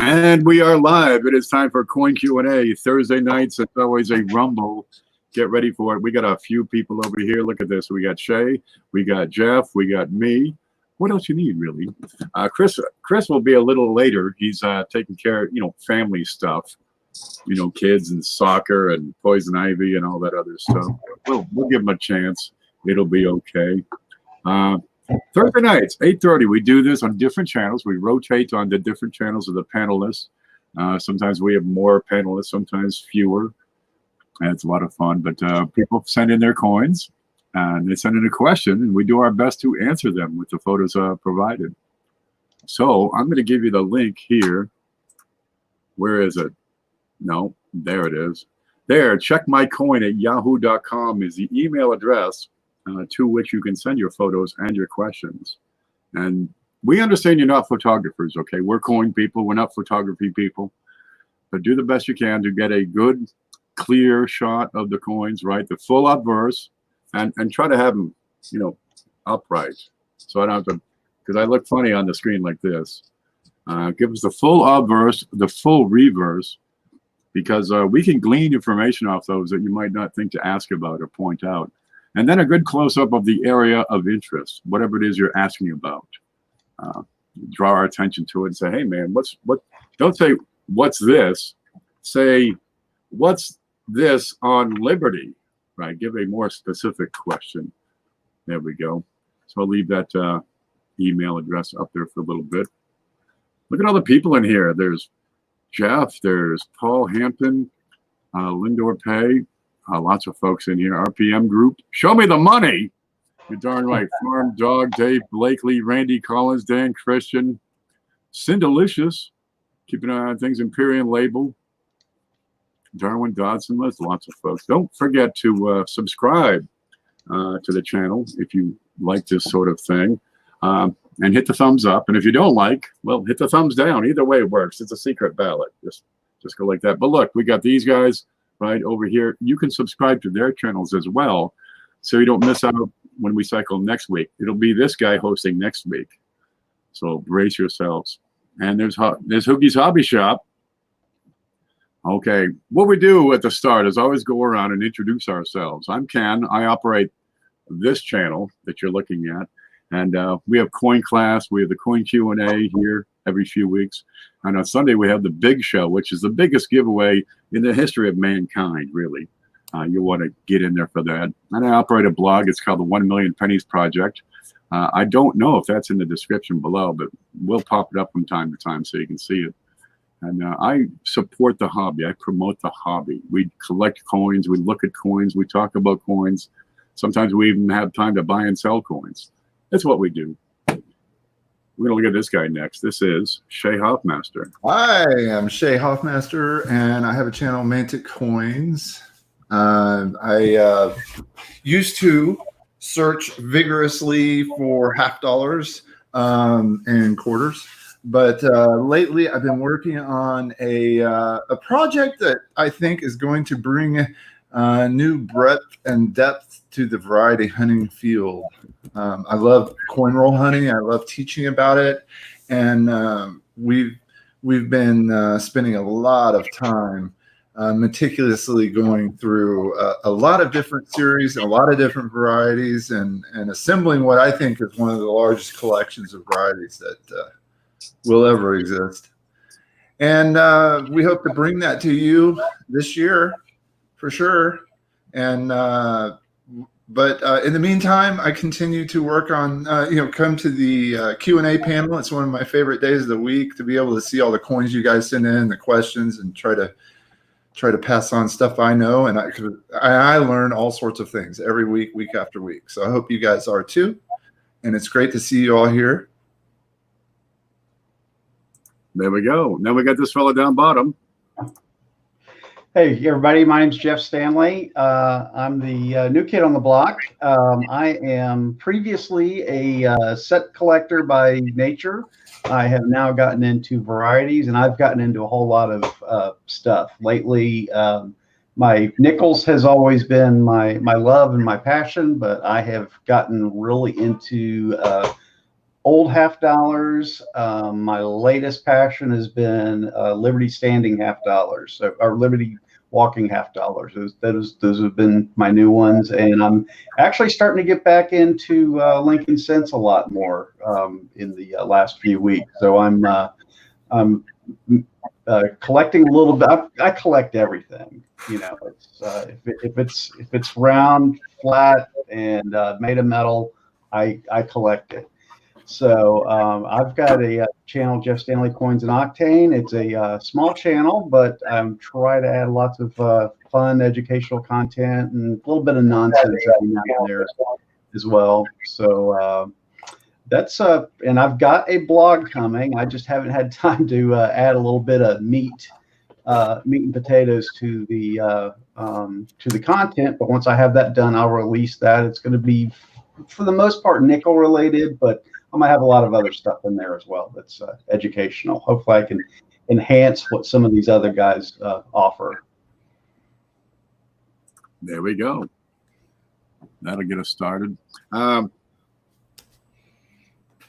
And we are live. It is time for Coin Q&A. Thursday nights, it's always a rumble. Get ready for it. We got a few people over here. Look at this. We got Shay, we got Jeff, we got me. What else you need, really? Chris will be a little later. He's taking care of, family stuff. Kids and soccer and poison ivy and all that other stuff. We'll give him a chance. It'll be okay. Thursday nights, 8:30. We do this on different channels. We rotate on the different channels of the panelists. Sometimes we have more panelists, sometimes fewer. And it's a lot of fun. But people send in their coins, and they send in a question, and we do our best to answer them with the photos provided. So I'm going to give you the link here. Where is it? No, there it is. There, checkmycoin@yahoo.com is the email address to which you can send your photos and your questions. And we understand you're not photographers, okay? We're coin people, we're not photography people. But do the best you can to get a good, clear shot of the coins, right? The full obverse, and try to have them, upright. So I don't have to, because I look funny on the screen like this. Give us the full obverse, the full reverse, because we can glean information off those that you might not think to ask about or point out. And then a good close-up of the area of interest, whatever it is you're asking about. Draw our attention to it and say, hey, man, don't say, what's this? Say, what's this on liberty? Right? Give a more specific question. There we go. So I'll leave that email address up there for a little bit. Look at all the people in here. There's Jeff, there's Paul Hampton, Lindor Pay, lots of folks in here. RPM Group. Show me the money. You're darn right. Farm Dog, Dave Blakely, Randy Collins, Dan Christian, Cindelicious, keeping an eye on things, Imperium Label, Darwin Dodson. There's lots of folks. Don't forget to subscribe to the channel if you like this sort of thing. And hit the thumbs up. And if you don't like, well, hit the thumbs down. Either way it works. It's a secret ballot. Just go like that. But look, we got these guys right over here. You can subscribe to their channels as well, so you don't miss out when we cycle next week. It'll be this guy hosting next week. So brace yourselves. And there's Hoogie's Hobby Shop. Okay, what we do at the start is always go around and introduce ourselves. I'm Ken. I operate this channel that you're looking at. And we have Coin Class. We have the Coin Q&A here every few weeks. And on Sunday, we have the Big Show, which is the biggest giveaway in the history of mankind, really. You'll want to get in there for that. And I operate a blog. It's called the 1 Million Pennies Project. I don't know if that's in the description below, but we'll pop it up from time to time so you can see it. And I support the hobby. I promote the hobby. We collect coins. We look at coins. We talk about coins. Sometimes we even have time to buy and sell coins. That's what we do. We're going to look at this guy next. This is Shay Hoffmaster. Hi, I'm Shay Hoffmaster, and I have a channel, Mantic Coins. I used to search vigorously for half dollars and quarters, but lately I've been working on a project that I think is going to bring new breadth and depth to the variety hunting field. I love coin roll hunting. I love teaching about it, and we've been spending a lot of time meticulously going through a lot of different series, a lot of different varieties, and assembling what I think is one of the largest collections of varieties that will ever exist. And we hope to bring that to you this year, for sure. And but in the meantime, I continue to work on come to the Q&A panel. It's one of my favorite days of the week to be able to see all the coins you guys send in, the questions, and try to pass on stuff I know. And I learn all sorts of things every week, week after week. So I hope you guys are too. And it's great to see you all here. There we go. Now we got this fella down bottom. Hey, everybody. My name's Jeff Stanley. I'm the new kid on the block. I am previously a set collector by nature. I have now gotten into varieties, and I've gotten into a whole lot of stuff. Lately, my nickels has always been my love and my passion, but I have gotten really into old half dollars. My latest passion has been Liberty standing half dollars, so, or Liberty walking half dollars. Those have been my new ones, and I'm actually starting to get back into Lincoln cents a lot more in the last few weeks. So I'm collecting a little bit. I collect everything. You know, if it's round, flat, and made of metal, I collect it. So I've got a channel, Jeff Stanley Coins and Octane. It's a small channel, but I'm trying to add lots of fun educational content and a little bit of nonsense in there as well. So that's and I've got a blog coming. I just haven't had time to add a little bit of meat and potatoes to the content. But once I have that done, I'll release that. It's going to be, for the most part, nickel related, but I might have a lot of other stuff in there as well that's educational. Hopefully I can enhance what some of these other guys offer. There we go. That'll get us started.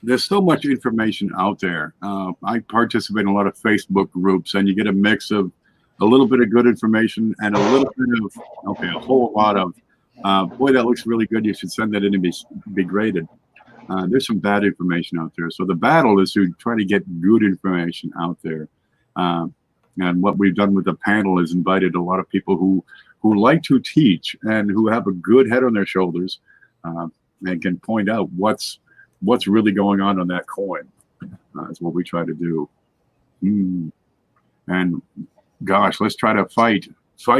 There's so much information out there. I participate in a lot of Facebook groups, and you get a mix of a little bit of good information and a little bit of, okay, a whole lot of, boy, that looks really good. You should send that in and be graded. There's some bad information out there. So the battle is to try to get good information out there. And what we've done with the panel is invited a lot of people who like to teach and who have a good head on their shoulders and can point out what's really going on that coin. Is what we try to do. And gosh, let's try to fight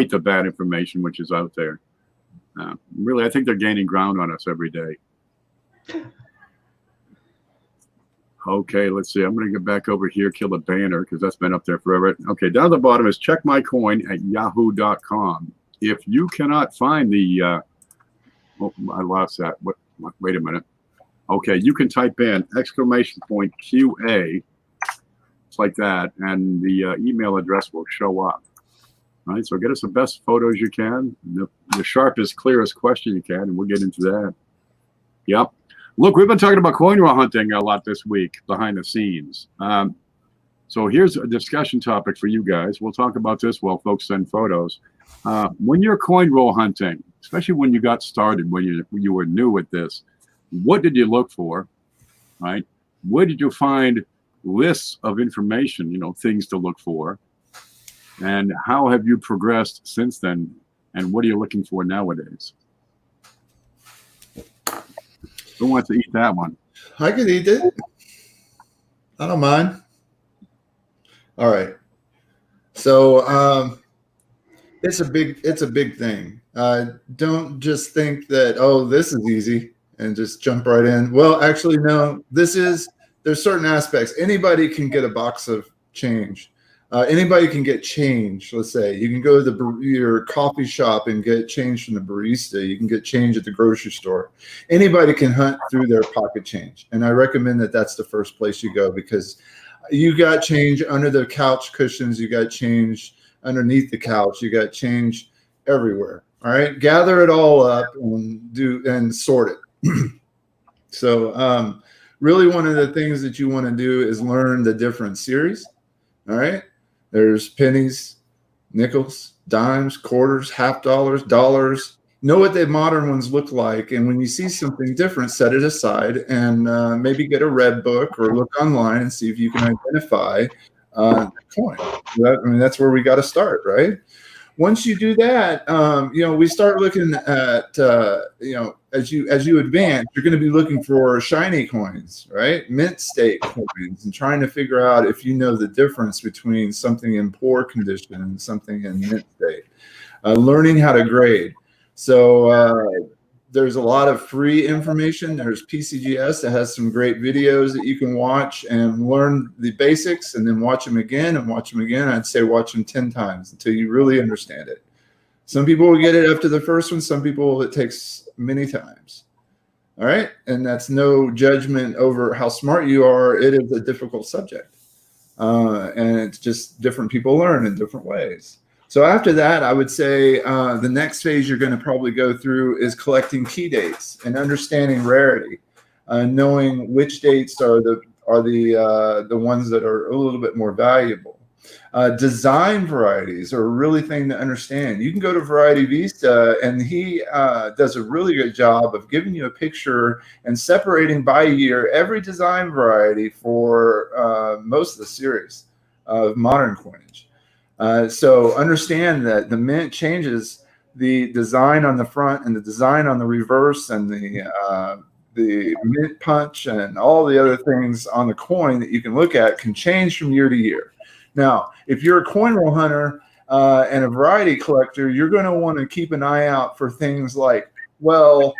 the bad information which is out there. Really, I think they're gaining ground on us every day. Okay, let's see. I'm going to get back over here, kill the banner, because that's been up there forever. Okay, down at the bottom is checkmycoin@yahoo.com. If you cannot find the, oh, I lost that. Wait a minute. Okay, you can type in !QA, it's like that, and the email address will show up. All right, so get us the best photos you can, the sharpest, clearest question you can, and we'll get into that. Yep. Look, we've been talking about coin roll hunting a lot this week behind the scenes. So here's a discussion topic for you guys. We'll talk about this while folks send photos. When you're coin roll hunting, especially when you got started, when you were new at this, what did you look for, right? Where did you find lists of information, things to look for? And how have you progressed since then? And what are you looking for nowadays? Who wants to eat that one? I could eat it. I don't mind. All right. So it's a big thing. Don't just think that, oh, this is easy and just jump right in. Well, actually, no. There's certain aspects. Anybody can get a box of change. Anybody can get change. Let's say you can go to your coffee shop and get change from the barista. You can get change at the grocery store. Anybody can hunt through their pocket change. And I recommend that that's the first place you go, because you got change under the couch cushions. You got change underneath the couch. You got change everywhere. All right. Gather it all up and sort it. So really one of the things that you want to do is learn the different series. All right. There's pennies, nickels, dimes, quarters, half dollars, dollars. Know what the modern ones look like. And when you see something different, set it aside and maybe get a red book or look online and see if you can identify the coin. That's where we got to start, right? Once you do that, we start looking at, as you advance, you're going to be looking for shiny coins, right? Mint state coins, and trying to figure out if you know the difference between something in poor condition and something in mint state. Learning how to grade. So there's a lot of free information. There's PCGS that has some great videos that you can watch and learn the basics, and then watch them again and watch them again. I'd say watch them 10 times until you really understand it. Some people will get it after the first one. Some people, it takes many times. All right. And that's no judgment over how smart you are. It is a difficult subject. And it's just different people learn in different ways. So after that, I would say the next phase you're going to probably go through is collecting key dates and understanding rarity. knowing which dates are the ones that are a little bit more valuable. Design varieties are a really thing to understand. You can go to Variety Vista, and he does a really good job of giving you a picture and separating by year every design variety for most of the series of modern coinage. So understand that the mint changes the design on the front and the design on the reverse and the mint punch and all the other things on the coin that you can look at can change from year to year. Now, if you're a coin roll hunter and a variety collector, you're going to want to keep an eye out for things like, well,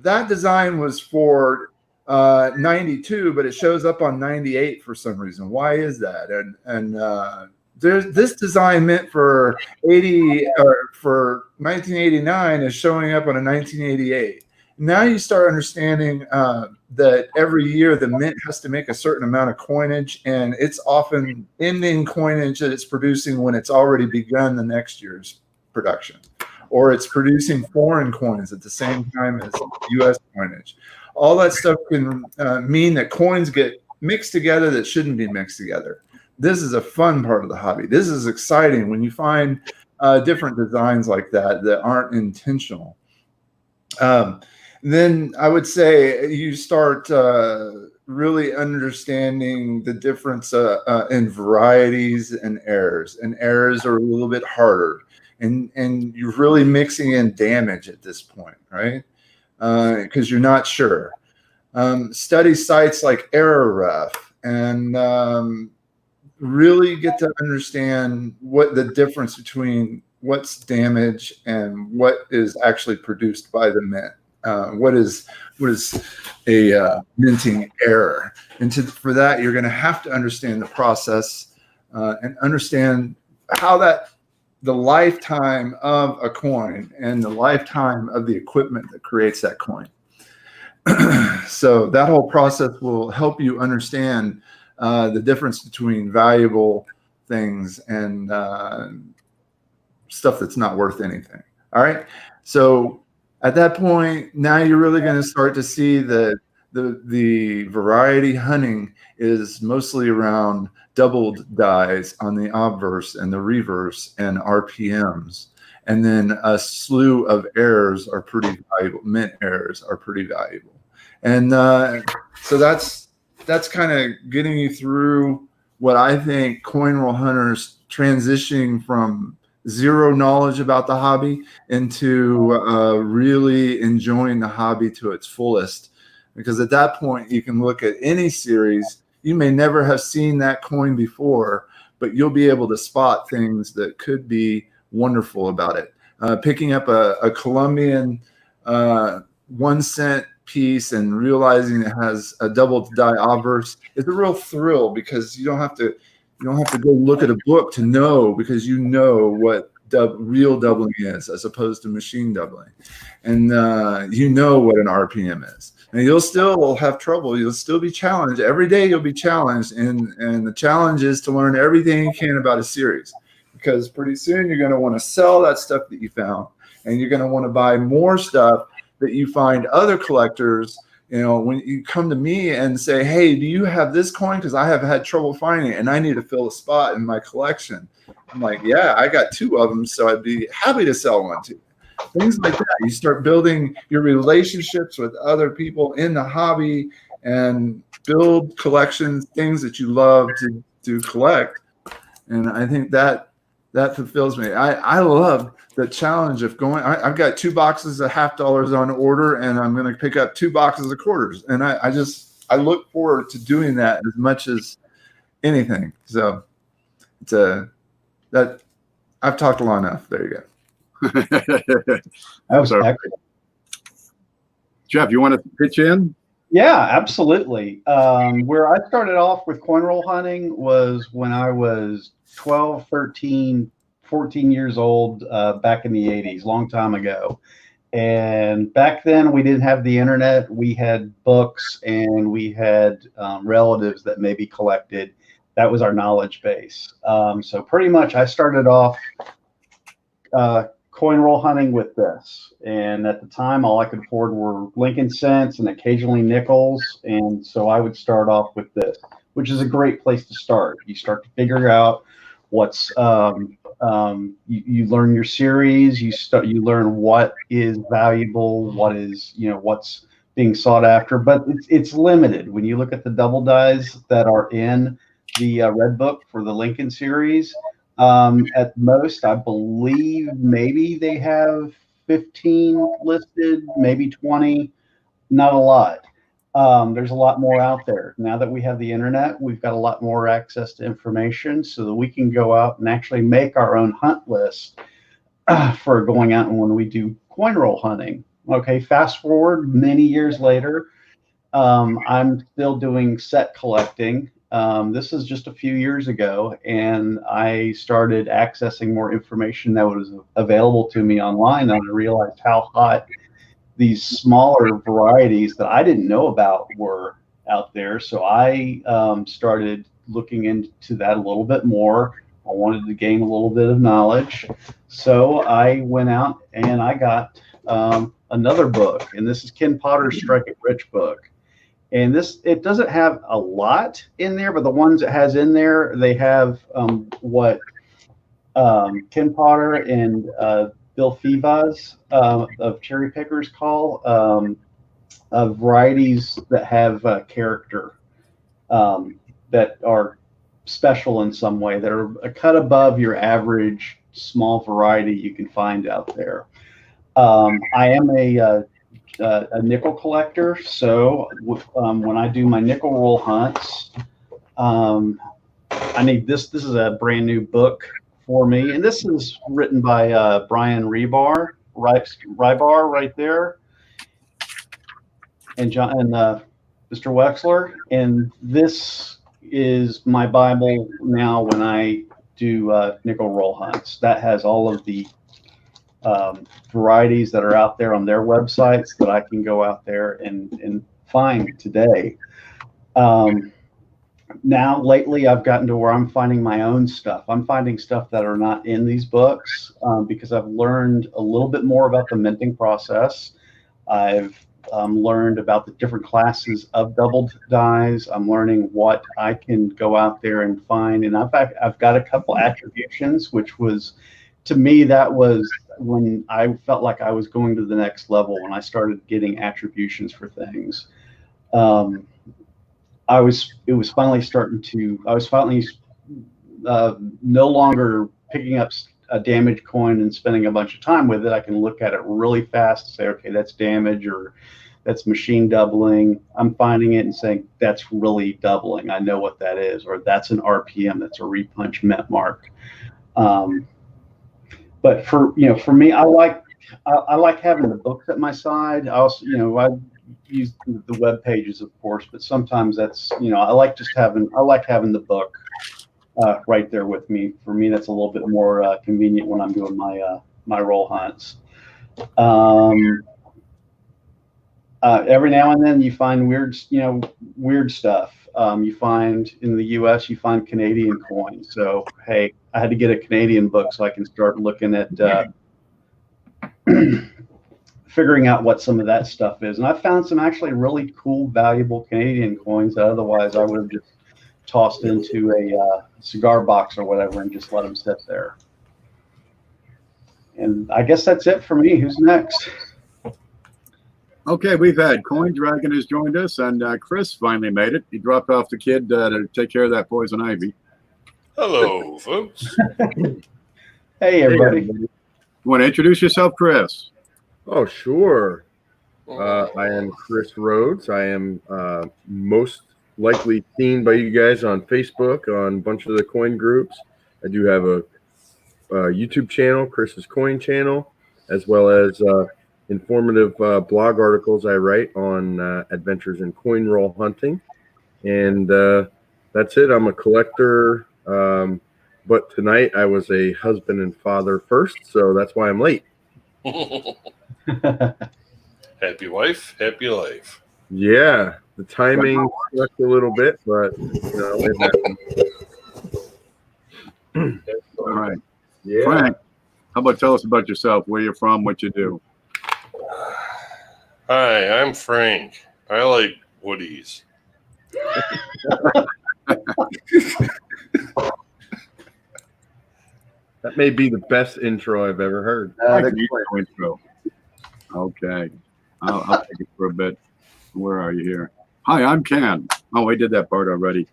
that design was for 92, but it shows up on 98 for some reason. Why is that? And there's this design meant for 80 or for 1989 is showing up on a 1988. Now you start understanding that every year the mint has to make a certain amount of coinage, and it's often ending coinage that it's producing when it's already begun the next year's production, or it's producing foreign coins at the same time as U.S. coinage. All that stuff can mean that coins get mixed together that shouldn't be mixed together. This is a fun part of the hobby. This is exciting when you find different designs like that that aren't intentional. Then I would say you start really understanding the difference in varieties and errors. And errors are a little bit harder. And you're really mixing in damage at this point, right? Because you're not sure. Study sites like ErrorRef and really get to understand what the difference between what's damage and what is actually produced by the mint. What is a minting error? And for that, you're going to have to understand the process and understand how the lifetime of a coin and the lifetime of the equipment that creates that coin. So that whole process will help you understand the difference between valuable things and stuff that's not worth anything. All right. So at that point, now you're really going to start to see that the variety hunting is mostly around doubled dies on the obverse and the reverse and RPMs. And then a slew of errors are pretty valuable. Mint errors are pretty valuable. And so that's kind of getting you through what I think coin roll hunters transitioning from zero knowledge about the hobby into really enjoying the hobby to its fullest. Because at that point, you can look at any series. You may never have seen that coin before, but you'll be able to spot things that could be wonderful about it. Picking up a Colombian 1 cent piece and realizing it has a double die obverse is a real thrill, because you don't have to go look at a book to know, because you know what real doubling is as opposed to machine doubling. And you know what an RPM is. And you'll still have trouble. You'll still be challenged. Every day you'll be challenged. And the challenge is to learn everything you can about a series, because pretty soon you're going to want to sell that stuff that you found, and you're going to want to buy more stuff that you find other collectors. You know, when you come to me and say, hey, do you have this coin? Because I have had trouble finding it and I need to fill a spot in my collection. I'm like, yeah, I got 2 of them, so I'd be happy to sell one to you. Things like that. You start building your relationships with other people in the hobby and build collections, things that you love to collect. And I think that fulfills me. I love the challenge of going. I've got 2 boxes of $50 on order, and I'm going to pick up 2 boxes of quarters. And I look forward to doing that as much as anything. So it's that I've talked long enough. There you go. That was excellent. Jeff, you want to pitch in? Yeah, absolutely. Where I started off with coin roll hunting was when I was 12, 13, 14 years old, back in the 80s, long time ago. And back then we didn't have the internet. We had books, and we had relatives that maybe collected. That was our knowledge base. So pretty much I started off coin roll hunting with this. And at the time, all I could afford were Lincoln cents and occasionally nickels. And so I would start off with this, which is a great place to start. You start to figure out what's you learn your series. You learn what is valuable, what is what's being sought after. But it's limited. When you look at the double dies that are in the red book for the Lincoln series. At most, I believe maybe they have 15 listed, maybe 20, not a lot. There's a lot more out there. Now that we have the internet, we've got a lot more access to information so that we can go out and actually make our own hunt list for going out and when we do coin roll hunting. Okay, fast forward many years later, I'm still doing set collecting. This is just a few years ago, and I started accessing more information that was available to me online, and I realized how hot these smaller varieties that I didn't know about were out there. So I started looking into that a little bit more. I wanted to gain a little bit of knowledge. So I went out and I got another book, and this is Ken Potter's Strike It Rich book. And it doesn't have a lot in there, but the ones it has in there, they have what Ken Potter and Bill Fivas of Cherry Pickers call varieties that have character, that are special in some way, that are a cut above your average small variety you can find out there. I am a nickel collector, so when I do my nickel roll hunts, I need this. This is a brand new book for me, and this is written by Brian Rybar right there, and John and Mr. Wexler, and this is my Bible now when I do nickel roll hunts. That has all of the varieties that are out there on their websites that I can go out there and find today. Now, lately, I've gotten to where I'm finding my own stuff. I'm finding stuff that are not in these books because I've learned a little bit more about the minting process. I've learned about the different classes of doubled dies. I'm learning what I can go out there and find. And I've got a couple attributions, which was, to me, that was when I felt like I was going to the next level, when I started getting attributions for things. I was finally no longer picking up a damaged coin and spending a bunch of time with it. I can look at it really fast and say, okay, that's damage, or that's machine doubling. I'm finding it and saying, that's really doubling. I know what that is, or that's an RPM, that's a repunch mint mark. But for me, I like having the books at my side. I also, I use the web pages, of course, but sometimes that's, I like having the book right there with me. For me, that's a little bit more convenient when I'm doing my roll hunts. Every now and then you find weird stuff. You find in the U.S. you find Canadian coins. So hey, I had to get a Canadian book so I can start looking at figuring out what some of that stuff is. And I found some actually really cool, valuable Canadian coins that otherwise I would have just tossed into a cigar box or whatever and just let them sit there. And I guess that's it for me. Who's next? Okay, we've had Coin Dragon has joined us, and Chris finally made it. He dropped off the kid to take care of that poison ivy. Hello, folks. Hey, everybody. You want to introduce yourself, Chris? Oh, sure. I am Chris Rhodes. I am most likely seen by you guys on Facebook, on a bunch of the coin groups. I do have a YouTube channel, Chris's Coin Channel, as well as informative blog articles I write on adventures in coin roll hunting. And that's it. I'm a collector. But tonight I was a husband and father first, so that's why I'm late. Happy wife, happy life. Yeah, the timing sucked a little bit, but it happened. All right. Yeah. Frank, How about tell us about yourself, where you're from, what you do? Hi, I'm Frank. I like woodies. That may be the best intro I've ever heard. I that's can use great. no intro. Okay. I'll take it for a bit. Where are you here? Hi, I'm Ken. Oh, I did that part already.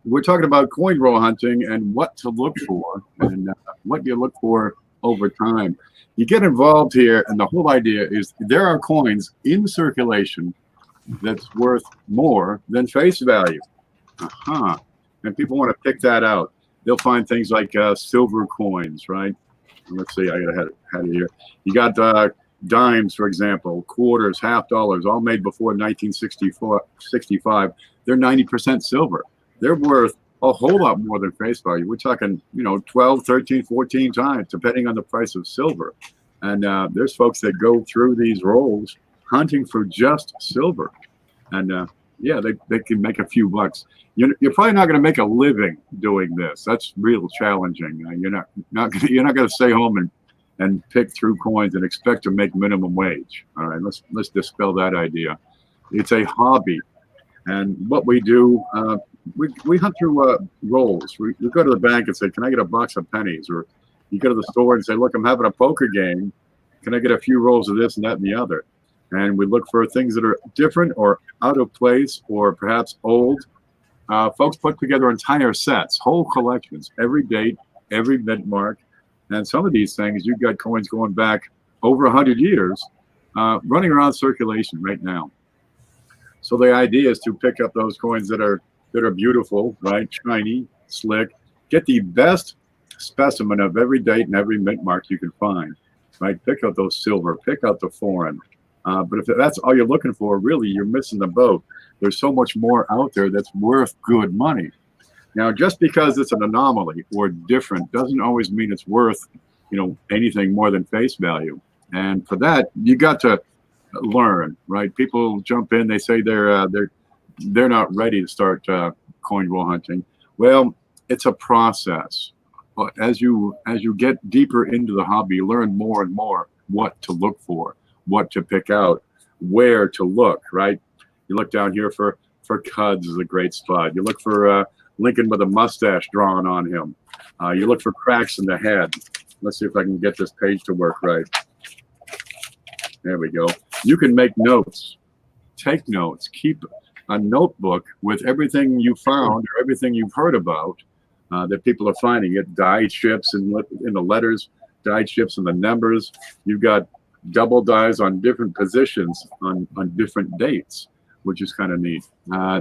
We're talking about coin roll hunting and what to look for and what you look for over time. You get involved here, and the whole idea is there are coins in circulation that's worth more than face value. And people want to pick that out. They'll find things like silver coins, right? Let's see, I got had it here. You got dimes, for example, quarters, half dollars, all made before 1965. They're 90% silver. They're worth a whole lot more than face value. We're talking, 12, 13, 14 times, depending on the price of silver. And there's folks that go through these rolls hunting for just silver. And yeah, they can make a few bucks. You're probably not going to make a living doing this. That's real challenging. You're not going to stay home and pick through coins and expect to make minimum wage. All right, let's dispel that idea. It's a hobby, and what we do, we hunt through rolls. We go to the bank and say, "Can I get a box of pennies?" Or you go to the store and say, "Look, I'm having a poker game. Can I get a few rolls of this and that and the other?" And we look for things that are different or out of place or perhaps old. Folks put together entire sets, whole collections, every date, every mint mark. And some of these things, you've got coins going back over 100 years running around circulation right now. So the idea is to pick up those coins that are beautiful, right? Shiny, slick. Get the best specimen of every date and every mint mark you can find, right? Pick out those silver, pick out the foreign. But if that's all you're looking for, really, you're missing the boat. There's so much more out there that's worth good money. Now, just because it's an anomaly or different doesn't always mean it's worth, anything more than face value. And for that, you got to learn, right? People jump in, they say they're not ready to start coin roll hunting. Well, it's a process. But as you get deeper into the hobby, you learn more and more what to look for, what to pick out, where to look, right? You look down here for Cuds is a great spot. You look for Lincoln with a mustache drawn on him. You look for cracks in the head. Let's see if I can get this page to work right. There we go. You can make notes, take notes, keep a notebook with everything you found or everything you've heard about that people are finding. It dyed ships in the letters, dyed ships in the numbers. You've got double dies on different positions on different dates, which is kind of neat.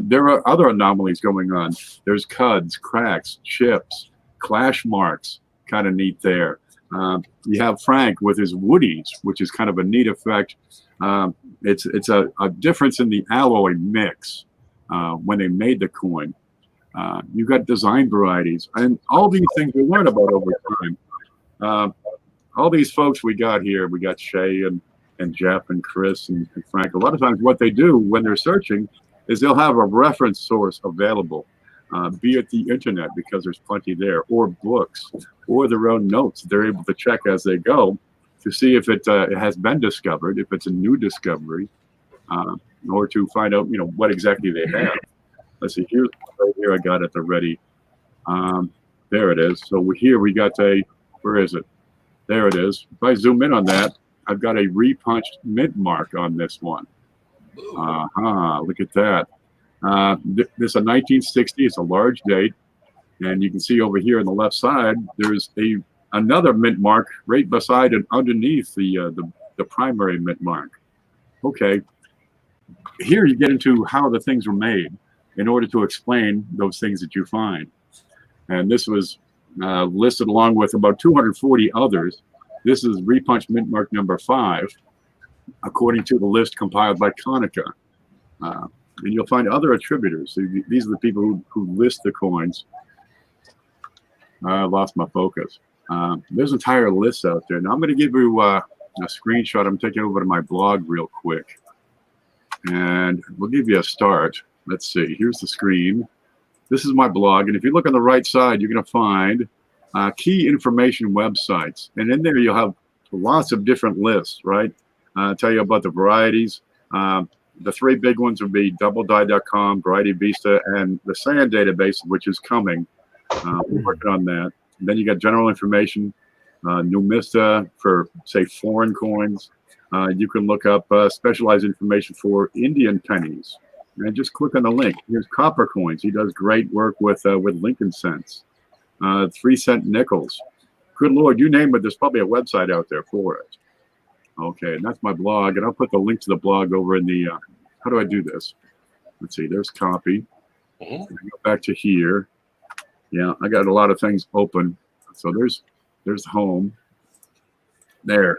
There are other anomalies going on. There's cuds, cracks, chips, clash marks, kind of neat there. You have Frank with his woodies, which is kind of a neat effect. It's a difference in the alloy mix when they made the coin. You've got design varieties and all these things we learn about over time. All these folks we got here, we got Shay and Jeff and Chris and Frank. A lot of times what they do when they're searching is they'll have a reference source available, be it the internet, because there's plenty there, or books, or their own notes. They're able to check as they go to see if it has been discovered, if it's a new discovery, or to find out, what exactly they have. Let's see, here's right here I got at the ready. There it is. So here we got where is it? There it is. If I zoom in on that, I've got a repunched mint mark on this one. Look at that. This is a 1960. It's a large date. And you can see over here on the left side, there's another mint mark right beside and underneath the primary mint mark. Okay. Here you get into how the things were made in order to explain those things that you find. And this was listed along with about 240 others. This is repunched mint mark number 5, according to the list compiled by Konica. And you'll find other attributors. So these are the people who list the coins. I lost my focus. There's entire lists out there. Now I'm going to give you a screenshot. I'm taking over to my blog real quick. And we'll give you a start. Let's see. Here's the screen. This is my blog. And if you look on the right side, you're going to find key information websites. And in there, you'll have lots of different lists, right? Tell you about the varieties. The three big ones would be doubledie.com, Variety Vista, and the SAN database, which is coming. We're working on that. And then you got general information, Numista for, say, foreign coins. You can look up specialized information for Indian pennies. And just click on the link. Here's copper coins. He does great work with Lincoln cents. 3-cent nickels. Good Lord, you name it, there's probably a website out there for it. Okay, and that's my blog, and I'll put the link to the blog over in the, how do I do this? Let's see, there's copy. Go back to here. Yeah, I got a lot of things open. So there's home. There.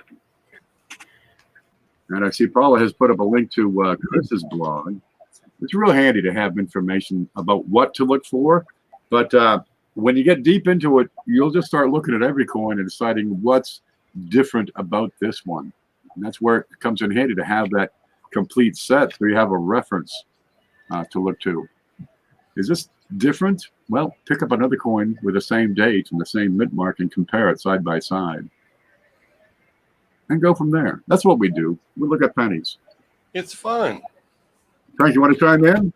And I see Paula has put up a link to Chris's blog. It's real handy to have information about what to look for. But when you get deep into it, you'll just start looking at every coin and deciding what's different about this one. And that's where it comes in handy to have that complete set so you have a reference to look to. Is this different? Well, pick up another coin with the same date and the same mint mark and compare it side by side. And go from there. That's what we do. We look at pennies. It's fun. Frank, you want to chime in?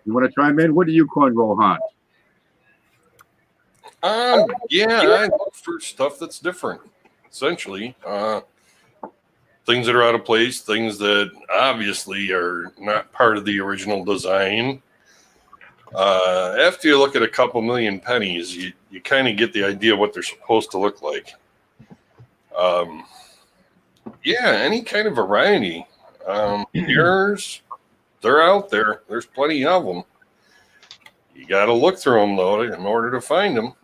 You want to chime in? What do you coin roll hunt? Yeah, I look for stuff that's different, essentially. Things that are out of place, things that obviously are not part of the original design. After you look at a couple million pennies, you kind of get the idea of what they're supposed to look like. Yeah, any kind of variety. Mirrors, they're out there. There's plenty of them. You got to look through them, though, in order to find them.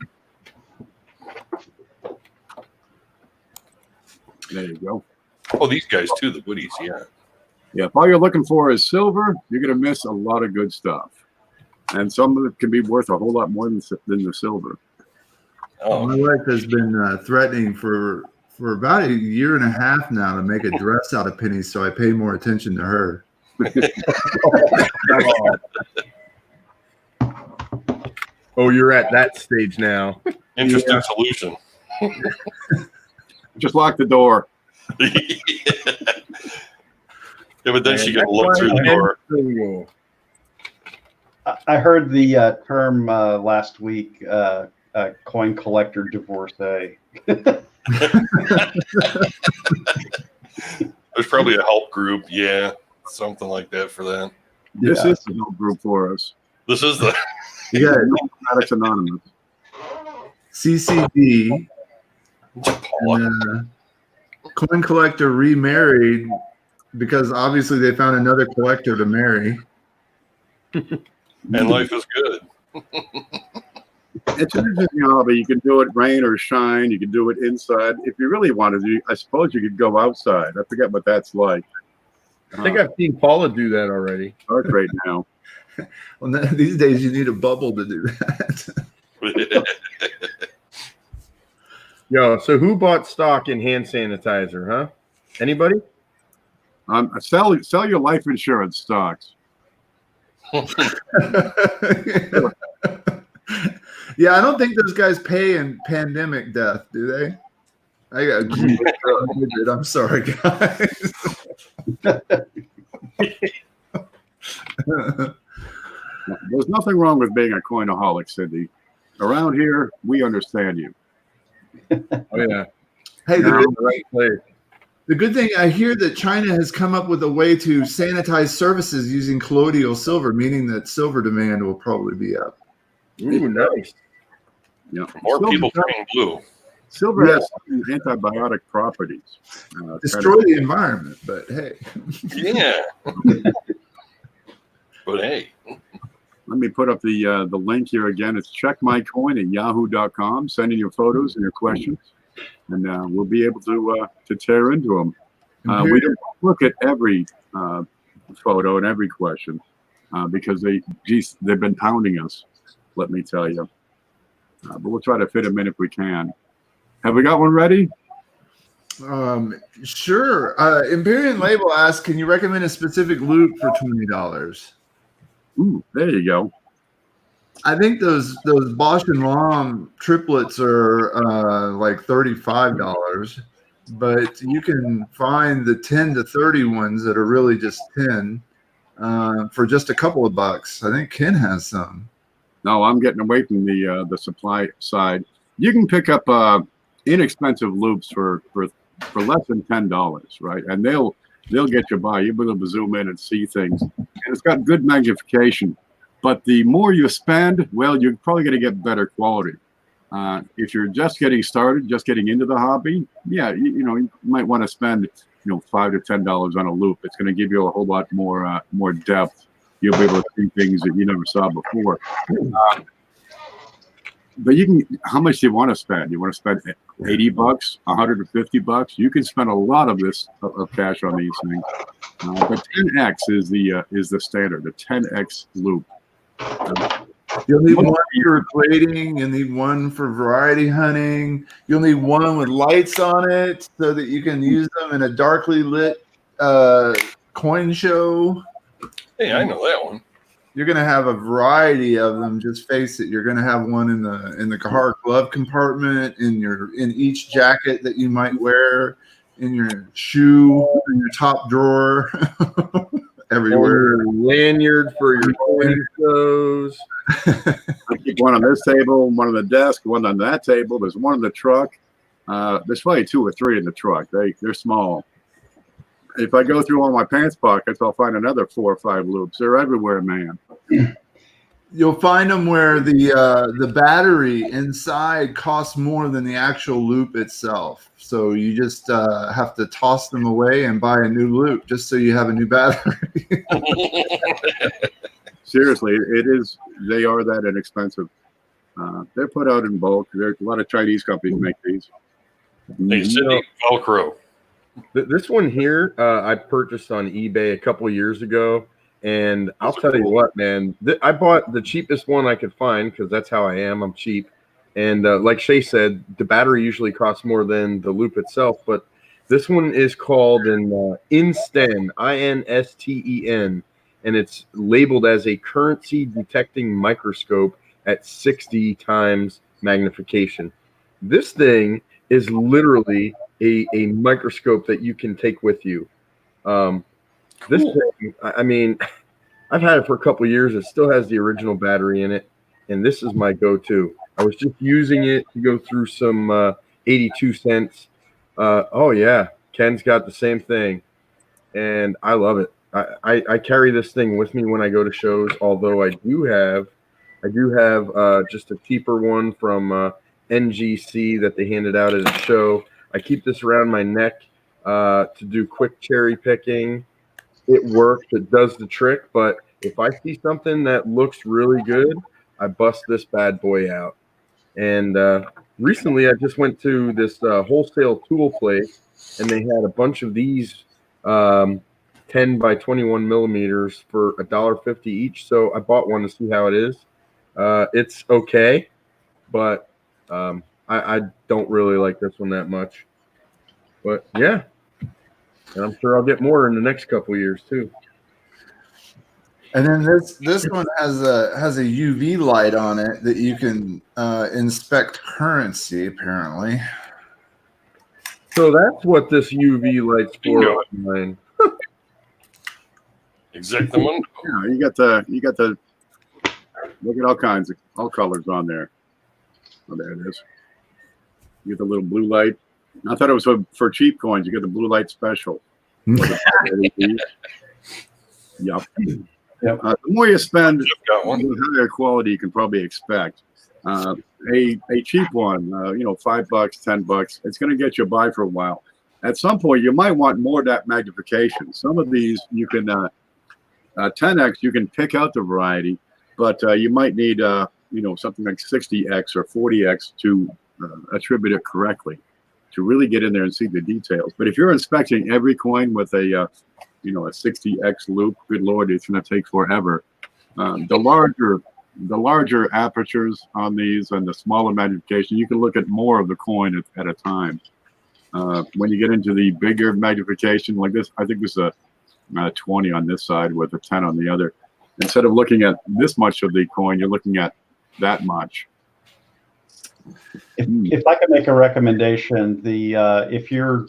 There you go. Oh, these guys, too, the goodies, yeah. Yeah, if all you're looking for is silver, you're going to miss a lot of good stuff. And some of it can be worth a whole lot more than the silver. Oh. My wife has been threatening for about a year and a half now to make a dress out of pennies, so I pay more attention to her. Oh, you're at that stage now. Interesting solution. Just lock the door. Yeah, but then she got to look through the door. I heard the term last week, coin collector divorcee. There's probably a help group, yeah, something like that for that. This is the help group for us. This is the Numismatics Anonymous. CCD. Coin collector remarried because obviously they found another collector to marry. And life is good. It's an interesting hobby. You can do it rain or shine. You can do it inside. If you really wanted to, I suppose you could go outside. I forget what that's like. I think I've seen Paula do that already. Dark right now. Well, these days you need a bubble to do that. Yo, so who bought stock in hand sanitizer, huh? Anybody? Sell your life insurance stocks. Yeah, I don't think those guys pay in pandemic death, do they? I'm sorry, guys. There's nothing wrong with being a coinaholic, Cindy. Around here, we understand you. Oh yeah. Hey, The right place. the good thing, I hear that China has come up with a way to sanitize surfaces using colloidal silver, meaning that silver demand will probably be up. Ooh, nice. Yeah. More people turning blue. Silver has some antibiotic properties. Destroy the environment, but hey. Yeah. But hey. Let me put up the link here again. It's checkmycoin at yahoo.com. Send in your photos and your questions, and we'll be able to tear into them. We don't look at every photo and every question because they've been pounding us, let me tell you. But we'll try to fit them in if we can. Have we got one ready? Sure. Imperial Label asks, can you recommend a specific loot for $20? Ooh, there you go. I think those Bosch and Lomb triplets are like $35, but you can find the 10 to 30 ones that are really just 10 for just a couple of bucks. I think Ken has some. No, I'm getting away from the supply side. You can pick up inexpensive loops for less than $10, right? And they'll get you by. You'll be able to zoom in and see things, and it's got good magnification. But the more you spend, well, you're probably going to get better quality. If you're just getting started, just getting into the hobby, yeah, you might want to spend $5 to $10 on a loop. It's going to give you a whole lot more depth. You'll be able to see things that you never saw before. But how much do you want to spend? You want to spend $80, $150? You can spend a lot of cash on these things. But 10x is the standard, the 10x loop. You'll need one for plating. You'll need one for variety hunting. You'll need one with lights on it so that you can use them in a darkly lit coin show. Hey, I know that one. You're going to have a variety of them. Just face it. You're going to have one in the hard glove compartment, in each jacket that you might wear, in your shoe, in your top drawer, everywhere. Lanyard for your coin shows. I keep one on this table, one on the desk, one on that table. There's one in the truck. There's probably 2 or 3 in the truck. They're small. If I go through all my pants pockets, I'll find another 4 or 5 loops. They're everywhere, man. You'll find them where the battery inside costs more than the actual loop itself. So you just have to toss them away and buy a new loop just so you have a new battery. Seriously, they are that inexpensive. They're put out in bulk. There's a lot of Chinese companies make these. Hey, Sydney, Velcro. This one here, I purchased on eBay a couple of years ago, and I'll tell you what, man, I bought the cheapest one I could find because that's how I am. I'm cheap, and like Shay said, the battery usually costs more than the loop itself. But this one is called an Insten, INSTEN, and it's labeled as a currency detecting microscope at 60 times magnification. This thing is literally a microscope that you can take with you. This thing, I mean, I've had it for a couple of years. It still has the original battery in it, and this is my go-to. I was just using it to go through some 82 cents. Oh yeah, Ken's got the same thing, and I love it. I carry this thing with me when I go to shows. Although I do have just a cheaper one from NGC that they handed out at a show. I keep this around my neck to do quick cherry picking. It works. It does the trick. But if I see something that looks really good, I bust this bad boy out. And recently, I just went to this wholesale tool place, and they had a bunch of these 10 by 21 millimeters for $1.50 each. So I bought one to see how it is. It's okay, but I don't really like this one that much. But yeah, and I'm sure I'll get more in the next couple of years too. And then this one has a UV light on it that you can inspect currency, apparently. So that's what this UV light's for. Mine. Exactamundo. Yeah, you got the look at all colors on there. Oh, there it is. You get the little blue light. I thought it was for cheap coins. You get the blue light special. Yep. The more you spend, the higher quality you can probably expect. A cheap one, $5, $10, it's going to get you by for a while. At some point, you might want more of that magnification. Some of these you can 10x, you can pick out the variety, but you might need something like 60x or 40x to attribute it correctly, to really get in there and see the details. But if you're inspecting every coin with a 60x loop, good Lord, it's going to take forever. The larger apertures on these and the smaller magnification, you can look at more of the coin at a time. When you get into the bigger magnification like this, I think this is a 20 on this side with a 10 on the other. Instead of looking at this much of the coin, you're looking at that much. If I could make a recommendation, if you're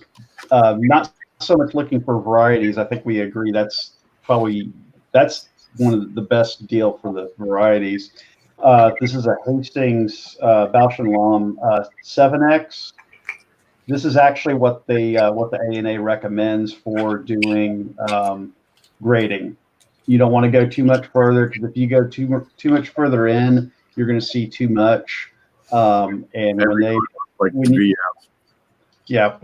not so much looking for varieties, I think we agree that's one of the best deal for the varieties. This is a Hastings Bausch & Lomb 7X. This is actually what the ANA recommends for doing grading. You don't want to go too much further, because if you go too much further in, you're going to see too much. And when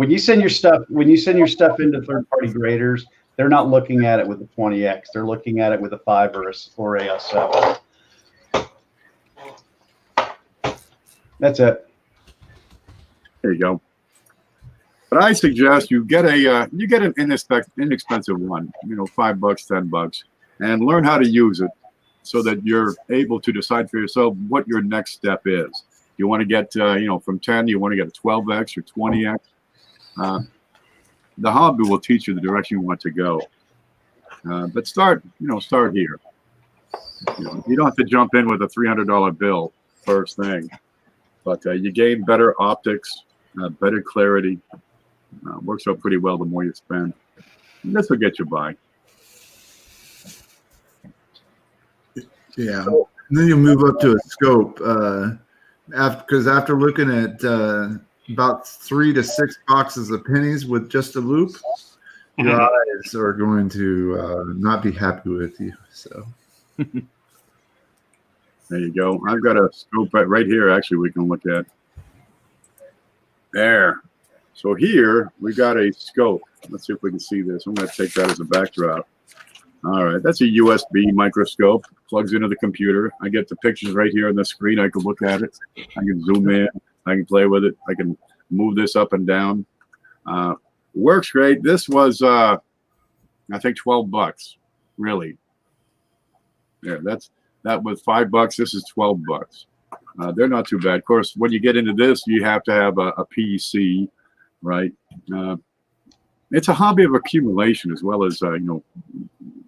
you send your stuff into third-party graders, they're not looking at it with a 20X. They're looking at it with a 5 or a 7. That's it. There you go. But I suggest you get an inexpensive one, $5, $10, and learn how to use it so that you're able to decide for yourself what your next step is. You want to get, from 10, you want to get a 12X or 20X. The hobby will teach you the direction you want to go. But start here. You don't have to jump in with a $300 bill first thing, but you gain better optics, better clarity. Works out pretty well the more you spend. And this will get you by. Yeah. And then you move up to a scope. Because after looking at about 3 to 6 boxes of pennies with just a loop, your eyes are going to not be happy with you. So there you go. I've got a scope right here. Actually, we can look at there. So here we got a scope. Let's see if we can see this. I'm going to take that as a backdrop. All right, that's a USB microscope. Plugs into the computer. I get the pictures right here on the screen. I can look at it. I can zoom in. I can play with it. I can move this up and down. Works great. This was, I think, $12. Really. Yeah, that was $5. This is $12. They're not too bad. Of course, when you get into this, you have to have a PC, right? It's a hobby of accumulation as well as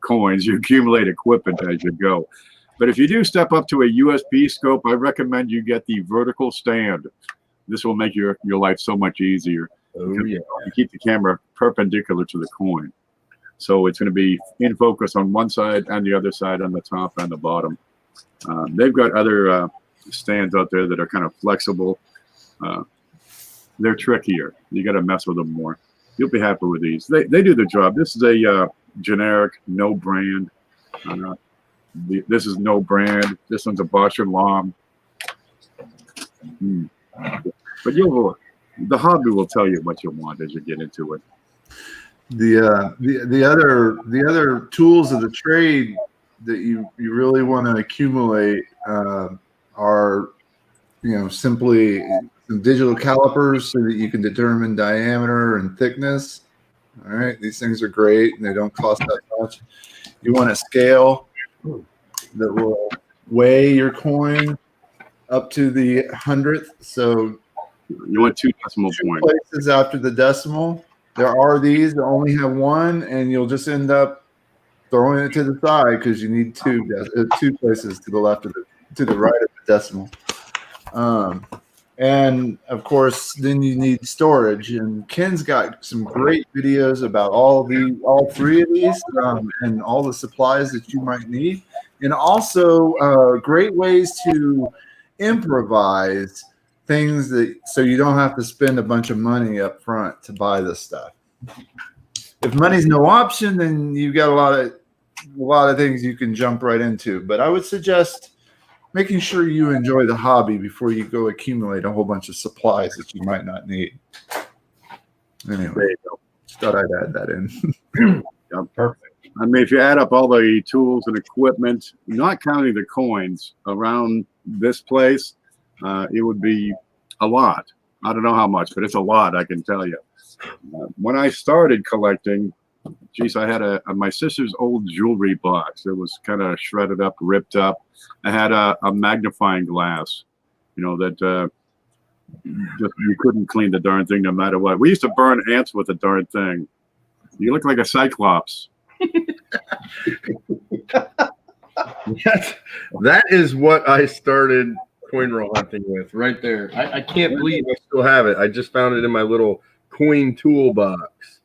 coins. You accumulate equipment as you go. But if you do step up to a USB scope, I recommend you get the vertical stand. This will make your life so much easier. Oh, yeah. You keep the camera perpendicular to the coin. So it's going to be in focus on one side and the other side on the top and the bottom. They've got other stands out there that are kind of flexible. They're trickier. You got to mess with them more. You'll be happy with these. They do the job. This is a generic, no brand. This is no brand. This one's a Bausch & Lomb. But the hobby will tell you what you want as you get into it. The other tools of the trade that you really want to accumulate are simply some digital calipers so that you can determine diameter and thickness. All right, these things are great and they don't cost that much. You want a scale that will weigh your coin up to the 100th. So you want 2 decimal points. Places after the decimal. There are these that only have 1, and you'll just end up throwing it to the side because you need 2 places to the left of to the right of the decimal. And of course, then you need storage. And Ken's got some great videos about all 3 of these and all the supplies that you might need, and also great ways to improvise things so you don't have to spend a bunch of money up front to buy this stuff. If money's no option, then you've got a lot of things you can jump right into. But I would suggest making sure you enjoy the hobby before you go accumulate a whole bunch of supplies that you might not need. Anyway, There you go. just thought I'd add that in. Yeah, perfect. I mean, if you add up all the tools and equipment, not counting the coins around this place, it would be a lot. I don't know how much, but it's a lot, I can tell you. When I started collecting, geez, I had my sister's old jewelry box. It was kind of shredded up, ripped up. I had a magnifying glass, that just, you couldn't clean the darn thing no matter what. We used to burn ants with the darn thing. You look like a cyclops. That is what I started coin roll hunting with right there. I can't believe I still have it. I just found it in my little coin toolbox.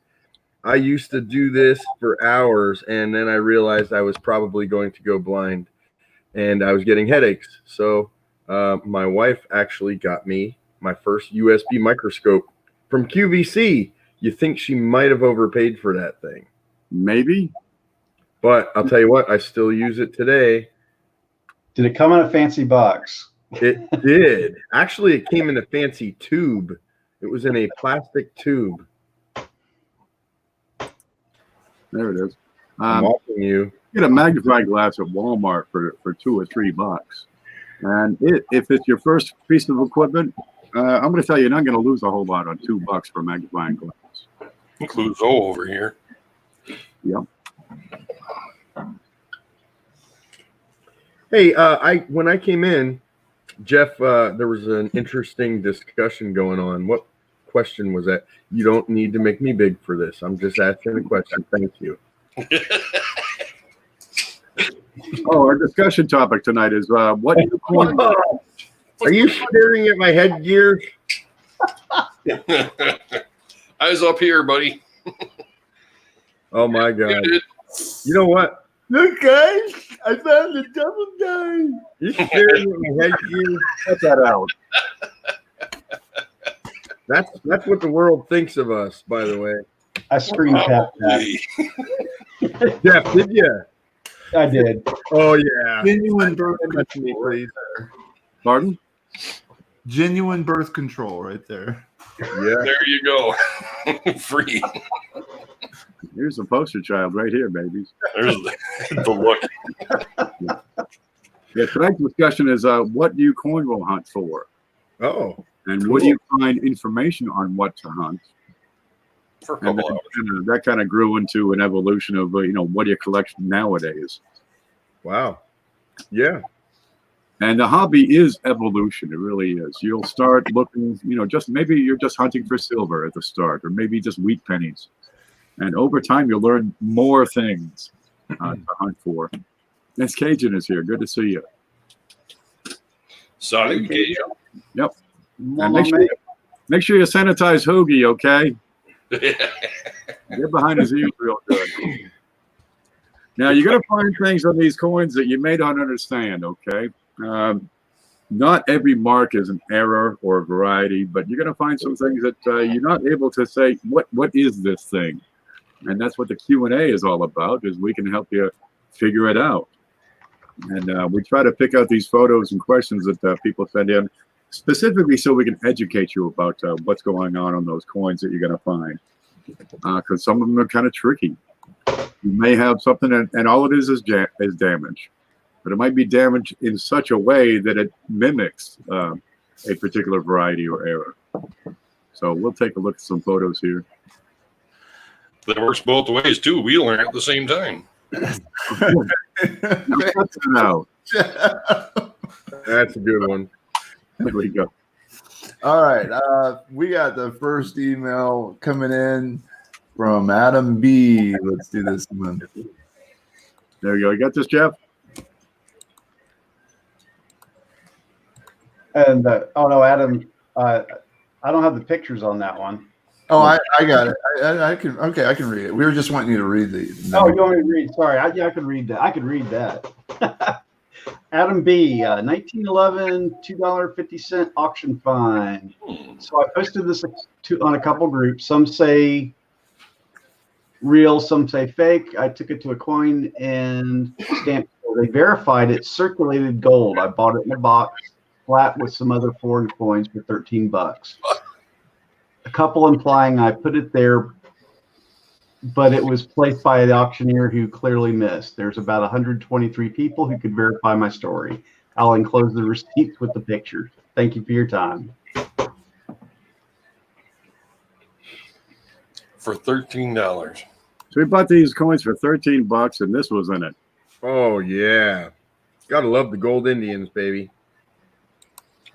I used to do this for hours, and then I realized I was probably going to go blind, and I was getting headaches. So my wife actually got me my first USB microscope from QVC. You think she might have overpaid for that thing? Maybe. But I'll tell you what, I still use it today. Did it come in a fancy box? It did. Actually, it came in a fancy tube. It was in a plastic tube. There it is. I'm watching you. Get a magnifying glass at Walmart for $2 or $3. And if it's your first piece of equipment, I'm going to tell you, you're not going to lose a whole lot on $2 for a magnifying glass. Includes O over here. Yep. Hey, when I came in, Jeff, there was an interesting discussion going on. What question was that? You don't need to make me big for this. I'm just asking a question. Thank you. Oh, our discussion topic tonight is what do you coin? Are you staring at my headgear? Eyes up here, buddy. Oh my God! You know what? Look, guys, I found a double die. You're staring at my headgear. Cut that out. That's what the world thinks of us, by the way. I screen capped that. Jeff, did you? I did. Oh yeah. Genuine birth Touch me, control. please. Pardon? Genuine birth control right there. Yeah. There you go. Free. Here's the poster child right here, babies. There's the look. Yeah, tonight's discussion is what do you coin roll hunt for? Oh. And what do you find information on what to hunt? For a And couple hours. that kind of grew into an evolution of, what do you collect nowadays? Wow. Yeah. And the hobby is evolution. It really is. You'll start looking, just maybe you're just hunting for silver at the start, or maybe just wheat pennies. And over time, you'll learn more things to hunt for. Miss Cajun is here. Good to see you. Salutation. Yep. And make sure you sanitize Hoagie, okay? Get behind his ears real good. Now, you're going to find things on these coins that you may not understand, okay? Not every mark is an error or a variety, but you're going to find some things that you're not able to say, what is this thing? And that's what the Q&A is all about, is we can help you figure it out. And we try to pick out these photos and questions that people send in, specifically so we can educate you about what's going on those coins that you're going to find. Because some of them are kind of tricky. You may have something, and all it is damage. But it might be damaged in such a way that it mimics a particular variety or error. So we'll take a look at some photos here. That works both ways, too. We learn at the same time. Now, That's a good one. there we go. All right. We got the first email coming in from Adam B. Let's do this one. There you go. You got this, Jeff? And oh no, Adam, I don't have the pictures on that one. Oh, I got it. I can. Okay, I can read it. We were just wanting you to read the. Oh, you want me to read? Sorry, I can read that. I can read that. Adam B, 1911, $2.50 auction find. So I posted this on a couple groups. Some say real, some say fake. I took it to a coin and stamp. They verified it, circulated gold. I bought it in a box, flat with some other foreign coins for $13. A couple implying I put it there, but it was placed by the auctioneer who clearly missed. There's about 123 people who could verify my story. I'll enclose the receipts with the pictures. Thank you for your time. For $13. So we bought these coins for $13, and this was in it. Oh yeah. Gotta love the gold Indians, baby.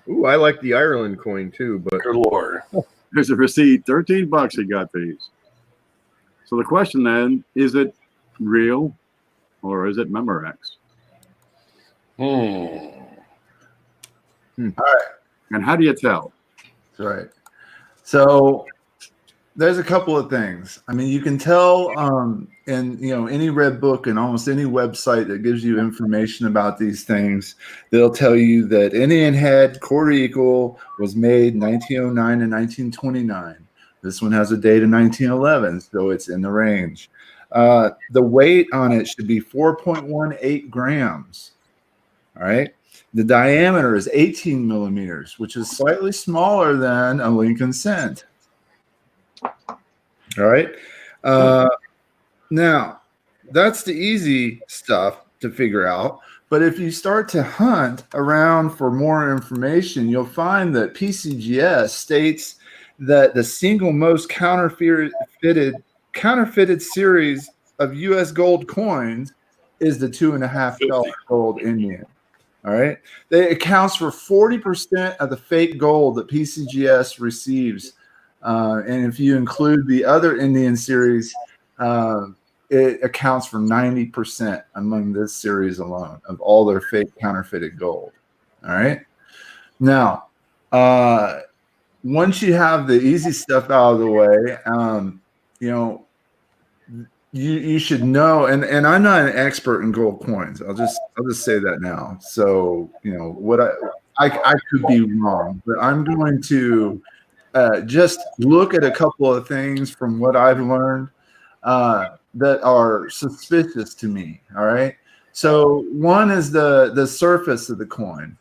Ooh, I like the Ireland coin too, but Good Lord. There's a receipt. $13 he got these. So the question then, is it real or is it Memorex? Hmm. And how do you tell? That's right. So there's a couple of things. I mean, you can tell in any red book and almost any website that gives you information about these things, they'll tell you that Indian head quarter equal was made 1909 and 1929. This one has a date of 1911, so it's in the range. The weight on it should be 4.18 grams. All right. The diameter is 18 millimeters, which is slightly smaller than a Lincoln cent. All right. Now, that's the easy stuff to figure out. But if you start to hunt around for more information, you'll find that PCGS states that the single most counterfeited series of U.S. gold coins is the $2.50 gold Indian. All right. It accounts for 40% of the fake gold that PCGS receives. And if you include the other Indian series, it accounts for 90% among this series alone of all their fake counterfeited gold. All right. Now, once you have the easy stuff out of the way, you should know, and I'm not an expert in gold coins. I'll just say that now. So what I could be wrong, but I'm going to just look at a couple of things from what I've learned that are suspicious to me. All right. So one is the surface of the coin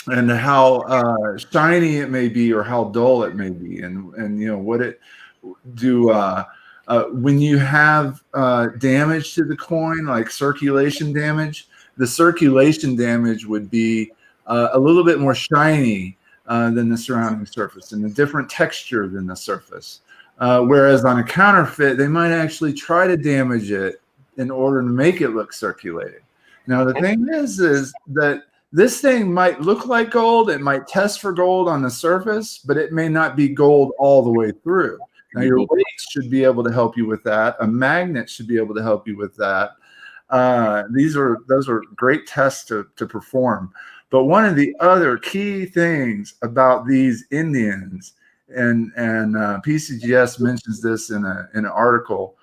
and how shiny it may be or how dull it may be, and what it do. When you have damage to the coin, like circulation damage, the circulation damage would be a little bit more shiny than the surrounding surface and a different texture than the surface. Whereas on a counterfeit, they might actually try to damage it in order to make it look circulated. Now, the thing is that this thing might look like gold. It might test for gold on the surface, but it may not be gold all the way through. Now, your weights should be able to help you with that. A magnet should be able to help you with that. Those are great tests to perform. But one of the other key things about these Indians, and PCGS mentions this in an article,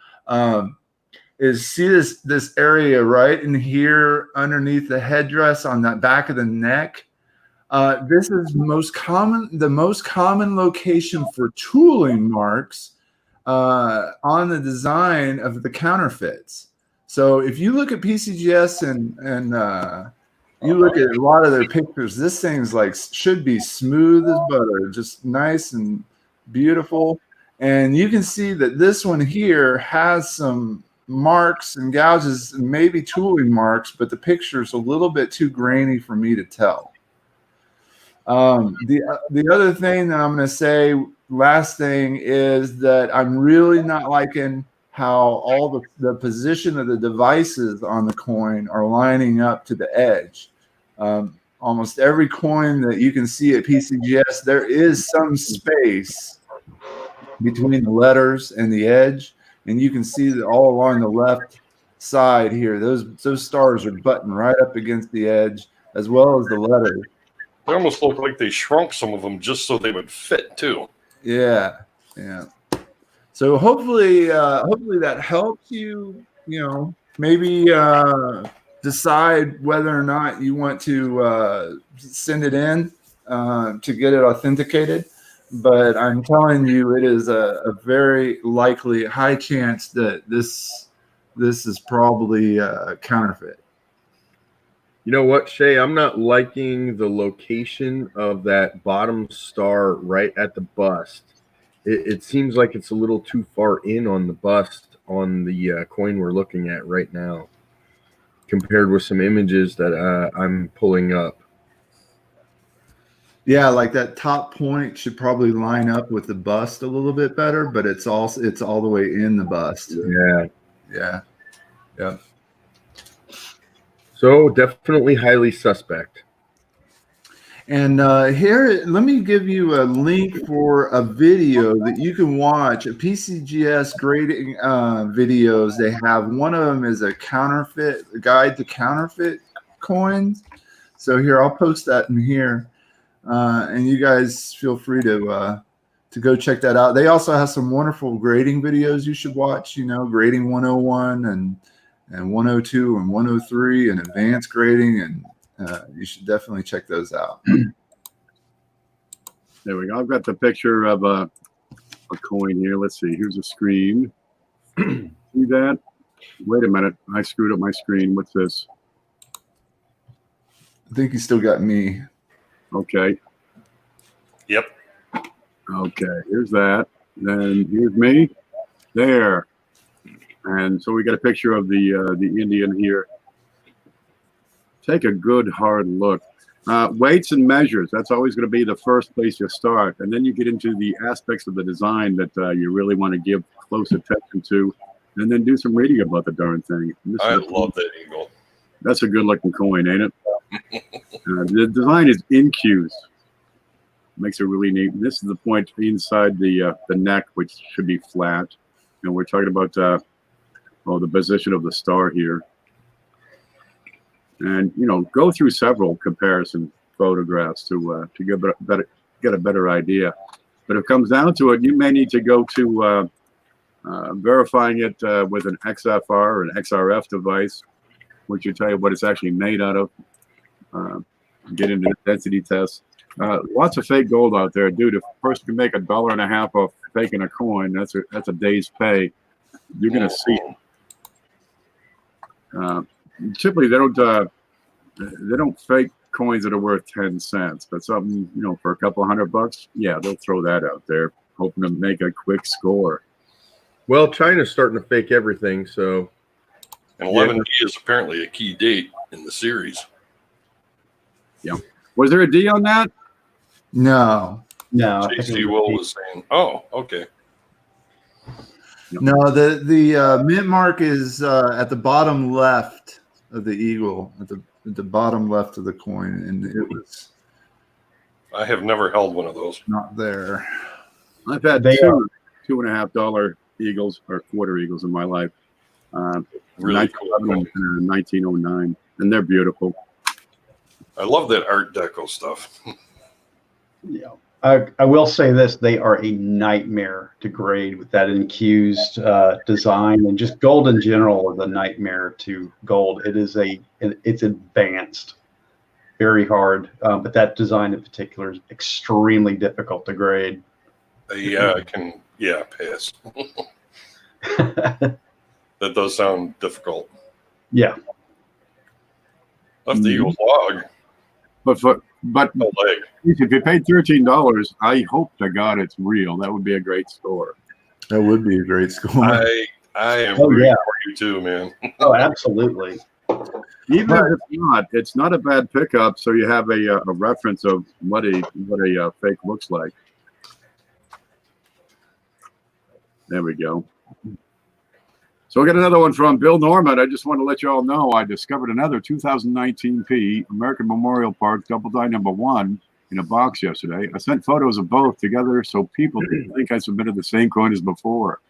is see this area right in here underneath the headdress on that back of the neck. This is the most common location for tooling marks on the design of the counterfeits. So if you look at PCGS and you look at a lot of their pictures, this thing's should be smooth as butter, just nice and beautiful. And you can see that this one here has some marks and gouges and maybe tooling marks, but the picture's a little bit too grainy for me to tell. The other thing that I'm going to say, last thing, is that I'm really not liking how all the position of the devices on the coin are lining up to the edge. Almost every coin that you can see at PCGS, there is some space between the letters and the edge, and you can see that all along the left side here, those stars are buttoned right up against the edge, as well as the letters. They almost look like they shrunk some of them just so they would fit too. Yeah. So hopefully that helps you. Maybe decide whether or not you want to send it in to get it authenticated. But I'm telling you, it is a very likely high chance that this is probably counterfeit. You know what, Shay? I'm not liking the location of that bottom star right at the bust. It seems like it's a little too far in on the bust on the coin we're looking at right now, compared with some images that I'm pulling up. Yeah, like that top point should probably line up with the bust a little bit better, but it's all the way in the bust. Yeah. So definitely highly suspect. And here, let me give you a link for a video that you can watch. A PCGS grading videos. They have one of them is a guide to counterfeit coins. So here, I'll post that in here, and you guys feel free to go check that out. They also have some wonderful grading videos you should watch. You know, grading 101 and 102 and 103 and advanced grading, and you should definitely check those out. There we go. I've got the picture of a coin here. Let's see. Here's a screen. See that? Wait a minute. I screwed up my screen. What's this? I think you still got me. Okay. Yep. Okay. Here's that. Then here's me. There. And so we got a picture of the Indian here. Take a good hard look. Weights and measures. That's always going to be the first place you start, and then you get into the aspects of the design that you really want to give close attention to, and then do some reading about the darn thing. I love that eagle. That's a good-looking coin, ain't it? The design is incused. Makes it really neat. And this is the point inside the neck, which should be flat. And we're talking about the position of the star here. And go through several comparison photographs to get a better idea. But if it comes down to it, you may need to go to verifying it with an XFR or an XRF device, which will tell you what it's actually made out of. Get into the density test. Lots of fake gold out there, dude. If a person can make $1.50 off faking a coin, that's a day's pay. You're gonna see it. Typically, they don't fake coins that are worth 10 cents, but something for a couple $100, yeah, they'll throw that out there, hoping to make a quick score. Well, China's starting to fake everything, so. And 11D is apparently a key date in the series. Yeah. Was there a D on that? No. JC Will was saying, "Oh, okay." No, the mint mark is at the bottom left of the eagle, at the bottom left of the coin, and it was. I have never held one of those. Not there. I've had $2.50 eagles or quarter eagles in my life. Really cool. 1909, and they're beautiful. I love that Art Deco stuff. Yeah. I will say this: they are a nightmare to grade with that infused design, and just gold in general is a nightmare to gold. It's advanced, very hard, but that design in particular is extremely difficult to grade. I can pass. That does sound difficult. Yeah. Left the Eagles log. But No leg. if you paid $13, I hope to God it's real. That would be a great score. That would be a great score. I am rooting for you too, man. Oh, absolutely. Even if it's not a bad pickup. So you have a reference of what a fake looks like. There we go. So we got another one from Bill Norman. I just want to let you all know I discovered another 2019 P American Memorial Park double die #1 in a box yesterday. I sent photos of both together so people didn't think I submitted the same coin as before.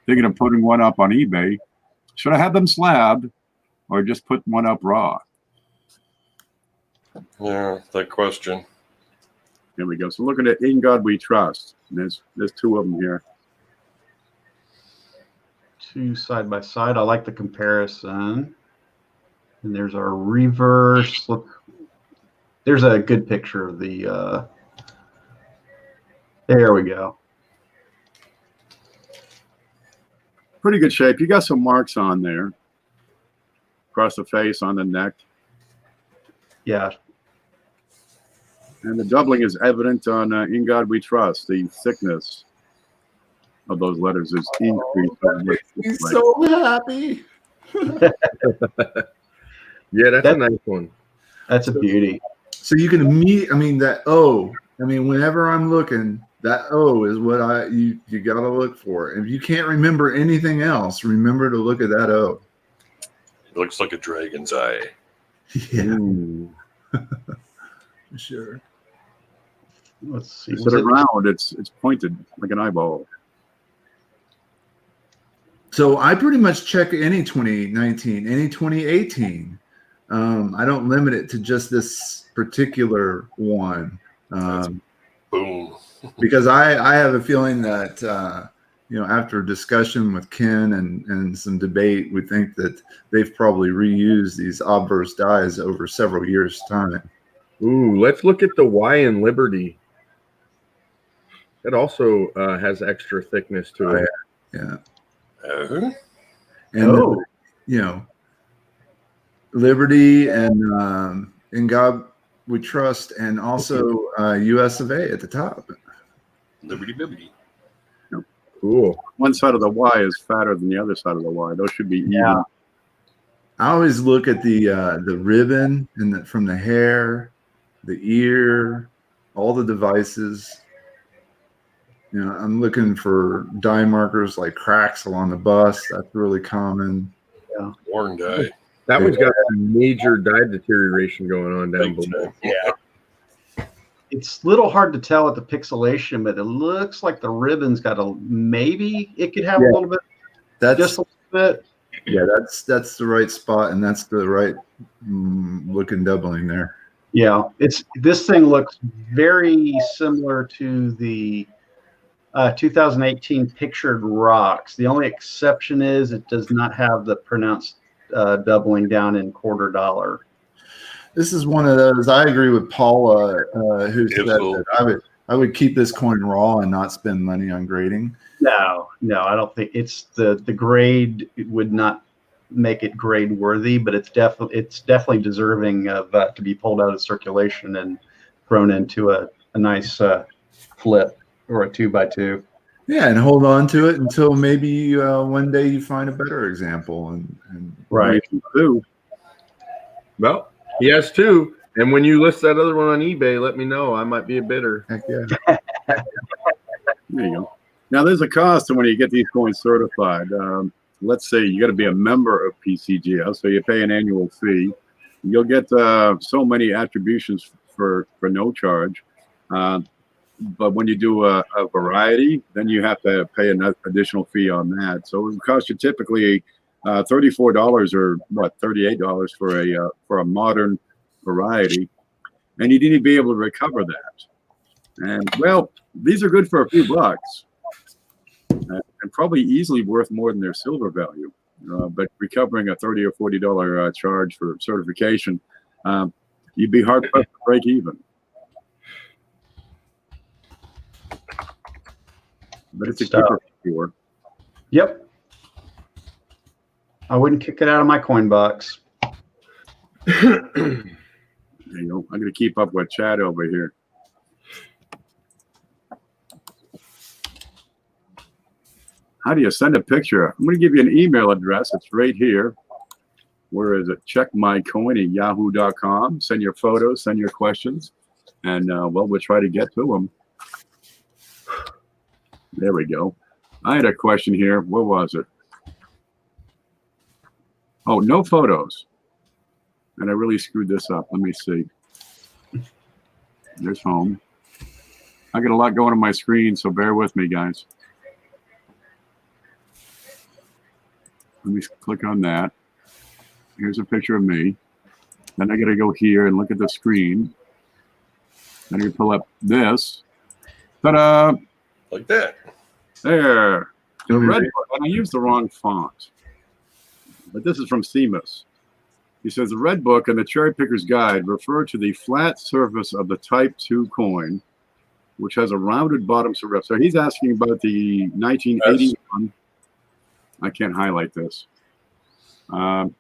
Thinking of putting one up on eBay. Should I have them slabbed or just put one up raw? Yeah, that question. Here we go. So looking at In God We Trust. And there's two of them here. Two side by side. I like the comparison. And there's our reverse. Look, there's a good picture of the. There we go. Pretty good shape. You got some marks on there. Across the face, on the neck. Yeah. And the doubling is evident on In God We Trust. The thickness of those letters is increased. He's so happy. Yeah, that's a nice one. That's a beauty. So you can that O. Whenever I'm looking, that O is what you gotta look for. If you can't remember anything else, remember to look at that O. It looks like a dragon's eye. Yeah. Sure. Let's see. Instead of round, it's pointed like an eyeball. So I pretty much check any 2019, any 2018. I don't limit it to just this particular one. Boom. Because I have a feeling that after discussion with Ken and some debate, we think that they've probably reused these obverse dyes over several years' time. Ooh, let's look at the Y in Liberty. It also has extra thickness to it. Yeah. Oh. And Liberty and In God We Trust, and also US of A at the top. Liberty Bibbity. Cool. One side of the Y is fatter than the other side of the Y. Those should be even. Yeah. I always look at the ribbon and from the hair, the ear, all the devices. I'm looking for dye markers like cracks along the bust. That's really common. Yeah. Worn dye. That one's got major dye deterioration going on down below. Yeah. It's a little hard to tell at the pixelation, but it looks like the ribbon's got maybe it could have a little bit, just a little bit. Yeah, that's the right spot, and that's the right looking doubling there. Yeah, this thing looks very similar to the 2018 Pictured Rocks. The only exception is it does not have the pronounced doubling down in quarter dollar. This is one of those. I agree with Paula, who said that I would keep this coin raw and not spend money on grading. No, I don't think it's the grade. It would not make it grade worthy, but it's definitely deserving of to be pulled out of circulation and thrown into a nice flip or a 2x2. Yeah, and hold on to it until maybe one day you find a better example. And right. Well, he has two. And when you list that other one on eBay, let me know. I might be a bidder. Heck yeah. There you go. Now, there's a cost to when you get these coins certified. Let's say you got to be a member of PCGS, so you pay an annual fee. You'll get so many attributions for no charge. But when you do a variety, then you have to pay an additional fee on that. So it would cost you typically $34 or $38 for a modern variety, and you need to be able to recover that. And well, these are good for a few bucks, and probably easily worth more than their silver value. But recovering a $30 or $40 charge for certification, you'd be hard pressed to break even. But it's a keeper for sure. Yep. I wouldn't kick it out of my coin box. There you go. I'm going to keep up with Chad over here. How do you send a picture? I'm going to give you an email address. It's right here. Where is it? checkmycoin@yahoo.com. Send your photos, send your questions, and we'll try to get to them. There we go. I had a question here. Where was it? Oh, no photos. And I really screwed this up. Let me see. There's home. I got a lot going on my screen, so bear with me, guys. Let me click on that. Here's a picture of me. Then I got to go here and look at the screen. Then I pull up this. Ta-da! Like that. There. The red book, and I used the wrong font. But this is from Seamus. He says, the red book and the cherry picker's guide refer to the flat surface of the Type 2 coin, which has a rounded bottom surface. So he's asking about the 1981. Yes. I can't highlight this. Let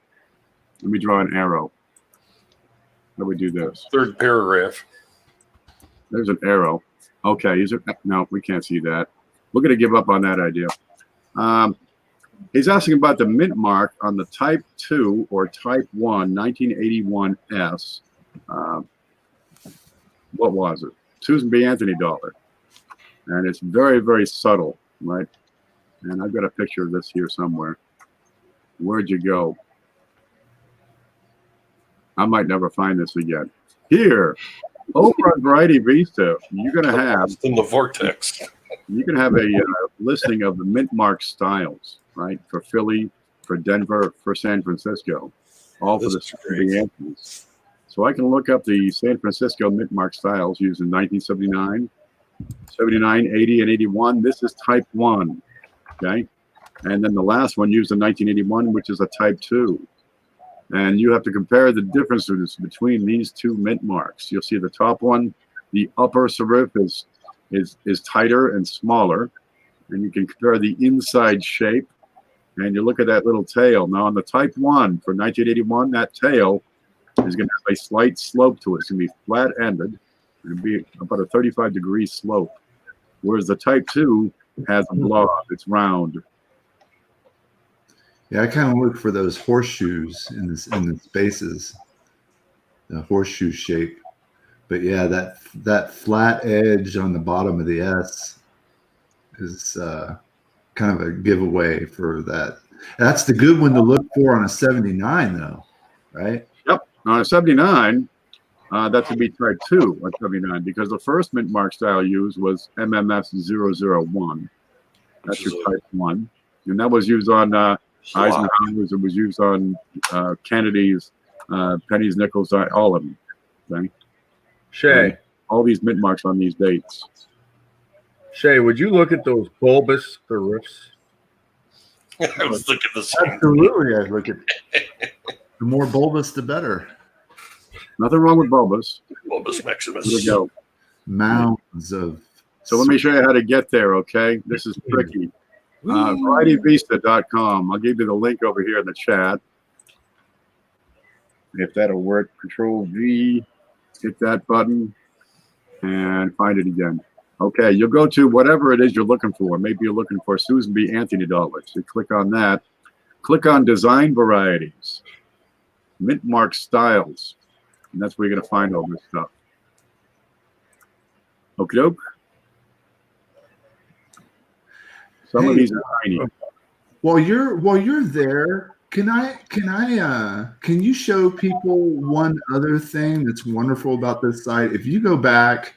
me draw an arrow. How do we do this? Third paragraph. There's an arrow. Okay. No, we can't see that. We're going to give up on that idea. He's asking about the mint mark on the Type 2 or Type 1 1981S. What was it? Susan B. Anthony dollar. And it's very, very subtle, right? And I've got a picture of this here somewhere. Where'd you go? I might never find this again. Here, over on Variety Vista, you're going to have... It's in the vortex. You can have a listing of the mint mark styles, right? For Philly, for Denver, for San Francisco. all for the That's great. answers. So I can look up the San Francisco mint mark styles used in 1979, 79, 80, and 81. This is type 1, okay? And then the last one used in 1981, which is a type 2. And you have to compare the differences between these two mint marks. You'll see the top one, the upper serif is tighter and smaller. And you can compare the inside shape. And you look at that little tail. Now on the type 1 for 1981, that tail is going to have a slight slope to it. It's going to be flat-ended. It'll be about a 35-degree slope. Whereas the type 2 has a blob. It's round. Yeah, I kind of look for those horseshoes in the spaces, the horseshoe shape. But yeah, that flat edge on the bottom of the S is kind of a giveaway for that. That's the good one to look for on a 79, though, right? Yep. On a 79, that would be type 2 on 79 because the first mint mark style used was MMF001. That's your type 1. And that was used on Eisenhower's. It was used on Kennedy's, pennies, nickels, all of them. Okay? Shay, all these mint marks on these dates. Shay, would you look at those bulbous serifs? I was looking the same. Absolutely, I'd look at the more bulbous, the better. Nothing wrong with bulbus. Bulbous Maximus. Here we go. Mounds of. So let me show you how to get there, okay? This is tricky. VarietyVista.com. I'll give you the link over here in the chat. If that'll work, Control V, hit that button, and find it again. Okay, you'll go to whatever it is you're looking for. Maybe you're looking for Susan B. Anthony dollars. You click on that. Click on Design Varieties, Mint Mark Styles, and that's where you're going to find all this stuff. Okie doke. Some of these are tiny. While you're there, can you show people one other thing that's wonderful about this site? If you go back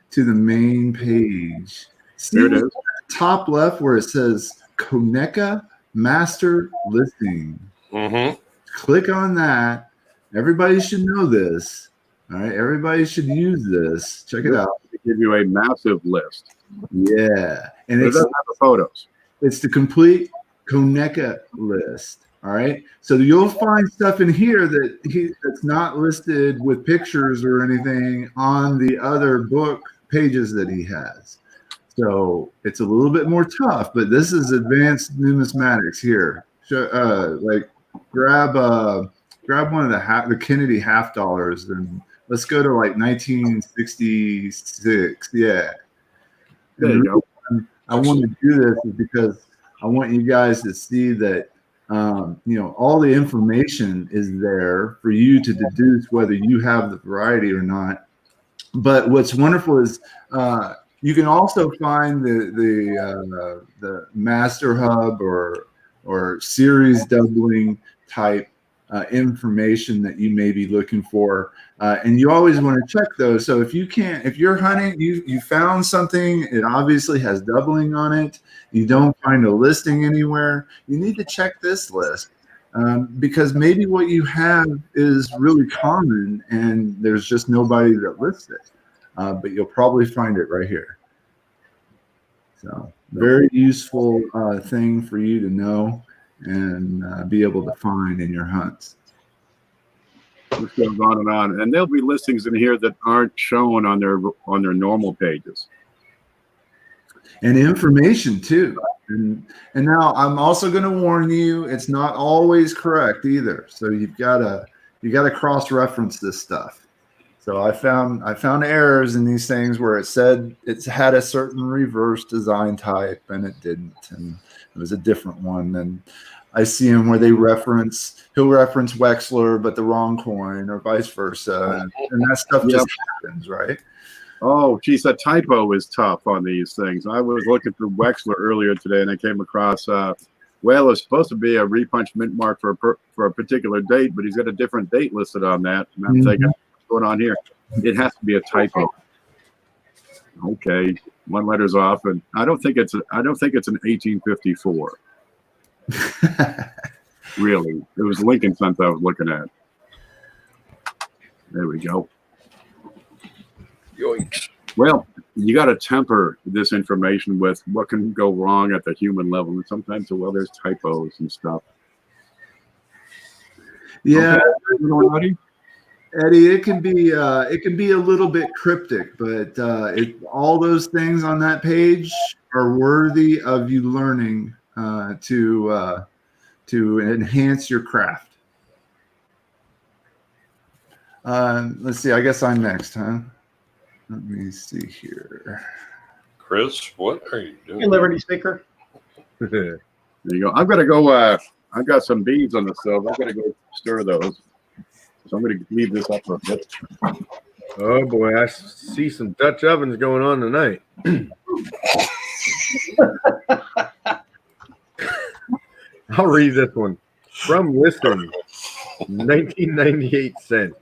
to the main page, see There it is. Top left where it says Coneca Master Listing. Mm-hmm. Click on that. Everybody should know this. All right, everybody should use this. Check it out. They give you a massive list. Yeah, and It it's doesn't have the photos. It's the complete Coneca list. All right. So you'll find stuff in here that's not listed with pictures or anything on the other book pages that he has. So it's a little bit more tough, but this is advanced numismatics here. Like grab one of the Kennedy half dollars and let's go to like 1966. Yeah. There you go. I want to do this is because I want you guys to see that all the information is there for you to deduce whether you have the variety or not. But what's wonderful is you can also find the master hub or series doubling type information that you may be looking for, and you always want to check those. So if you're hunting, you found something, it obviously has doubling on it, you don't find a listing anywhere, you need to check this list, because maybe what you have is really common and there's just nobody that lists it, but you'll probably find it right here. So very useful thing for you to know and be able to find in your hunts. This goes on, and there'll be listings in here that aren't shown on their normal pages. And information too. And now I'm also going to warn you, it's not always correct either. So you got to cross-reference this stuff. So I found errors in these things where it said it had a certain reverse design type and it didn't, and it was a different one. And I see them where he'll reference Wexler but the wrong coin, or vice versa, and that stuff just happens, right? Oh, geez, that typo is tough on these things. I was looking through Wexler earlier today, and I came across, well, it's supposed to be a repunch mint mark for a particular date, but he's got a different date listed on that. And I'm thinking, what's going on here? It has to be a typo. Okay, one letter's off, and I don't think it's an 1854. Really. It was Lincoln Center I was looking at. There we go. Yoinks. Well, you got to temper this information with what can go wrong at the human level. And sometimes, well, there's typos and stuff. Yeah, Okay. Eddie, it can be a little bit cryptic, but all those things on that page are worthy of you learning to enhance your craft. Let's see. I guess I'm next, huh? Let me see here. Chris, what are you doing? Hey, Liberty Speaker. There you go. I've got to go. I've got some beads on the stove. I've got to go stir those. So I'm going to leave this up for a bit. Oh boy, I see some Dutch ovens going on tonight. I'll read this one. From Listen, 1998 cent.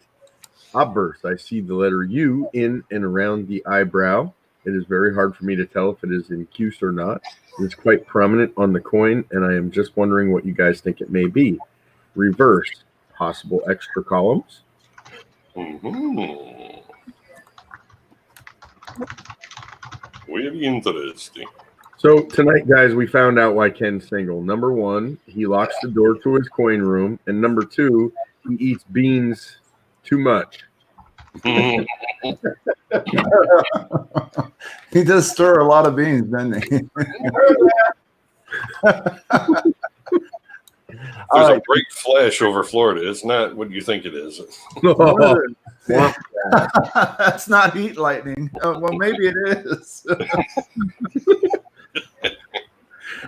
Obverse, I see the letter U in and around the eyebrow. It is very hard for me to tell if it is in Cuse or not. It's quite prominent on the coin, and I am just wondering what you guys think it may be. Reverse, possible extra columns. Mm-hmm. Very interesting. So tonight, guys, we found out why Ken's single. Number one, he locks the door to his coin room, and number two, he eats beans too much. He does stir a lot of beans, doesn't he? There's a bright flash over Florida. It's not what you think it is. That's not heat lightning. Oh, well, maybe it is.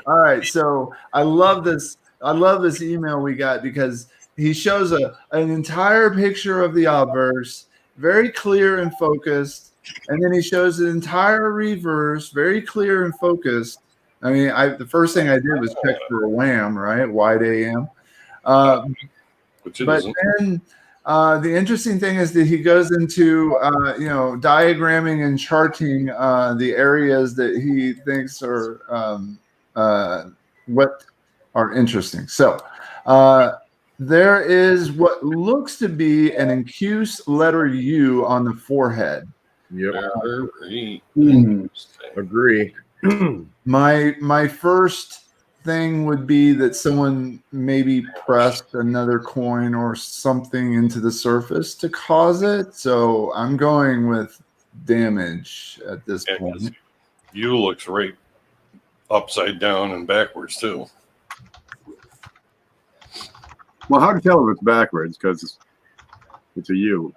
All right, so I love this. I love this email we got because he shows an entire picture of the obverse, very clear and focused, and then he shows an entire reverse, very clear and focused. I mean, the first thing I did was check for a wham, right? Wide AM. Which it But isn't. then the interesting thing is that he goes into diagramming and charting the areas that he thinks are what are interesting. So there is what looks to be an incuse letter U on the forehead. Yep, Very Mm. agree. My first thing would be that someone maybe pressed another coin or something into the surface to cause it. So I'm going with damage at this Yeah, point. U looks right upside down and backwards too. Well, hard to tell if it's backwards because it's a U.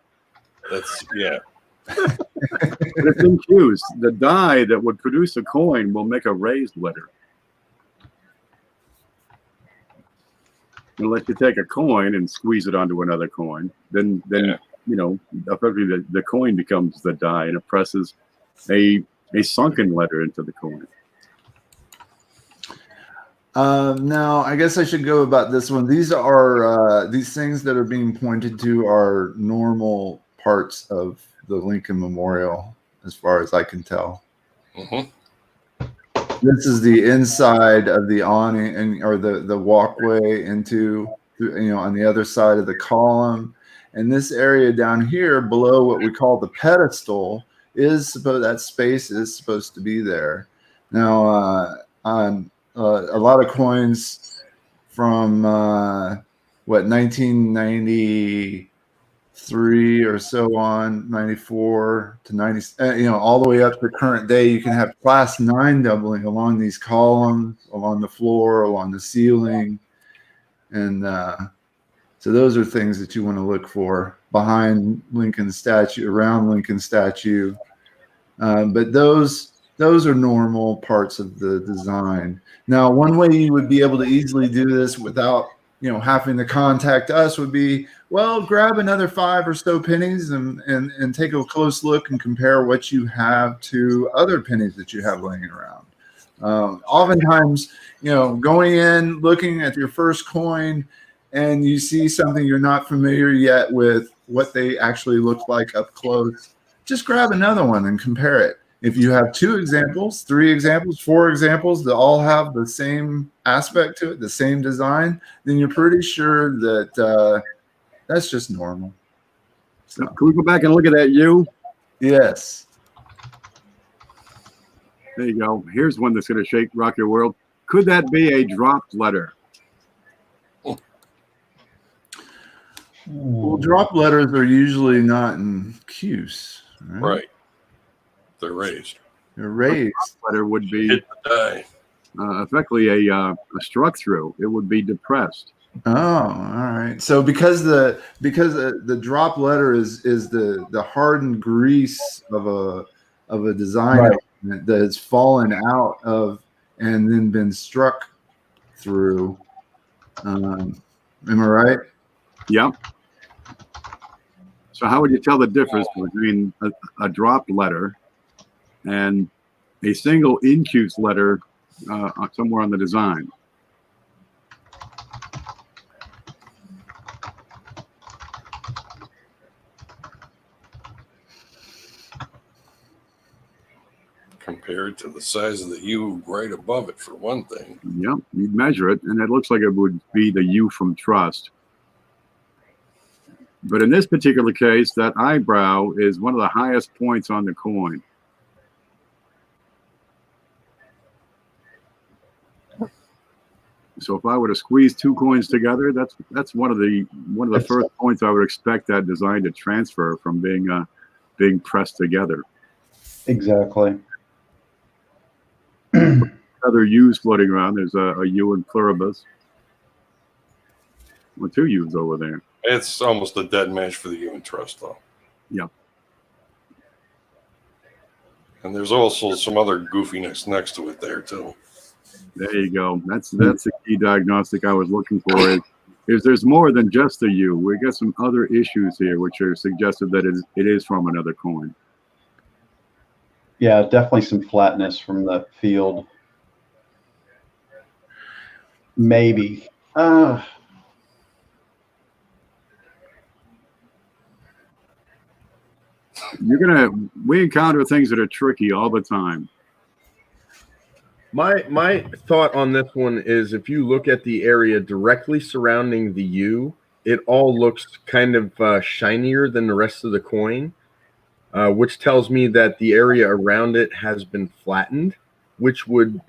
That's yeah. But it's infused. The die that would produce a coin will make a raised letter. Unless you take a coin and squeeze it onto another coin, then Yeah. you know, effectively the coin becomes the die and it presses a sunken letter into the coin. Now, I guess I should go about this one. These are these things that are being pointed to are normal parts of the Lincoln Memorial, as far as I can tell. Mm-hmm. This is the inside of the awning or the walkway into, on the other side of the column. And this area down here below what we call the pedestal that space is supposed to be there. Now, on a lot of coins from 1993 or so on, 94 to 90, all the way up to current day, you can have class 9 doubling along these columns, along the floor, along the ceiling. And so those are things that you want to look for behind Lincoln's statue, around Lincoln's statue. But those are normal parts of the design. Now, one way you would be able to easily do this without, having to contact us would be, well, grab another 5 or so pennies and take a close look and compare what you have to other pennies that you have laying around. Oftentimes, going in, looking at your first coin, and you see something you're not familiar yet with what they actually look like up close, just grab another one and compare it. If you have 2 examples, 3 examples, 4 examples that all have the same aspect to it, the same design, then you're pretty sure that that's just normal. So, Can we go back and look at that U? yes. There you go. Here's one that's going to rock your world. Could that be a dropped letter? Well, drop letters are usually not in Qs, right? Right. They're raised. They're raised. Letter would be Hit the die. effectively a struck through. It would be depressed. Oh, all right. So because the drop letter is the hardened grease of a design Right. element that has fallen out of and then been struck through. Am I right? Yep. So how would you tell the difference between a dropped letter and a single incuse letter somewhere on the design? Compared to the size of the U right above it, for one thing. Yep, you'd measure it, and it looks like it would be the U from trust. But in this particular case, that eyebrow is one of the highest points on the coin. So if I were to squeeze 2 coins together, that's one of the first points I would expect that design to transfer from being pressed together. Exactly. Other U's floating around. There's a U in pluribus. Well, 2 U's over there. It's almost a dead match for the U in trust, though. Yeah. And there's also some other goofiness next to it there, too. There you go. That's the key diagnostic I was looking for. Is there's more than just the U. We got some other issues here, which are suggestive that it is from another coin. Yeah, definitely some flatness from the field. Maybe. We encounter things that are tricky all the time. My thought on this one is if you look at the area directly surrounding the U, it all looks kind of shinier than the rest of the coin, which tells me that the area around it has been flattened, which would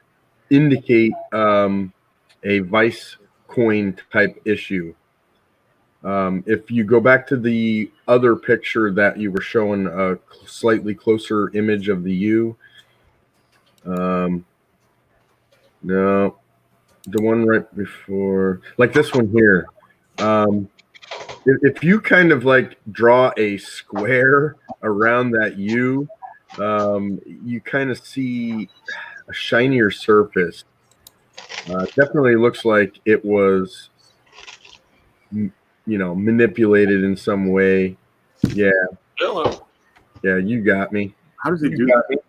indicate a vice coin type issue. If you go back to the other picture that you were showing, a slightly closer image of the U, no, the one right before, like this one here. If you kind of like draw a square around that U, you kind of see a shinier surface. Definitely looks like it was, manipulated in some way. Yeah. Hello. Yeah, you got me. How does it do that?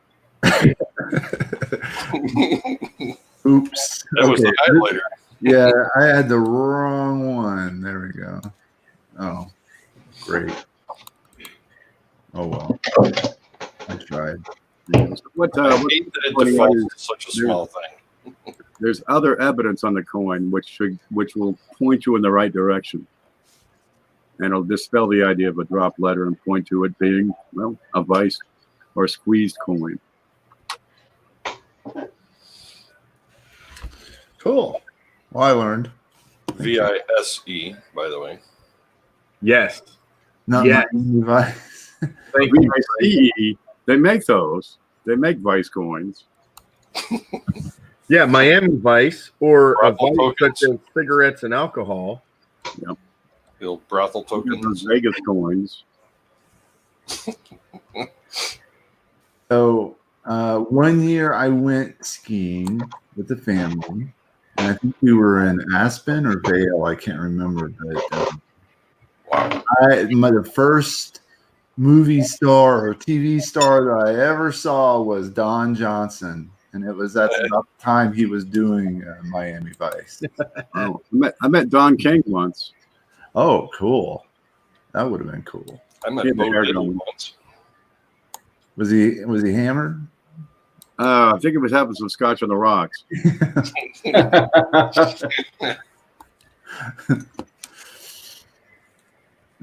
Oops. That was the highlighter. Yeah, I had the wrong one. There we go. Oh, great. Oh, well. I tried. What I hate that it defaults to such a small thing. There's other evidence on the coin which will point you in the right direction. And it'll dispel the idea of a drop letter and point to it being, well, a vice or a squeezed coin. Cool. Well, I learned. VISE, by the way. Yes. Not Yes. my device. Thank you. VICE, they make those. They make vice coins. Yeah, Miami Vice or a Brothel vice tokens. such as cigarettes and alcohol. The old brothel Those tokens. Vegas coins. So one year I went skiing with the family, and I think we were in Aspen or Vail. I can't remember, but Wow. the first movie star or TV star that I ever saw was Don Johnson, and that's about the time he was doing Miami Vice. Oh, I met Don King once. Oh, cool! That would have been cool. I met Yeah, Bo the hair Diddle gun. once. Was he hammered? I think it was having some scotch on the rocks.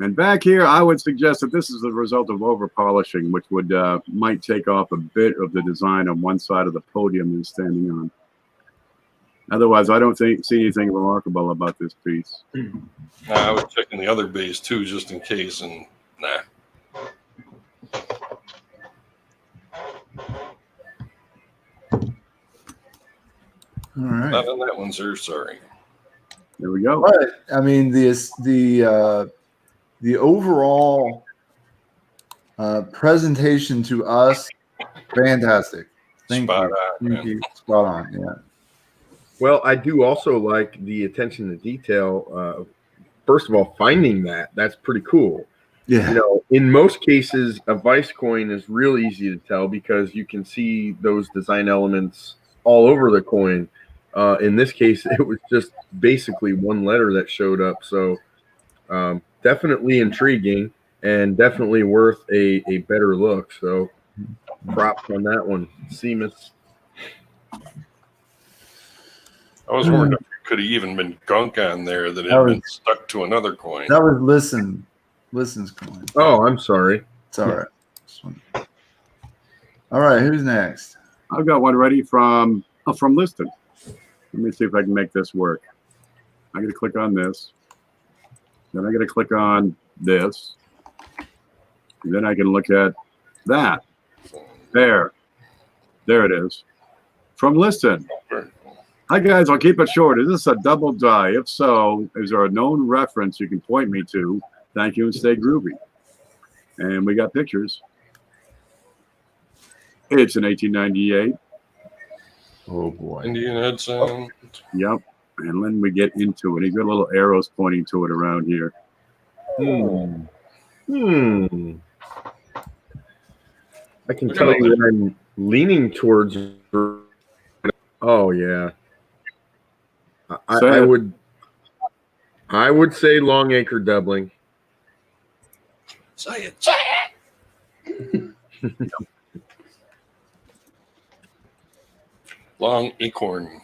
And back here, I would suggest that this is the result of over polishing, which would might take off a bit of the design on one side of the podium you're standing on. Otherwise, I don't see anything remarkable about this piece. I was checking the other base too, just in case, and nah. All right. Not on that one, sir. Sorry. There we go. But I mean, the overall presentation to us, fantastic. Thank Spot you. on, Thank man. you. Spot on. Yeah. Well, I do also like the attention to detail. First of all, finding that's pretty cool. Yeah. You know, in most cases, a Vice coin is real easy to tell because you can see those design elements all over the coin. In this case, it was just basically one letter that showed up. So definitely intriguing and definitely worth a better look. So props on that one. Seamus. I was wondering if it could have even been gunk on there that had been stuck to another coin. That was Listen's coin. Oh, I'm sorry. It's all right. All right, who's next? I've got one ready from Liston. Let me see if I can make this work. I'm going to click on this. Then I'm going to click on this. And then I can look at that. There it is. From Liston. Hi, guys. I'll keep it short. Is this a double die? If so, is there a known reference you can point me to? Thank you and stay groovy. And we got pictures. It's an 1898. Oh, boy. Indian head sound. Yep. And then we get into it. He's got little arrows pointing to it around here. I can tell you that I'm leaning towards. Oh yeah. I would say long acre doubling. Say it. Long acorn.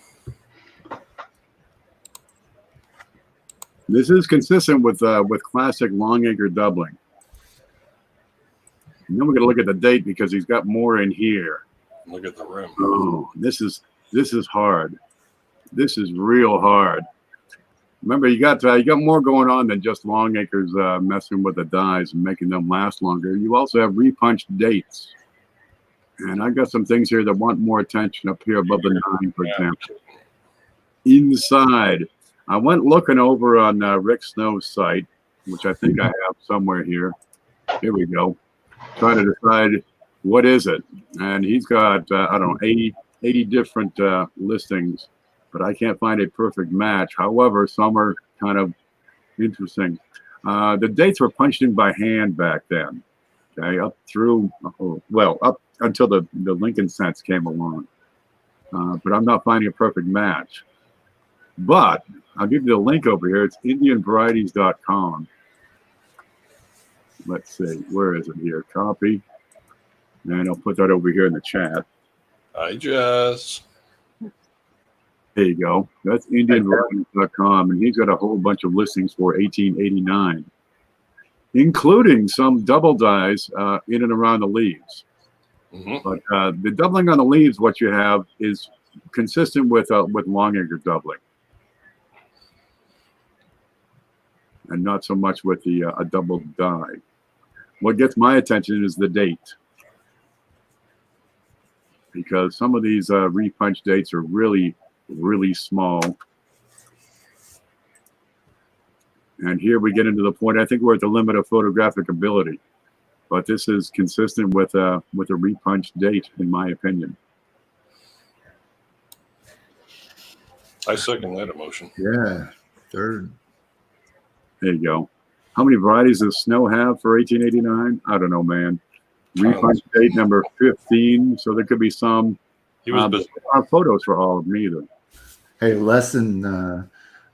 This is consistent with classic long acre doubling. And then we're gonna look at the date because he's got more in here. Look at the rim. Oh, this is hard. This is real hard. Remember, you got more going on than just long acres messing with the dies and making them last longer. You also have repunched dates. And I've got some things here that want more attention up here above the 9, for example. Inside, I went looking over on Rick Snow's site, which I think I have somewhere here. Here we go. Trying to decide what is it. And he's got, I don't know, 80 different listings, but I can't find a perfect match. However, some are kind of interesting. The dates were punched in by hand back then. Okay, up through, up until the Lincoln cents came along. But I'm not finding a perfect match. But I'll give you the link over here. It's indianvarieties.com. Let's see, where is it here? Copy. And I'll put that over here in the chat. Hi, Jess. There you go. That's indianvarieties.com. And he's got a whole bunch of listings for 1889, including some double dies in and around the leaves. Mm-hmm. But the doubling on the leaves, what you have is consistent with long acre doubling, and not so much with the a double die. What gets my attention is the date, because some of these repunch dates are really, really small. And here we get into the point. I think we're at the limit of photographic ability, but this is consistent with a repunch date, in my opinion. I second that emotion. Yeah, third. There you go. How many varieties does Snow have for 1889? I don't know, man. Repunch date number 15. So there could be some. He was busy. Photos for all of them either. Hey, less than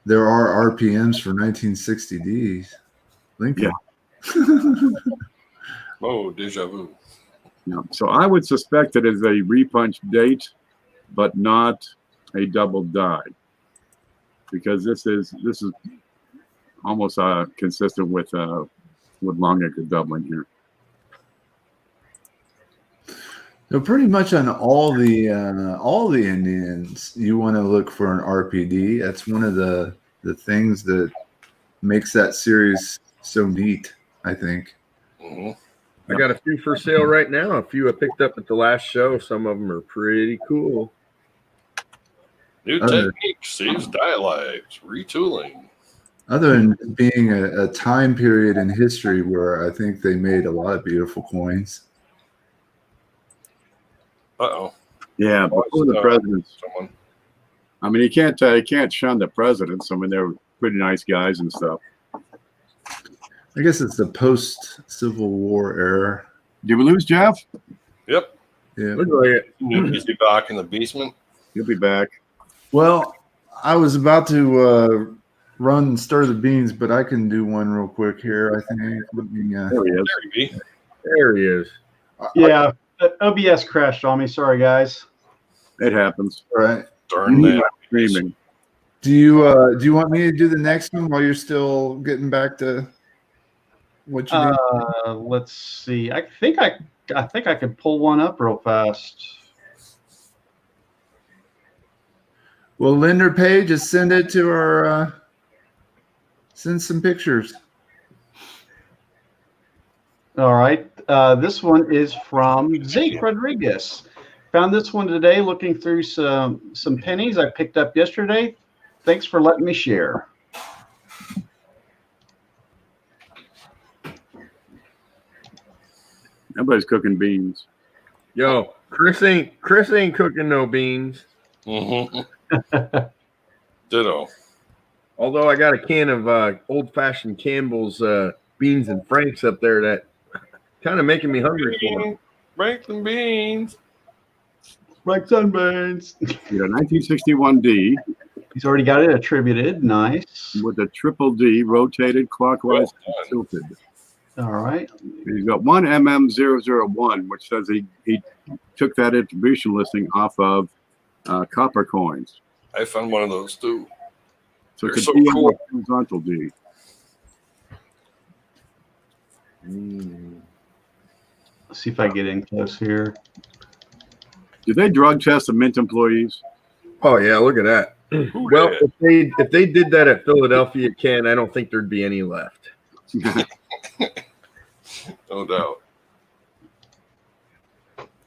there are RPMs for 1960Ds. Lincoln. Yeah. Oh, deja vu. Yeah. So I would suspect it is a repunch date, but not a double die, because this is almost consistent with Longacre doubling here. So pretty much on all the Indians, you want to look for an RPD. That's one of the things that makes that series so neat, I think. Mhm. I got a few for sale right now. A few I picked up at the last show. Some of them are pretty cool. New techniques, saves dialects, retooling. Other than being a time period in history where I think they made a lot of beautiful coins. Uh-oh. Yeah, before the presidents. Someone. I mean, you can't shun the presidents. I mean, they're pretty nice guys and stuff. I guess it's the post-Civil War era. Did we lose Jeff? Yep. Yeah. Look like it. Is he back in the basement? He'll be back. Well, I was about to run and stir the beans, but I can do one real quick here. I think. Let me, There he is. There he be. There he is. Yeah, OBS crashed on me. Sorry, guys. It happens. all right. Darn that. Streaming. Do you want me to do the next one while you're still getting back to what you need? Let's see. I think I could pull one up real fast. Well, Linder Page, just send it to our send some pictures. All right. This one is from Zeke Rodriguez. Found this one today looking through some pennies I picked up yesterday. Thanks for letting me share. Everybody's cooking beans. Yo, Chris ain't cooking no beans. Mm-hmm. Ditto. Although I got a can of old-fashioned Campbell's beans and Franks up there that kind of making me hungry for them. Franklin beans. Like sunburns. You know, 1961D He's already got it attributed. Nice. with a triple D rotated clockwise Well done. tilted. All right. He's got one MM001, which says he took that attribution listing off of copper coins. I found one of those too. So They're it's so a D on cool. a horizontal D. Let's see if I get in close here. Did they drug test the Mint employees? Oh yeah, look at that. Who Well, did? if they did that at Philadelphia, Ken, I don't think there'd be any left. No doubt.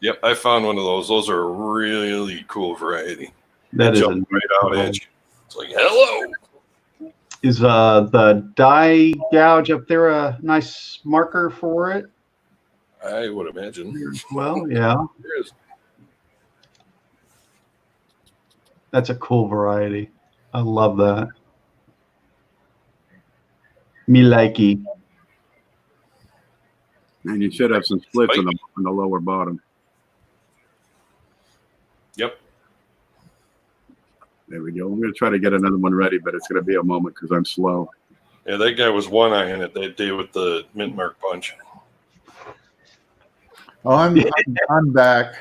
Yep, I found one of those. Those are a really cool variety. That is Jump right out at you. It's like, hello. Is the die gouge up there a nice marker for it? I would imagine. Well, yeah, There is. that's a cool variety. I love that. Me likey. And you should have some splits on the lower bottom. Yep. There we go. I'm going to try to get another one ready, but it's going to be a moment because I'm slow. Yeah, that guy was one-eyeing it that day with the mint mark punch. Oh, I'm back.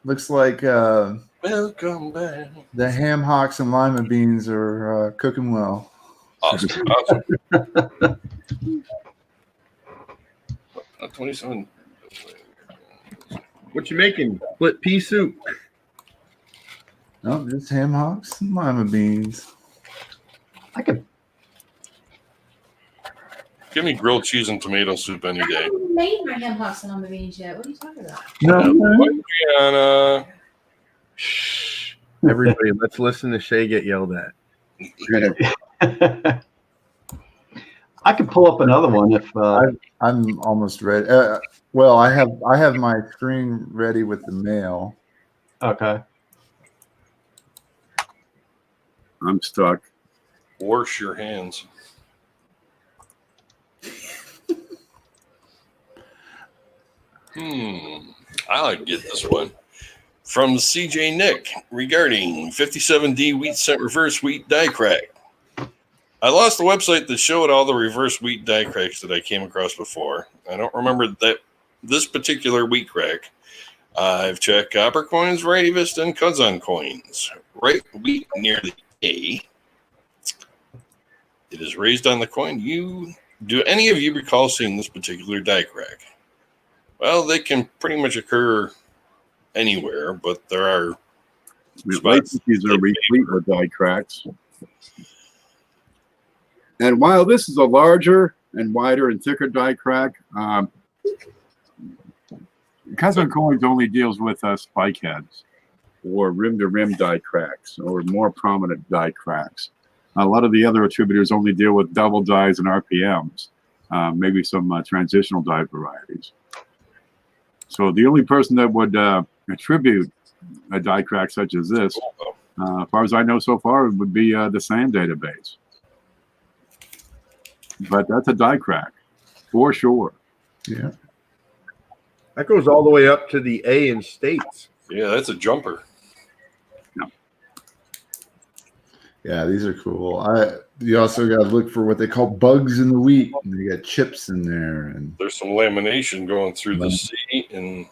Looks like Welcome back. the ham hocks and lima beans are cooking well. Awesome. Awesome. 27. What you making? Split pea soup. No, just ham hocks and lima beans. I could. Give me grilled cheese and tomato soup any I day. haven't made my ham hocks and lima beans yet. What are you talking about? No, Brianna. Shh. Everybody, let's listen to Shay get yelled at. I could pull up another one if. I'm almost ready. Well, I have my screen ready with the mail. Okay. I'm stuck. Wash your hands. I like to get this one. From CJ Nick regarding 57D wheat cent reverse wheat die crack. I lost the website that showed all the reverse wheat die cracks that I came across before. I don't remember that this particular wheat rack, I've checked copper coins, varieties, and Kazan coins. Right wheat near the A. It is raised on the coin. Do any of you recall seeing this particular die crack? Well, they can pretty much occur anywhere, but there are spots. These are replete with die cracks. And while this is a larger and wider and thicker die crack, Kazan coins only deals with spike heads or rim-to-rim die cracks or more prominent die cracks. A lot of the other attributors only deal with double dies and RPMs, maybe some transitional die varieties. So the only person that would attribute a die crack such as this, as far as I know so far, would be the SAM database. But that's a die crack, for sure. Yeah. That goes all the way up to the A in states. Yeah, that's a jumper. Yeah, these are cool. You also got to look for what they call bugs in the wheat, and they got chips in there. And There's some lamination going through the C in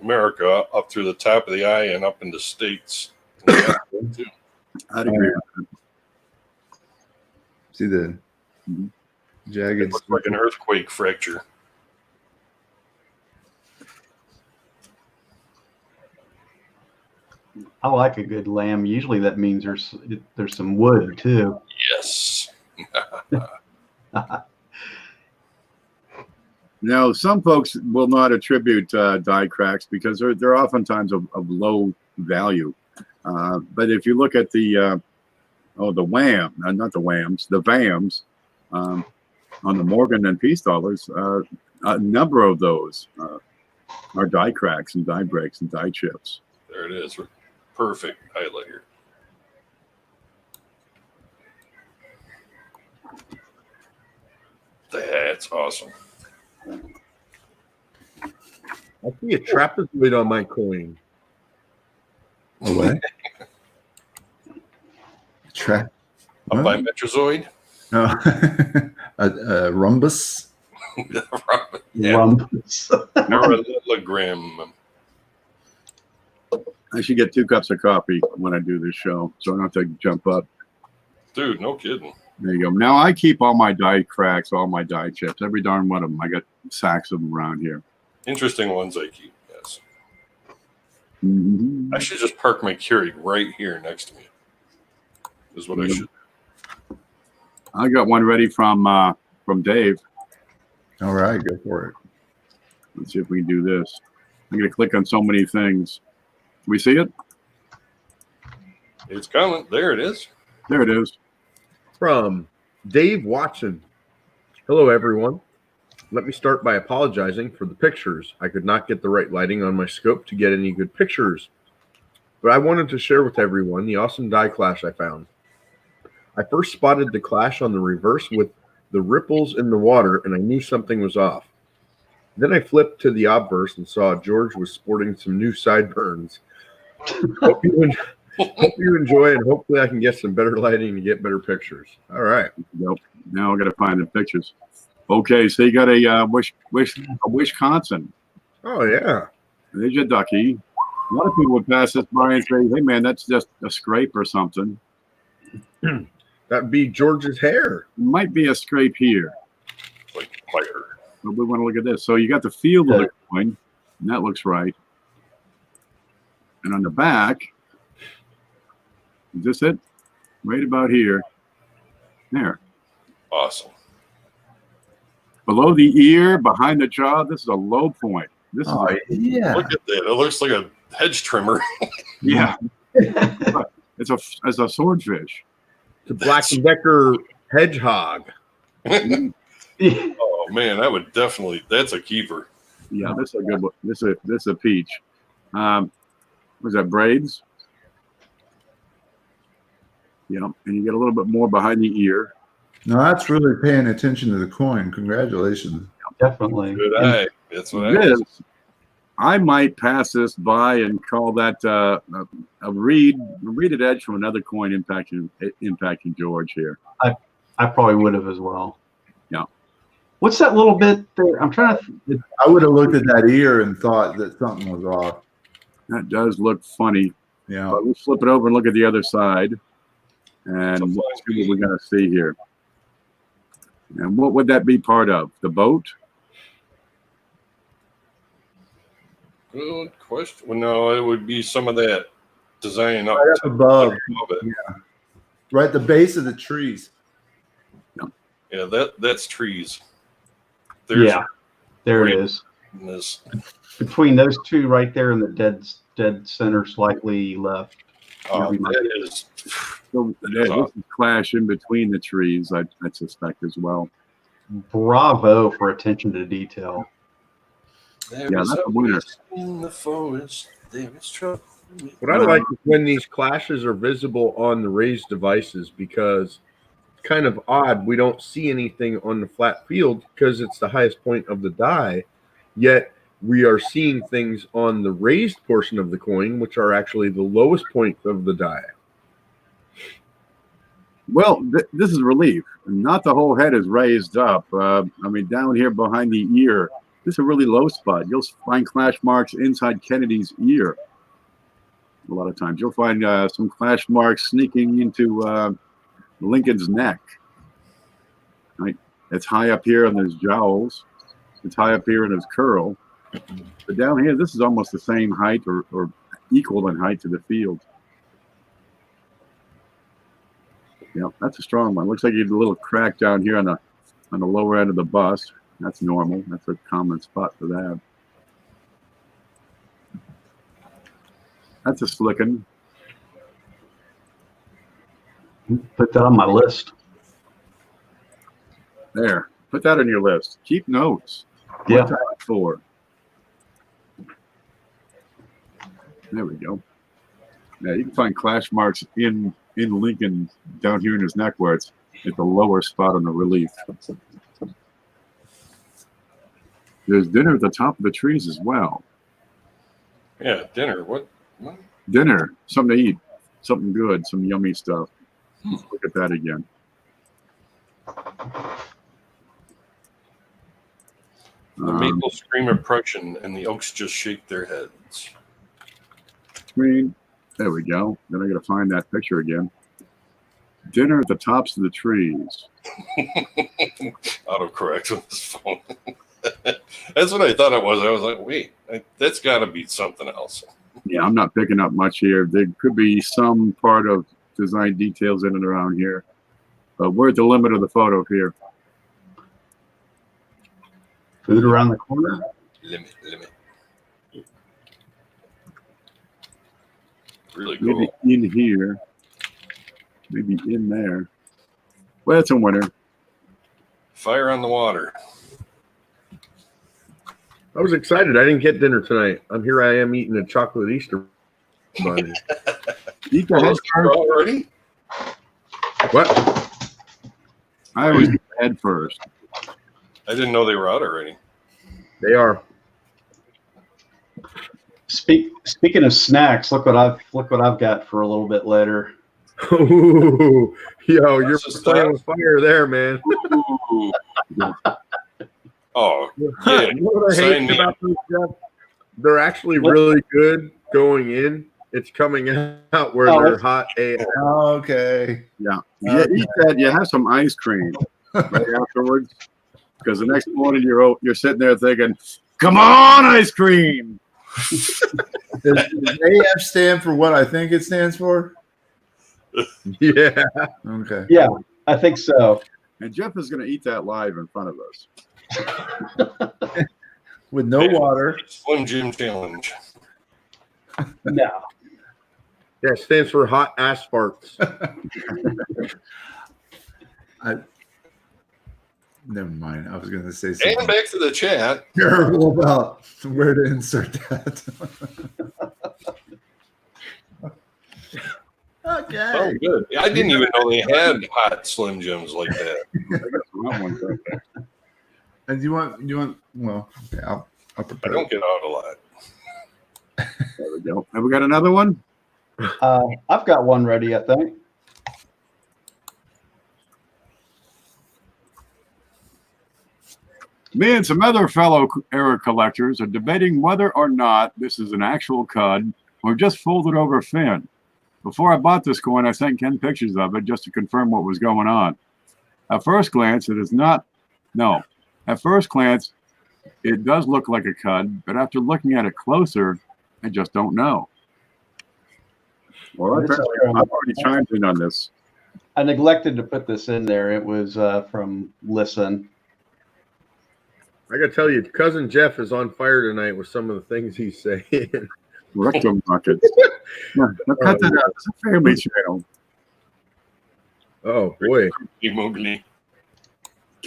America, up through the top of the eye and up into states. I'd agree. see the jagged. It looks like an earthquake fracture. I like a good lamb. Usually that means there's some wood too. Yes. Now, some folks will not attribute die cracks because they're oftentimes of low value. But if you look at the WAM, not the WAMs, the VAMs on the Morgan and Peace dollars, a number of those are die cracks and die breaks and die chips. There it is. Perfect highlighter. That's awesome. I see a trapezoid on my coin. What? Up by Metrozoid. No. a rhombus. Yeah. Rhombus. Parallelogram. I should get 2 cups of coffee when I do this show, so I don't have to jump up. Dude, no kidding. There you go. Now I keep all my die cracks, all my die chips, every darn one of them. I got sacks of them around here. Interesting ones I keep, yes. Mm-hmm. I should just park my Keurig right here next to me. Is what I should. I got one ready from Dave. All right, go for it. Let's see if we can do this. I'm going to click on so many things. We see it? It's coming. There it is. There it is. From Dave Watson. Hello, everyone. Let me start by apologizing for the pictures. I could not get the right lighting on my scope to get any good pictures. But I wanted to share with everyone the awesome die clash I found. I first spotted the clash on the reverse with the ripples in the water, and I knew something was off. Then I flipped to the obverse and saw George was sporting some new sideburns. Hope you enjoy, and hopefully I can get some better lighting to get better pictures. All right. Nope. Now I got to find the pictures. Okay, so you got a Wisconsin. Oh, yeah. There's your ducky. A lot of people would pass this by and say, hey, man, that's just a scrape or something. That'd be George's hair. Might be a scrape here. Like fire. But we want to look at this. So you got the field of the coin, and that looks right. And on the back, is this it? Right about here. There. Awesome. Below the ear, behind the jaw, this is a low point. This is Yeah. Look at that. It looks like a hedge trimmer. yeah. It's a swordfish. It's a Black & Decker hedgehog. Oh, man, that would definitely, that's a keeper. Yeah, this is a good one. This is a peach. Was that braids? Yeah, and you get a little bit more behind the ear. No, that's really paying attention to the coin. Congratulations. Definitely. Good eye. That's what I This, I might pass this by and call that a reeded edge from another coin impacting George here. I probably would have as well. What's that little bit there? I'm trying to. I would have looked at that ear and thought that something was off. That does look funny. Yeah. But let's flip it over and look at the other side. And let's see what we're going to see here. And what would that be part of? The boat? Good question. Well, no, it would be some of that design up, Right up above. it. Yeah. Right at the base of the trees. Yeah, that's trees. Yeah, there it is. This. Between those two right there in the dead center, slightly left. That is. So this is clash in between the trees, I suspect as well. Bravo for attention to detail. There Yeah, is that's a a winner. witch in the forest. There is trouble. What I like is when these clashes are visible on the raised devices, because it's kind of odd. We don't see anything on the flat field because it's the highest point of the die, yet we are seeing things on the raised portion of the coin, which are actually the lowest point of the die. Well, this is relief. Not the whole head is raised up. I mean, down here behind the ear, this is a really low spot. You'll find clash marks inside Kennedy's ear. A lot of times you'll find some clash marks sneaking into Lincoln's neck. Right? It's high up here on his jowls. It's high up here in his curl. But down here, this is almost the same height or equal in height to the field. Yeah, that's a strong one. Looks like you had a little crack down here on the lower end of the bust. That's normal. That's a common spot for that. That's a slicken. Put that on my list. There. Put that on your list. Keep notes. Yeah. What's that for? There we go. Yeah, you can find clash marks in Lincoln down here in his neck where it's at the lower spot on the relief. There's dinner at the top of the trees as well. Yeah, dinner. What? Dinner, something to eat, something good, some yummy stuff. Let's look at that again. The maple scream oppression, and the oaks just shake their heads. Screen. There we go. Then I got to find that picture again. Dinner at the tops of the trees. Autocorrect on this phone. That's what I thought it was. I was like, wait, that's got to be something else. Yeah, I'm not picking up much here. There could be some part of design details in and around here. But we're at the limit of the photo here. Food around the corner. Limit. Really cool. Maybe in here. Maybe in there. Well, it's a winner. Fire on the water. I was excited. I didn't get dinner tonight. I am eating a chocolate Easter bunny. Eat the head first. Already? What? I always eat the head first. I didn't know they were out already. They are. Speaking of snacks, look what I've got for a little bit later. Ooh, yo, you're This is playing tough. with fire there, man. Ooh. Oh, You yeah. know what I Sign hate me about those, Jeff? They're actually really good going in. It's coming out where they're hot AF. Okay. Yeah. You eat that, you have some ice cream right afterwards. Because the next morning you're sitting there thinking, come on, ice cream. Does AF stand for what I think it stands for? Yeah. Okay. Yeah, I think so. And Jeff is going to eat that live in front of us. With no water. Slim Jim Challenge. No. Yeah, it stands for hot asphalts. Never mind. I was going to say And something back to the chat. terrible about where to insert that. Okay. Oh, good. I didn't even know they had hot Slim Jims like that. I got some hot ones right there. And you want? Well, okay. I'll I prepare. don't get out a lot. There we go. Have we got another one? I've got one ready, I think. Me and some other fellow error collectors are debating whether or not this is an actual cud or just folded over fin. Before I bought this coin, I sent Ken pictures of it just to confirm what was going on. At first glance, it is not. No. At first glance, it does look like a cud, but after looking at it closer, I just don't know. Well, I've already chimed in on this. I neglected to put this in there. It was from Listen. I got to tell you, cousin Jeff is on fire tonight with some of the things he's saying. Rectum markets. Cut that out. It's a family channel. Oh boy. Mowgli.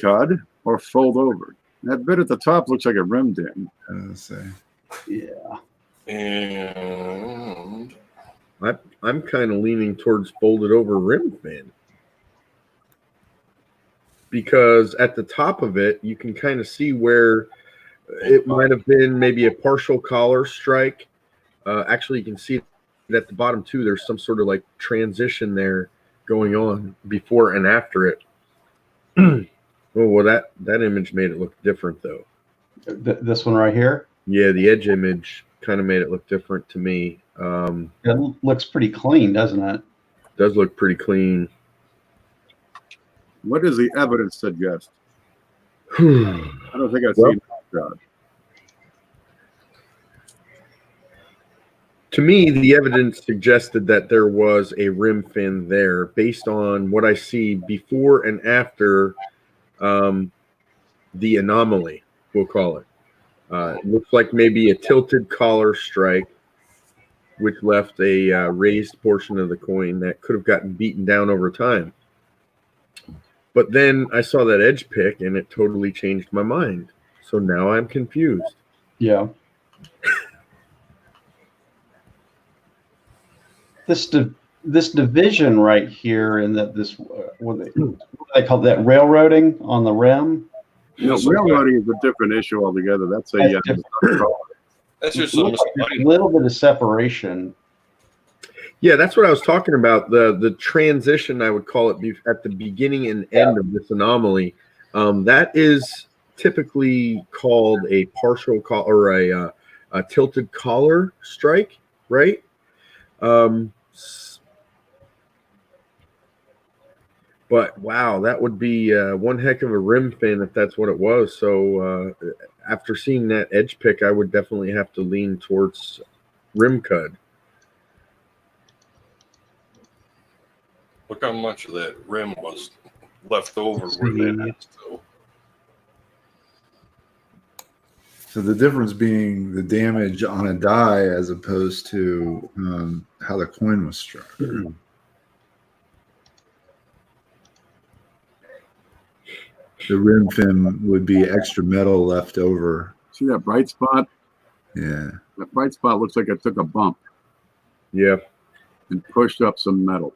Cud or fold over. That bit at the top looks like a rim ding. Yeah. And I'm kind of leaning towards folded over rim fin. Because at the top of it, you can kind of see where it might have been maybe a partial collar strike. Actually, you can see it at the bottom too. There's some sort of like transition there going on before and after it. Well, that image made it look different though. This one right here? Yeah, the edge image kind of made it look different to me. It looks pretty clean, doesn't it? Does look pretty clean. What does the evidence suggest? I don't think I've seen that. To me, the evidence suggested that there was a rim fin there based on what I see before and after the anomaly, we'll call it. It looks like maybe a tilted collar strike, which left a raised portion of the coin that could have gotten beaten down over time. But then I saw that edge pick, and it totally changed my mind. So now I'm confused. Yeah. This division right here, in that this what they call that railroading on the rim. No, railroading is a different issue altogether. That's a that's just a little bit of separation. Yeah, that's what I was talking about. The transition, I would call it, at the beginning and end of this anomaly. That is typically called a partial call or a tilted collar strike, right? But wow, that would be one heck of a rim fin if that's what it was. So after seeing that edge pick, I would definitely have to lean towards rim cud. look how much of that rim was left over where that is. So the difference being the damage on a die as opposed to how the coin was struck. The rim fin would be extra metal left over. See that bright spot? Yeah. That bright spot looks like it took a bump. Yeah. And pushed up some metal.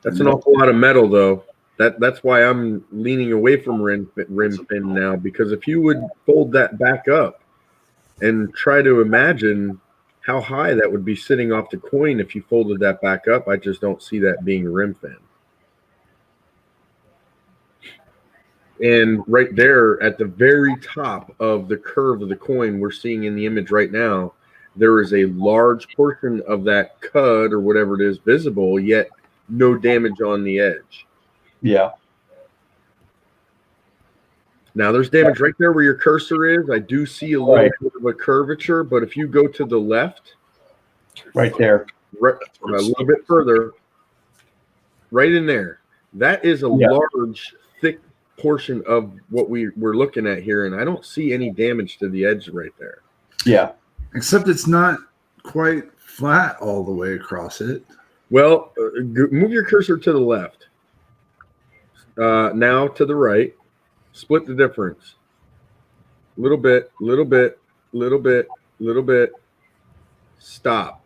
That's an awful lot of metal, though. That's why I'm leaning away from rim fin now, because if you would fold that back up and try to imagine how high that would be sitting off the coin if you folded that back up, I just don't see that being a rim fin. And right there at the very top of the curve of the coin we're seeing in the image right now, there is a large portion of that cud or whatever it is visible, yet no damage on the edge. Yeah. Now there's damage right there where your cursor is. I do see a little bit of a curvature, but if you go to the left, right there, right, a little bit further, right in there, that is a large, thick portion of what we're looking at here, and I don't see any damage to the edge right there. Yeah. Except it's not quite flat all the way across it. Well, move your cursor to the left. Now to the right. Split the difference. Little bit, little bit, little bit, little bit. Stop.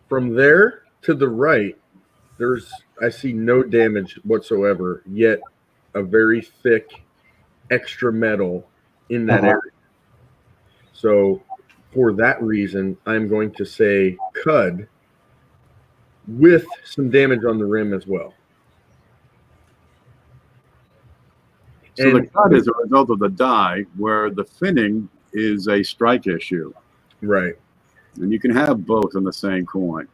From there to the right, I see no damage whatsoever, yet a very thick extra metal in that area. So for that reason, I'm going to say cud with some damage on the rim as well. So the And- cut is a result of the die, where the finning is a strike issue. Right. And you can have both in the same coin.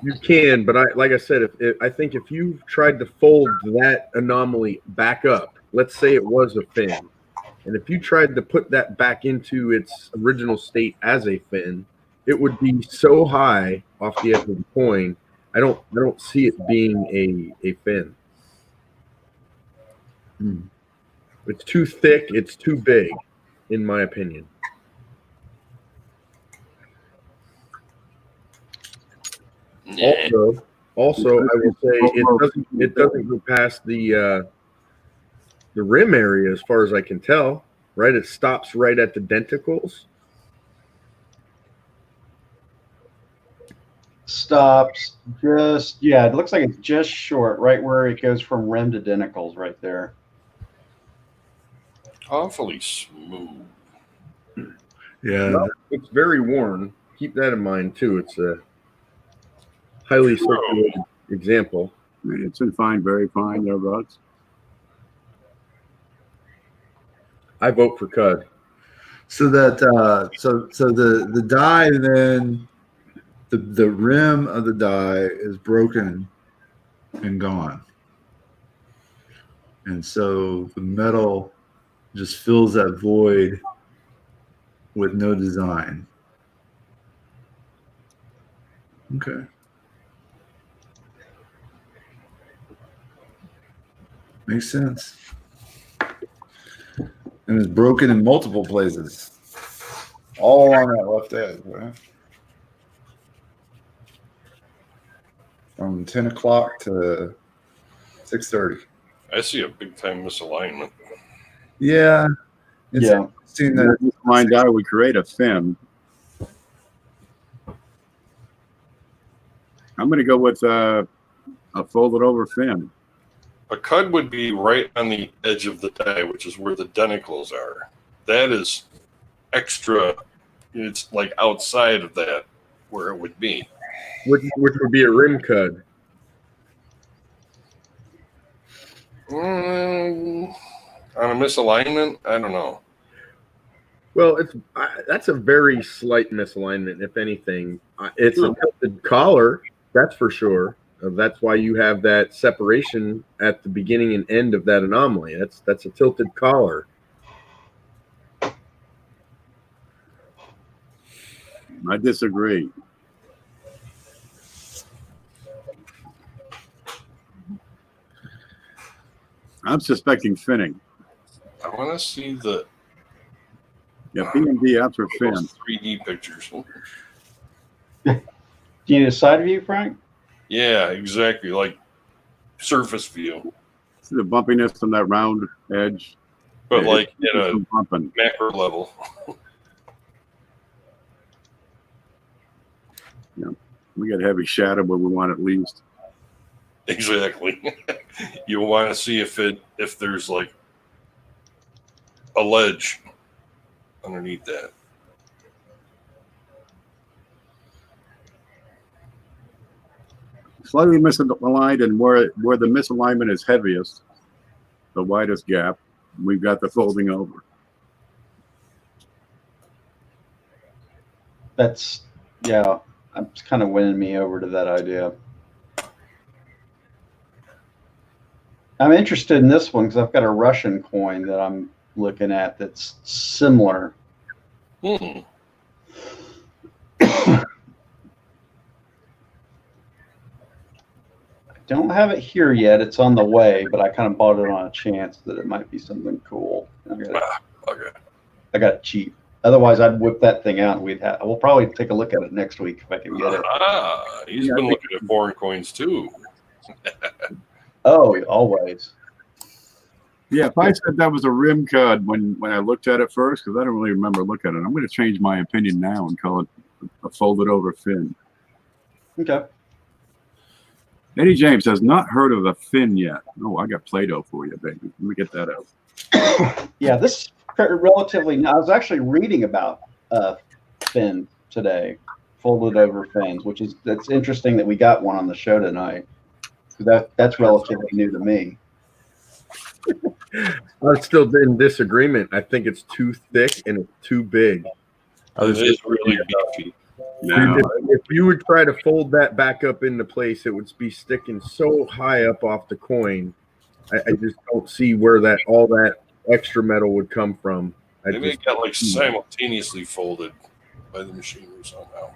You can, but like I said, I think if you tried to fold that anomaly back up, let's say it was a fin, and if you tried to put that back into its original state as a fin, it would be so high off the edge of the coin. I don't see it being a fin. It's too thick. It's too big, in my opinion. Also, I will say it doesn't go past the rim area as far as I can tell. Right, it stops right at the denticles. Stops just, yeah, it looks like it's just short, right where it goes from rim to denticles, right there. Awfully smooth. Yeah. Well, it's very worn. Keep that in mind too. It's a highly circulated example. It's in fine, very fine there, Rhodes. I vote for Cud. So that so the die then the rim of the die is broken and gone. And so the metal just fills that void with no design. Okay. Makes sense. And it's broken in multiple places. All along that left edge, right? From 10 o'clock to 6:30. I see a big time misalignment. Yeah. It's Yeah. interesting that This line die would create a fin. I'm going to go with a folded over fin. A cud would be right on the edge of the die, which is where the denticles are. That is extra. It's like outside of that where it would be. Which would be a rim Cud. On a misalignment, I don't know. Well, that's a very slight misalignment, if anything. It's a tilted collar, that's for sure. That's why you have that separation at the beginning and end of that anomaly. That's a tilted collar. I disagree. I'm suspecting finning. I want to see the Yeah, P&D apps are fin. those 3D pictures. Do you need a side view, Frank? Yeah, exactly. Like surface view, See the bumpiness on that round edge? but Yeah, like it's at a some bumping. macro level. We got heavy shadow where we want at least. Exactly. You want to see if there's like a ledge underneath that. Slightly misaligned, and where the misalignment is heaviest, the widest gap, we've got the folding over. That's, yeah, it's kind of winning me over to that idea. I'm interested in this one because I've got a Russian coin that I'm looking at that's similar. Hmm. Don't have it here yet. It's on the way, but I kind of bought it on a chance that it might be something cool. Okay. I got it cheap. Otherwise, I'd whip that thing out. And we'll probably take a look at it next week if I can get it. He's been looking at foreign coins too. Oh, always. Yeah, if I said that was a rim cud when I looked at it first, because I don't really remember looking at it, I'm going to change my opinion now and call it a folded over fin. Okay. Eddie James has not heard of a fin yet. Oh, I got Play-Doh for you, baby. Let me get that out. Yeah, this is relatively. I was actually reading about fin today, folded over fins, that's interesting that we got one on the show tonight. That's relatively new to me. I'm still in disagreement. I think it's too thick and it's too big. It is really beefy. Now, If you would try to fold that back up into place, it would be sticking so high up off the coin. I just don't see where all that extra metal would come from. Maybe it got like simultaneously folded by the machinery somehow.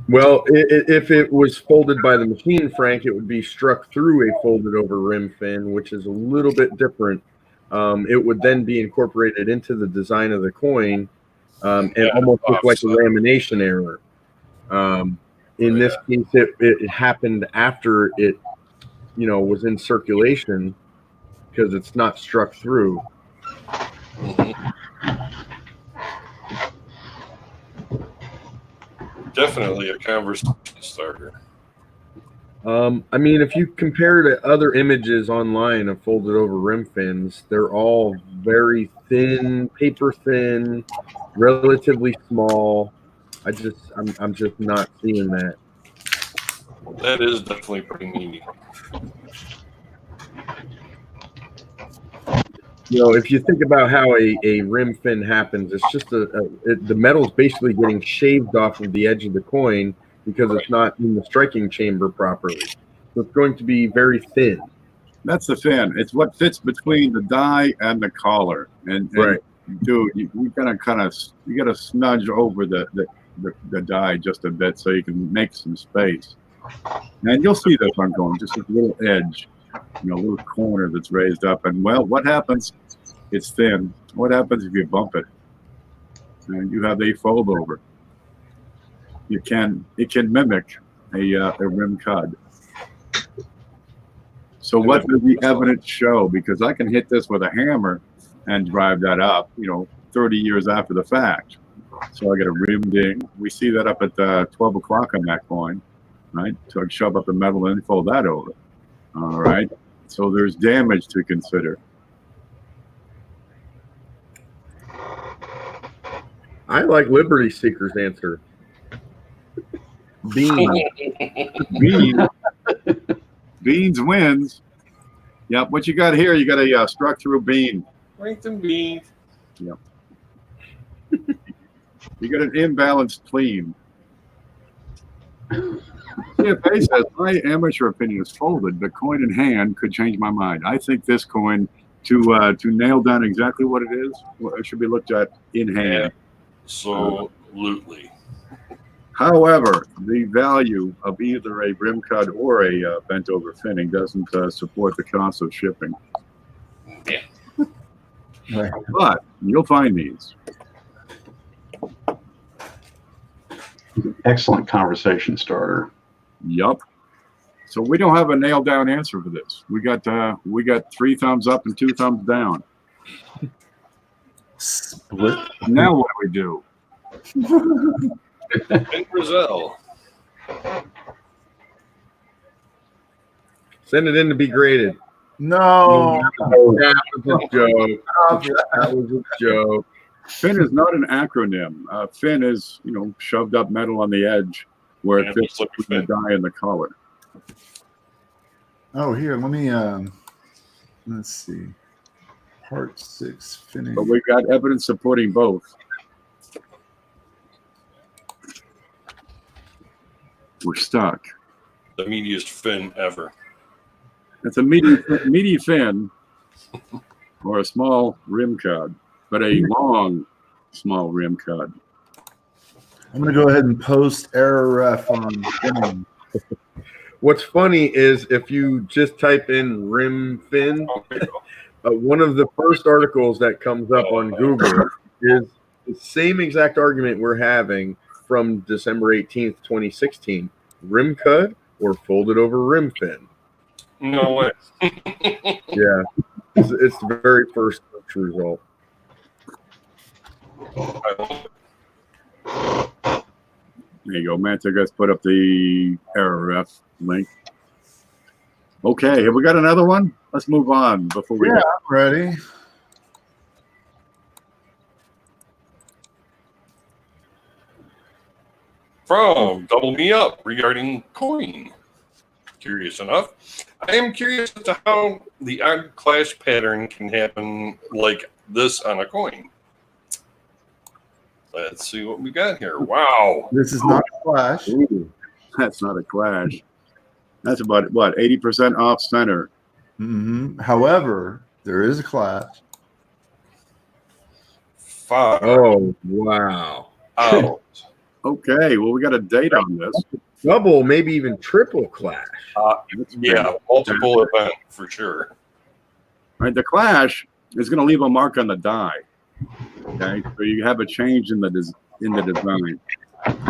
Well, if it was folded by the machine, Frank, it would be struck through a folded over rim fin, which is a little bit different. It would then be incorporated into the design of the coin and almost look like a lamination error. In this case, it happened after it, was in circulation because it's not struck through. Definitely a conversation starter. I mean, if you compare to other images online of folded over rim fins, they're all very thin, paper thin, relatively small. I'm just not seeing that. That is definitely pretty neat. If you think about how a rim fin happens, it's just the metal's basically getting shaved off of the edge of the coin because it's not in the striking chamber properly. So it's going to be very thin. that's the fin. It's what fits between the die and the collar. And Right. dude, you gotta snudge over the die just a bit so you can make some space. And you'll see this one going, just a little edge, a little corner that's raised up. And well, what happens? It's thin. What happens if you bump it? And you have a fold over. It can mimic a rim cud. So what does the evidence show? Because I can hit this with a hammer and drive that up, 30 years after the fact. So I get a rim ding. We see that up at 12 o'clock on that coin, right? So I shove up the metal and fold that over. All right. So there's damage to consider. I like Liberty Seeker's answer. Beans wins. Yep. What you got here? You got a struck through bean. Plankton beans. Yep. You got an imbalanced clean. CFA says, my amateur opinion is folded, but coin in hand could change my mind. I think this coin, to nail down exactly what it is, it should be looked at in hand. Absolutely. However, the value of either a rim cut or a bent over finning doesn't support the cost of shipping. Yeah. Right. But you'll find these. Excellent conversation starter. Yup. So we don't have a nailed down answer for this. We got 3 thumbs up and 2 thumbs down. Split. Now what do we do? And Brazil. Send it in to be graded. No. That was a joke. That was a joke. Fin is not an acronym. Fin is, shoved up metal on the edge where it fits between the die and the collar. Oh, here, let me let's see. Part 6 finning. But we've got evidence supporting both. We're stuck. The meatiest fin ever. It's a meaty fin or a small rim cud, but a long, small rim cud. I'm going to go ahead and post error ref on finning. What's funny is if you just type in rim fin, one of the first articles that comes up on Google is the same exact argument we're having from December 18th, 2016. Rim cud or folded over rim fin? No way. Yeah. It's the very first search result. I love it. There you go, Mantic. Let's put up the error ref link. Okay, have we got another one? Let's move on before we. Yeah, I'm ready. From Double Me Up regarding coin. curious enough. I am curious as to how the odd clash pattern can happen like this on a coin. Let's see what we got here. Wow. This is not a clash. Ooh, that's not a clash. That's about, what, 80% off center. However, there is a clash. 5 Oh, wow. out. Okay, well, we got a date on this. Double, maybe even triple clash. Yeah, multiple event for sure. Right, the clash is going to leave a mark on the die. Okay, so you have a change in the design,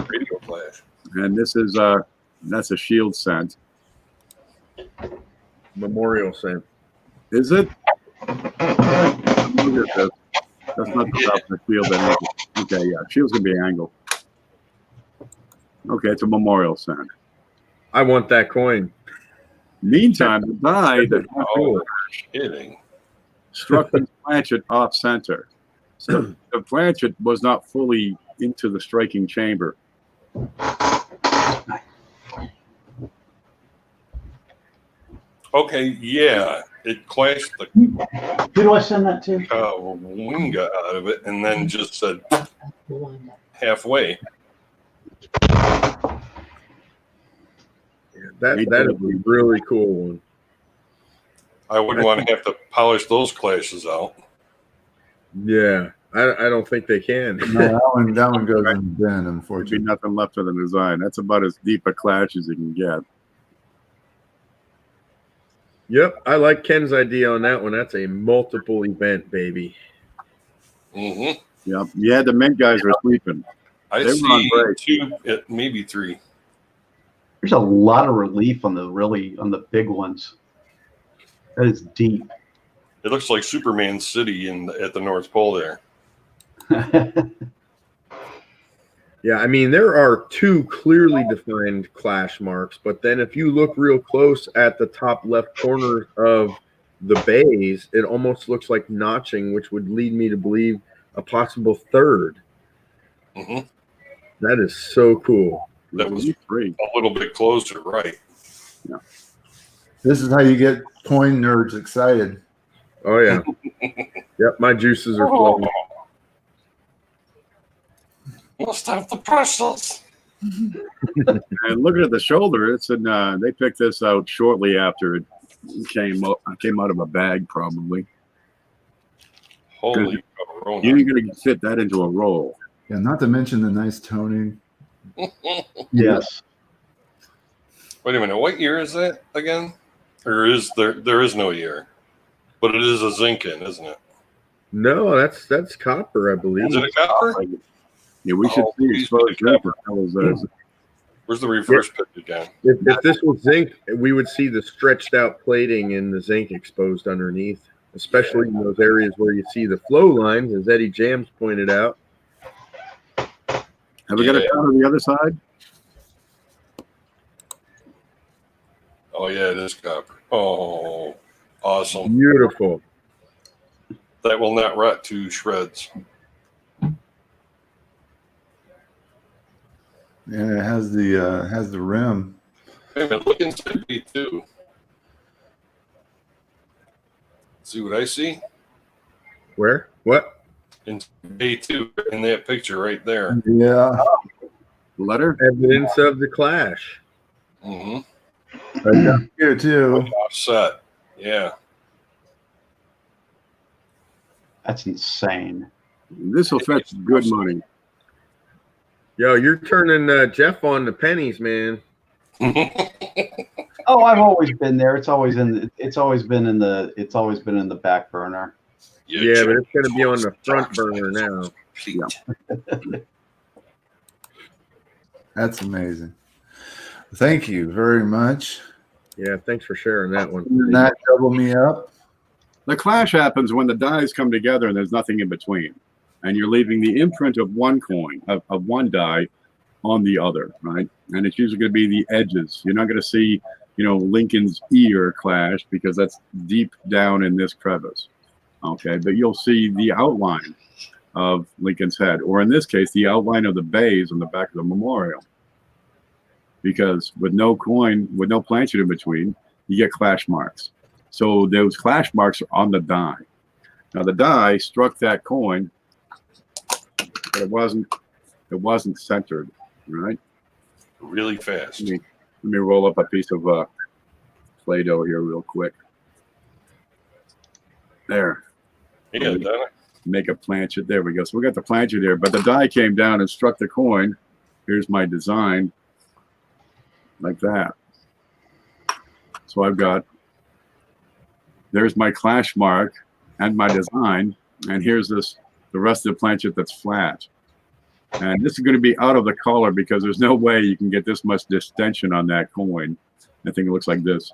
Radio clash. and this is that's a shield scent. Memorial scent. Is it? Look at this. That's not the top of the shield. Okay, yeah, shield's gonna be angled. Okay, it's a memorial scent. I want that coin. Meantime, the die that Oh, kidding. struck the planchet off center. So the planchet was not fully into the striking chamber. Okay, yeah, it clashed the Who do I send that to? winga out of it and then just said halfway. That is a really cool one. I wouldn't want to have to polish those clashes out. Yeah, I don't think they can. No, that one goes in the bin, There'd be unfortunately. nothing left of the design. That's about as deep a clash as you can get. Yep, I like Ken's idea on that one. That's a multiple event, baby. Mm-hmm. Yep. Yeah, the mint guys were sleeping. I They were on see break. 2, maybe 3. There's a lot of relief on the big ones. That is deep. It looks like Superman City at the North Pole there. Yeah, I mean, there are 2 clearly defined clash marks, but then if you look real close at the top left corner of the bays, it almost looks like notching, which would lead me to believe a possible third. Mm-hmm. That is so cool. That was three. a little bit closer, right? This is how you get coin nerds excited. Oh, yeah. Yep, my juices are flowing. Must have the process. And looking at the shoulder, it's in, they picked this out shortly after it came out of a bag, probably. Holy You're going to fit that into a roll. Yeah, not to mention the nice toning. Yes. Wait a minute, what year is that again? Or is there is no year? But it is a zinc in, isn't it? No, that's copper, I believe. Is it a copper? Yeah, we should see exposed copper. Where's the reverse pick again? If this was zinc, we would see the stretched out plating and the zinc exposed underneath, especially in those areas where you see the flow lines, as Eddie Jams pointed out. Have we got a count on the other side? Oh yeah, it is copper. Oh, awesome. Beautiful. That will not rot to shreds. Yeah, it has the rim. Wait a minute, look inside B2. See what I see? Where? What? In B2, in that picture right there. Yeah. Letter? Evidence of the clash. Mm-hmm. Right down here too. Offset. Yeah. That's insane. This will fetch good money. Yo, you're turning Jeff on the pennies, man. Oh, I've always been there. It's always been in the back burner. Yeah, but it's going to be on the front burner now. Yeah. That's amazing. Thank you very much. Yeah, thanks for sharing that one. Didn't that double me up? The clash happens when the dies come together and there's nothing in between. And you're leaving the imprint of one coin, of one die, on the other, right? And it's usually going to be the edges. You're not going to see, Lincoln's ear clash because that's deep down in this crevice. Okay, but you'll see the outline of Lincoln's head, or in this case, the outline of the bays on the back of the memorial. because with no coin, with no planchet in between, you get clash marks. So those clash marks are on the die. Now the die struck that coin, but it wasn't centered, right? Really fast. Let me roll up a piece of Play-Doh here real quick. There. Yeah, done it. Make a planchet. There we go. So we got the planchet there, but the die came down and struck the coin. Here's my design, like that. So I've got, there's my clash mark and my design, and here's the rest of the planchet that's flat. And this is going to be out of the collar because there's no way you can get this much distension on that coin. I think it looks like this,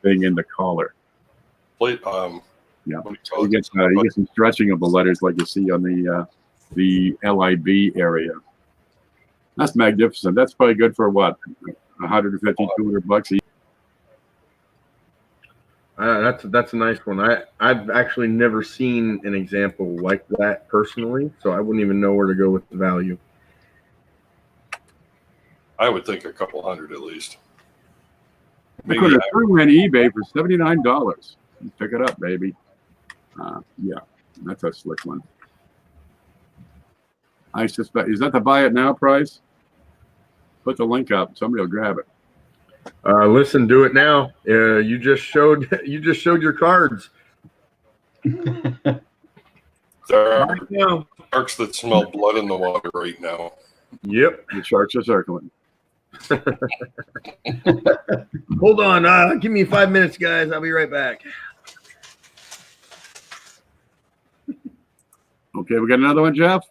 being in the collar. Plate, Yeah, what do you call you get some stretching of the letters like you see on the LIB area. That's magnificent. That's probably good for what, 150, 200 bucks each. That's a nice one. I've actually never seen an example like that personally, so I wouldn't even know where to go with the value. I would think a couple hundred at least. I could have threw in eBay for $79. Pick it up, baby. Yeah, that's a slick one. I suspect, is that the buy it now price? Put the link up. Somebody will grab it. Listen, do it now. You just showed your cards. There are sharks that smell blood in the water right now. Yep. The sharks are circling. Hold on. Give me 5 minutes, guys. I'll be right back. Okay, we got another one, Jeff?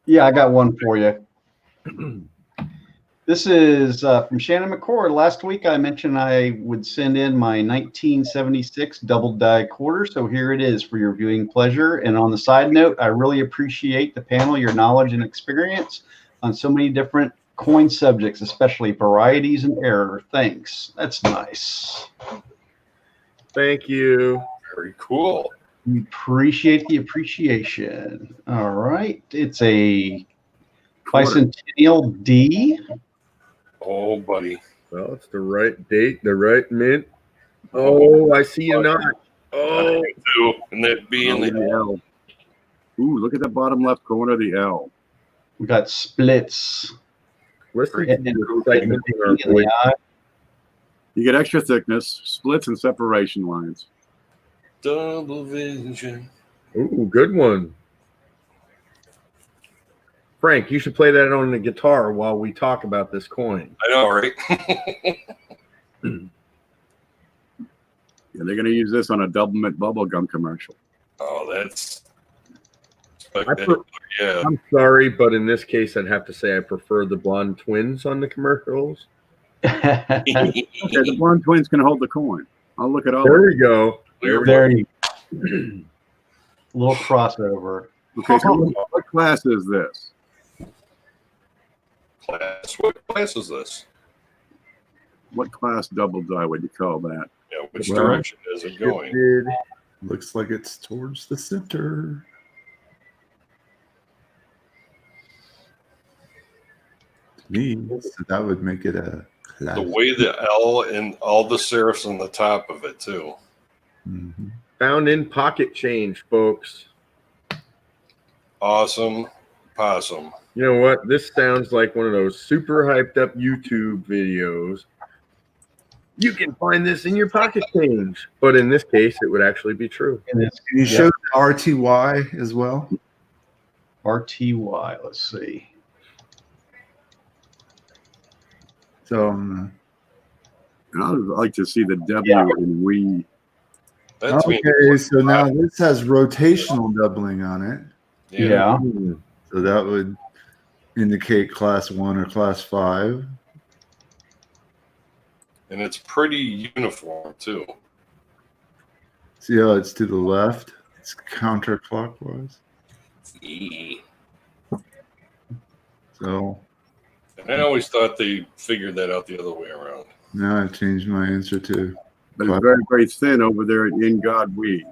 Yeah, I got one for you. This is from Shannon McCord. Last week I mentioned I would send in my 1976 double die quarter, so here it is for your viewing pleasure. And on the side note, I really appreciate the panel, your knowledge and experience on so many different coin subjects, especially varieties and error. Thanks. That's nice. Thank you. Very cool. We appreciate the appreciation. All right. It's a Bicentennial D. Oh, buddy. Well, it's the right date, the right mint. Oh, I see a knot. Oh, And that B in the L. Ooh, look at the bottom left corner of the L. We got splits. listen to And the excitement in our in voice. the eye. You get extra thickness, splits, and separation lines. double vision. Ooh, good one. Frank, you should play that on the guitar while we talk about this coin. I know, right? Yeah, they're going to use this on a double mint bubble gum commercial. Oh, that's Yeah. I'm sorry, but in this case, I'd have to say I prefer the blonde twins on the commercials. Okay, the blonde twins can hold the coin. I'll look at all. There we go. There you go. Little crossover. Okay, so what class is this? class. What class is this? What class double die would you call that? Yeah, which Well, direction is it going? Looks like it's towards the center. To me, so that would make it a class. The way the L and all the serifs on the top of it too. Mhm. Found in pocket change, folks. Awesome possum. You know what? This sounds like one of those super hyped up YouTube videos. You can find this in your pocket change. But in this case, it would actually be true. And it's Can you show the RTY as well? RTY. Let's see. So I'd like to see the W Yeah. in we. That's me. okay, so now this has rotational doubling on it. Yeah. So that would indicate class 1 or class 5. And it's pretty uniform too. See how it's to the left? It's counterclockwise. E. So And I always thought they figured that out the other way around. now I've changed my answer to But it's very, very thin over there in God we.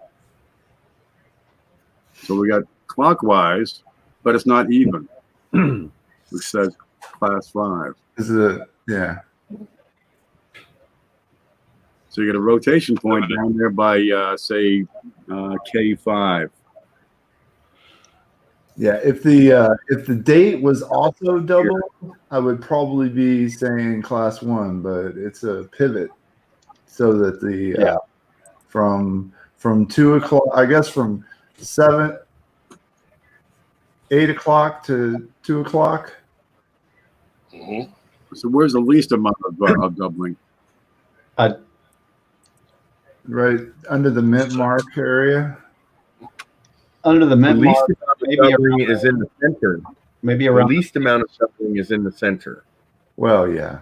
So we got clockwise, but it's not even, which says class 5. is it Yeah. So you get a rotation point down there by say K5. Yeah, if the date was also double, I would probably be saying class 1, but it's a pivot, so that the from 2 o'clock, I guess from 8 o'clock to 2 o'clock. Mhm. So where's the least amount of doubling? Right under the mint mark area. Under the The mint least mark, amount of maybe doubling around, is in the center. maybe The around. least amount of doubling is in the center. Well, yeah.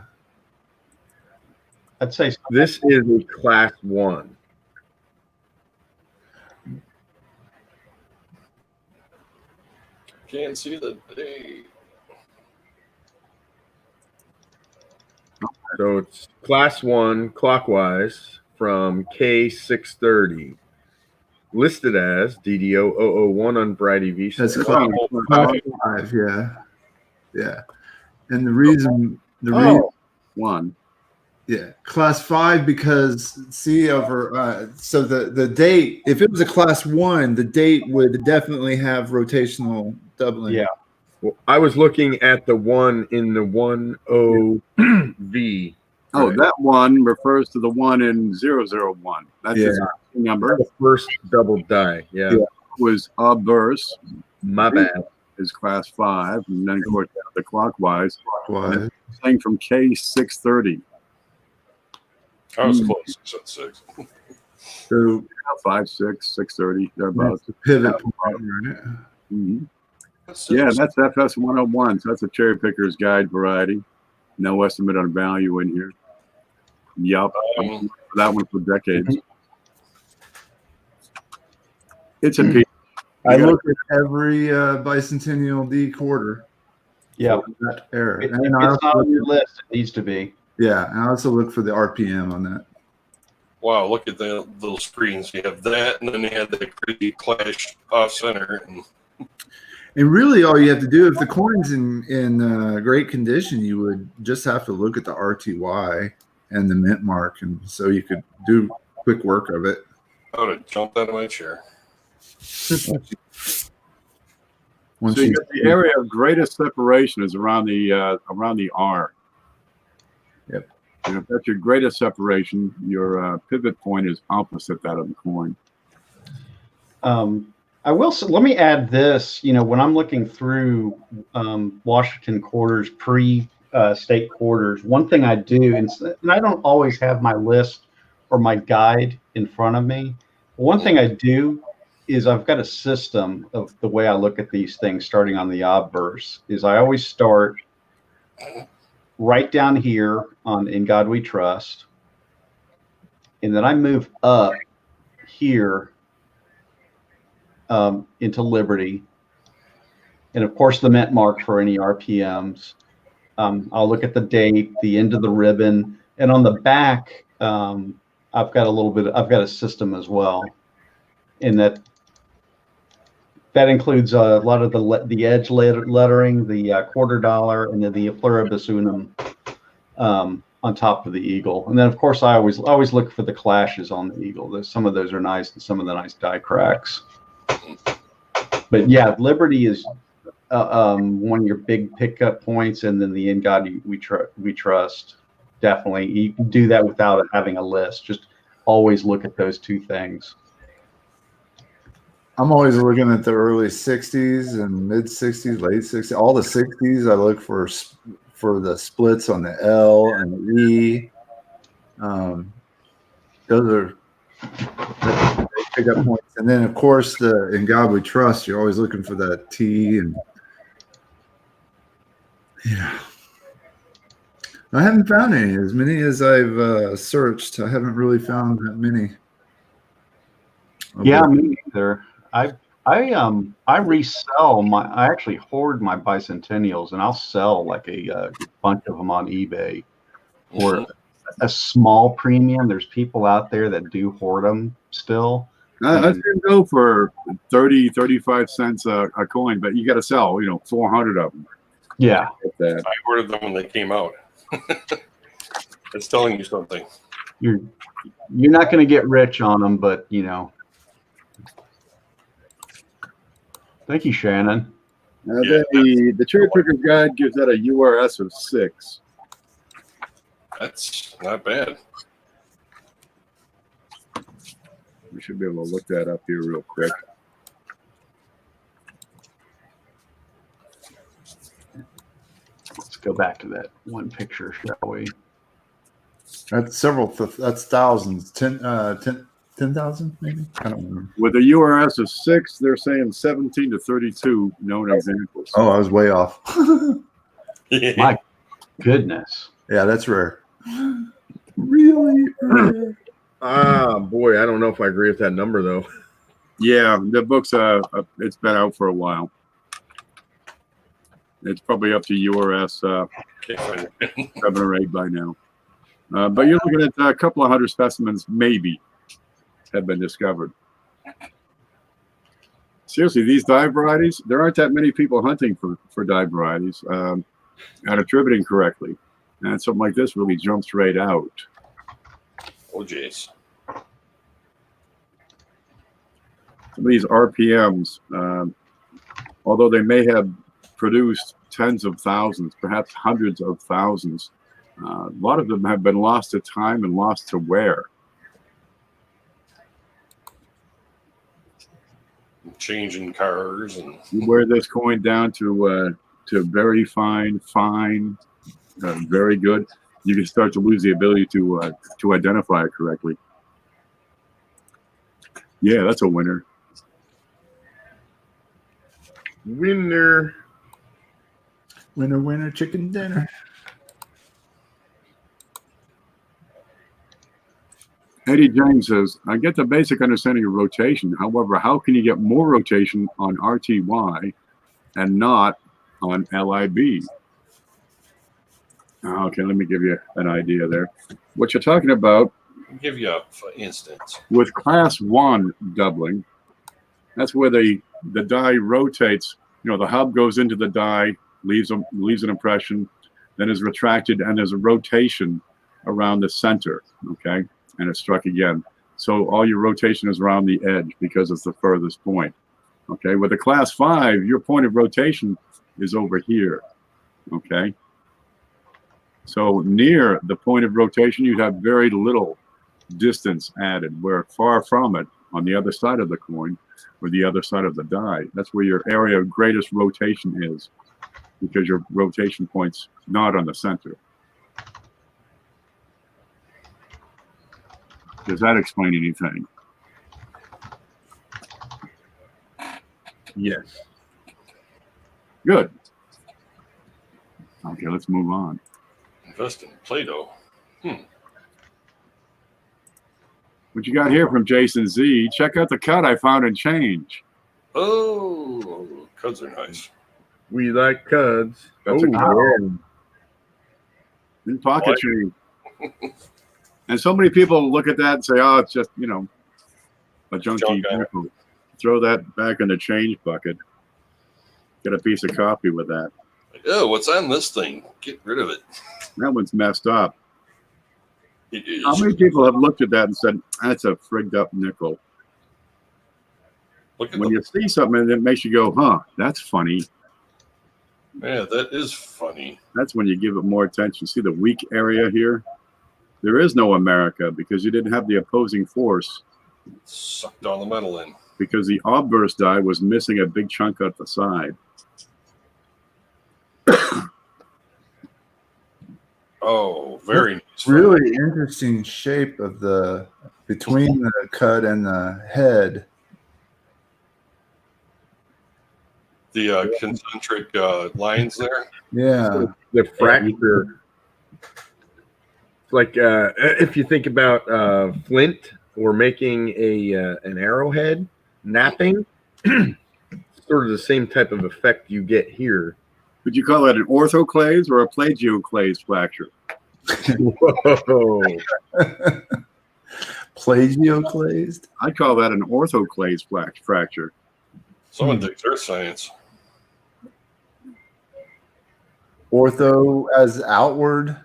I'd say This is a class 1. Can't see the date. So it's class 1 clockwise from K630. Listed as DDO001 on Variety V. That's Wow. class 5. Yeah, yeah. And the reason One. yeah, class 5 because see over so the date, if it was a class 1, the date would definitely have rotational doubling. Yeah. Well, I was looking at the one in the 10V. Oh, Right. that one refers to the one in 001. That's Yeah. his number. The first double die. Yeah. Yeah. Was a burst My bad. is class 5, and then of course the clockwise. Why? Saying from K630. I was close. I said 6. So 5, 6, 630, thereabouts. that's a pivot point, right? Mhm. Yeah, that's FS 101. So that's a cherry picker's guide variety. No estimate on value in here. Yup. That one for decades. It's a piece. I look at every Bicentennial D quarter. Yeah. for that error. If And it's I not also on your look, list, it needs to be. yeah, and I also look for the RPM on that. Wow, look at the little screens. You have that, and then you had that crazy clash off center. And really, all you have to do, if the coin's in great condition, you would just have to look at the RTY and the mint mark, and so you could do quick work of it. I would have jumped out of my chair. Once So you get the area of greatest separation is around the R. Yep. And if that's your greatest separation, your pivot point is opposite that of the coin. I will say, let me add this. You know, when I'm looking through Washington quarters, pre-state quarters, one thing I do, and I don't always have my list or my guide in front of me. One thing I do is I've got a system of the way I look at these things starting on the obverse. Is I always start right down here on In God We Trust, and then I move up here into Liberty, and of course the mint mark for any RPMs. I'll look at the date, the end of the ribbon, and on the back I've got a system as well, and that includes a lot of the edge lettering, the quarter dollar, and then the pluribus unum on top of the eagle. And then of course I always look for the clashes on the eagle. Some of those are nice, and some of the nice die cracks. But yeah, Liberty is one of your big pickup points, and then the In God We Trust. Definitely, you can do that without having a list. Just always look at those two things. I'm always looking at the early 60s and mid 60s, late 60s, all the 60s. I look for the splits on the L and the E. Those are pickup points. And then, of course, the In God We Trust. You're always looking for that T. And yeah, I haven't found any. As many as I've searched, I haven't really found that many. Yeah, me neither. I resell I actually hoard my Bicentennials, and I'll sell like a bunch of them on eBay for a small premium. There's people out there that do hoard them still. I can go for 30, 35 cents a coin, but you got to sell, 400 of them. Yeah. Get that. I ordered them when they came out. It's telling you something. You're not going to get rich on them, but you know. Thank you, Shannon. Yeah. The cherry picker's guide gives that a URS of 6. That's not bad. We should be able to look that up here real quick. Let's go back to that one picture, shall we? That's several. That's thousands. 10,000 maybe. I don't remember. With a URS of 6, they're saying 17 to 32 known examples. Oh, I was way off. My goodness. Yeah, that's rare. Really rare. Boy, I don't know if I agree with that number though. Yeah, the book's it's been out for a while. It's probably up to URS 7 or 8 by now. But you're looking at a couple of hundred specimens, maybe, have been discovered. Seriously, these dye varieties, there aren't that many people hunting for dye varieties and attributing correctly. And something like this really jumps right out. Oh, jeez. Some of these RPMs, although they may have produced tens of thousands, perhaps hundreds of thousands, a lot of them have been lost to time and lost to wear. Changing cars and You wear this coin down to very fine, very good. You can start to lose the ability to identify it correctly. Yeah, that's a winner. Winner. Winner, winner, chicken dinner. Eddie James says, I get the basic understanding of rotation. However, how can you get more rotation on RTY and not on LIB? Okay, let me give you an idea there. What you're talking about, I'll give you a for instance. with class 1 doubling, that's where the die rotates. You know, the hub goes into the die, leaves an impression, then is retracted, and there's a rotation around the center, okay? And it's struck again. So all your rotation is around the edge because it's the furthest point, okay? With a class 5, your point of rotation is over here, okay? So near the point of rotation, you have very little distance added, where far from it, on the other side of the coin, or the other side of the die, that's where your area of greatest rotation is, because your rotation point's not on the center. Does that explain anything? Yes. Good. Okay, let's move on. Invest in Play-Doh. What you got here from Jason Z? Check out the cut I found in Change. Oh, cuds are nice. We like cuds. That's a yeah. In pocketry. And so many people look at that and say, oh, it's just, you know, a junky nickel. Throw that back in the change bucket. Get a piece of coffee with that. Oh, what's on this thing? Get rid of it. That one's messed up. It is. How many people have looked at that and said, that's a frigged up nickel? Look at When you see something and it makes you go, huh, that's funny. Yeah, that is funny. That's when you give it more attention. See the weak area here? There is no America because you didn't have the opposing force. Sucked all the metal in. Because the obverse die was missing a big chunk at the side. Oh, very nice. Really interesting shape of the between the cut and the head. The concentric lines there. Yeah. The fracture. It's like if you think about flint or making an arrowhead, napping, sort of the same type of effect you get here. Would you call that an orthoclase or a plagioclase fracture? Whoa. Plagioclased? I call that an orthoclase fracture. Someone takes earth science. Ortho as outward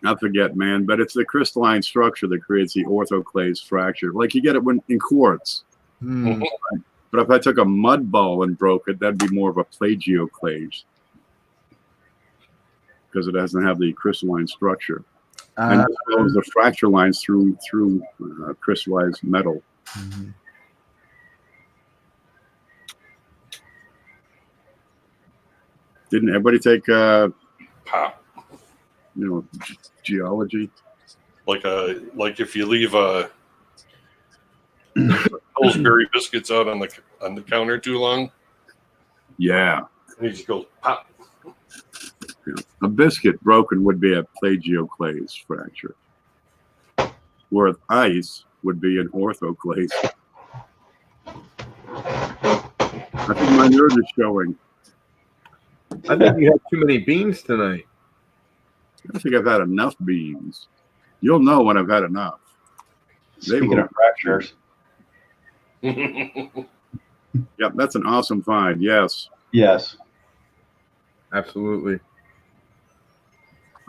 I forget, man, but it's the crystalline structure that creates the orthoclase fracture. Like you get it when in quartz. Hmm. But if I took a mud ball and broke it, that'd be more of a plagioclase because it doesn't have the crystalline structure. And it follows the fracture lines through crystallized metal. Mhm. Didn't everybody take Pop. Geology? Like if you leave Pillsbury biscuits out on the counter too long, Yeah. and you just go pop. A biscuit broken would be a plagioclase fracture, where ice would be an orthoclase. I think my nerd is showing. I think you had too many beans tonight. I think I've had enough beans. You'll know when I've had enough. Speaking of fractures. Yep, that's an awesome find. Yes. Yes. Absolutely.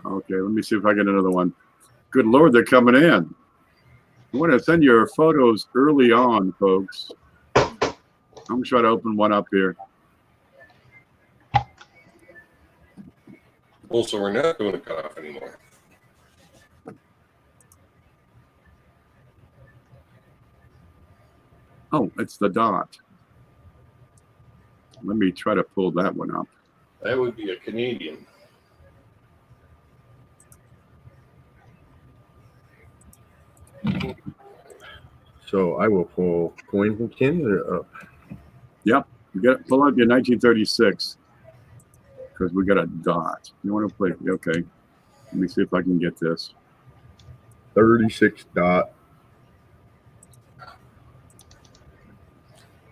Okay, let me see if I get another one. Good Lord, they're coming in. You want to send your photos early on, folks. I'm going to try to open one up here. Well, so we're not doing a cutoff anymore. Oh, it's the dot. Let me try to pull that one up. That would be a Canadian. So I will pull coin from Canada up. Yep, pull up your 1936 because we got a dot. You want to play? Okay, let me see if I can get this. 36 dot.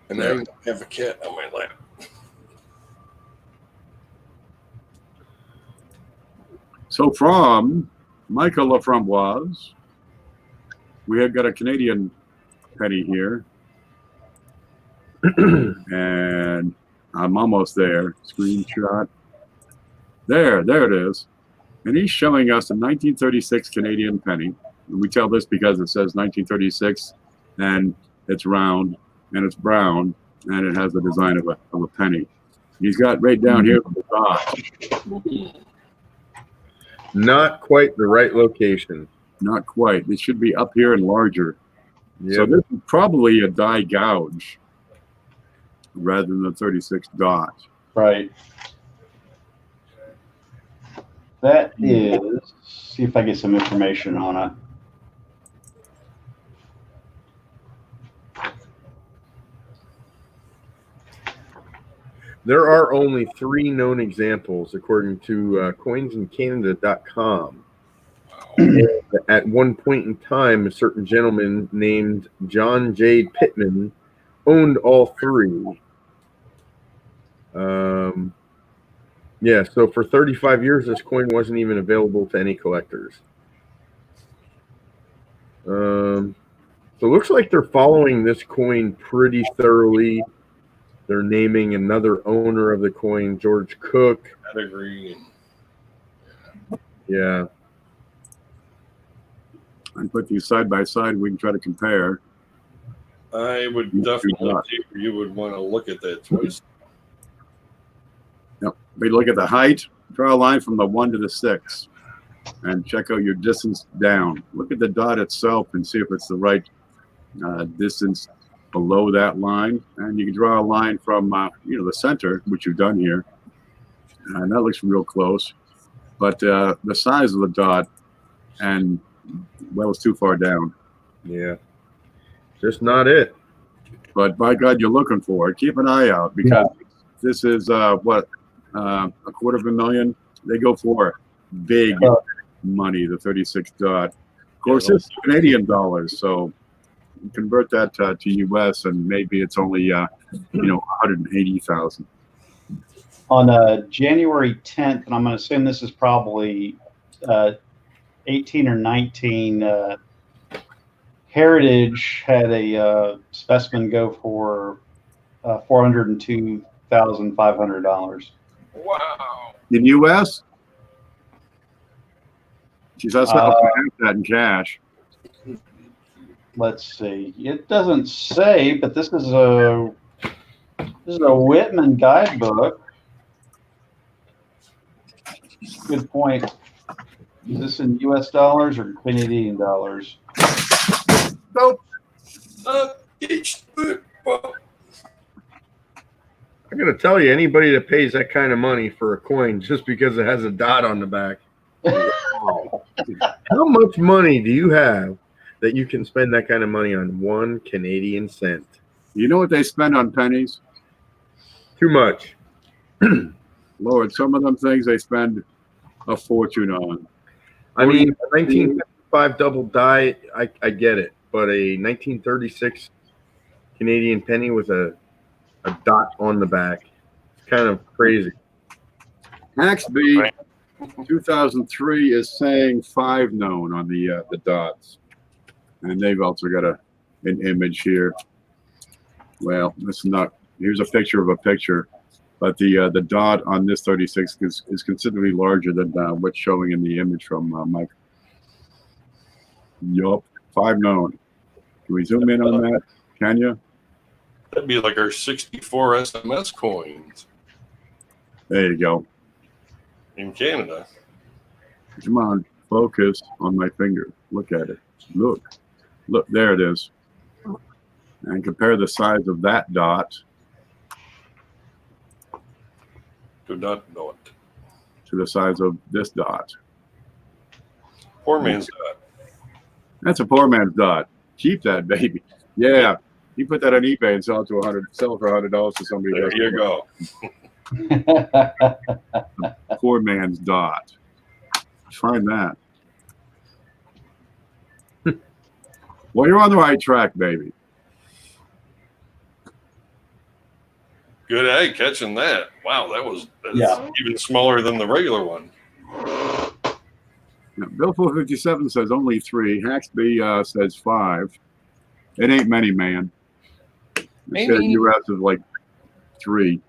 And I have a cat on my lap. So from Michael Laframboise, we have got a Canadian penny here. And I'm almost there. Screenshot. There it is. And he's showing us a 1936 Canadian penny. And we tell this because it says 1936 and it's round and it's brown and it has the design of a penny. He's got right down here the dot. Not quite the right location. Not quite. It should be up here and larger. Yep. So this is probably a die gouge rather than the 36 dot. Right. That is, see if I get some information on it. There are only 3 known examples, according to coinsincanada.com. At one point in time, a certain gentleman named John J. Pittman owned all 3. Yeah, so for 35 years, this coin wasn't even available to any collectors. So it looks like they're following this coin pretty thoroughly. They're naming another owner of the coin, George Cook. Pedigree. Yeah. And put these side by side. We can try to compare. I would definitely think you would want to look at that twice. Yep. We look at the height. Draw a line from the 1 to the 6, and check out your distance down. Look at the dot itself and see if it's the right distance below that line, and you can draw a line from the center, which you've done here, and that looks real close. But the size of the dot, and well, it's too far down. Yeah. Just not it. But by God, you're looking for it. Keep an eye out because this is $250,000. They go for big money. The 36 dot. Of course, it's Canadian dollars, so convert that to US, and maybe it's only 180,000. On January 10th, and I'm going to assume this is probably 18 or 19. Heritage had a specimen go for $402,500. Wow. In US? She's also that in cash. Let's see. It doesn't say, but this is a Whitman guidebook. Good point. Is this in U.S. dollars or Canadian dollars? Nope. I'm going to tell you, anybody that pays that kind of money for a coin just because it has a dot on the back. How much money do you have that you can spend that kind of money on 1 Canadian cent? You know what they spend on pennies? Too much. Lord, some of them things they spend a fortune on. I mean, a 1955 double die, I get it. But a 1936 Canadian penny with a dot on the back, it's kind of crazy. Haxby 2003 is saying 5 known on the dots. And they've also got an image here. Well, this is not, here's a picture of a picture. But the dot on this 36 is considerably larger than what's showing in the image from Mike. Yup, 5 known. Can we zoom in on that? Can you? That'd be like our 64 SMS coins There you go. in Canada. Come on, focus on my finger. Look at it. Look, there it is. And compare the size of that dot Do not know it. to the size of this dot. Poor man's dot. That's a poor man's dot. Keep that, baby. Yeah, you put that on eBay and sell it for $100 to somebody. There you go. Poor man's dot. Find that. Well, you're on the right track, baby. Good eye catching that. Wow, that's Yeah. even smaller than the regular one. Yeah, Bill 457 says only 3. Haxby says 5. It ain't many, man. Maybe. U.S. is like 3.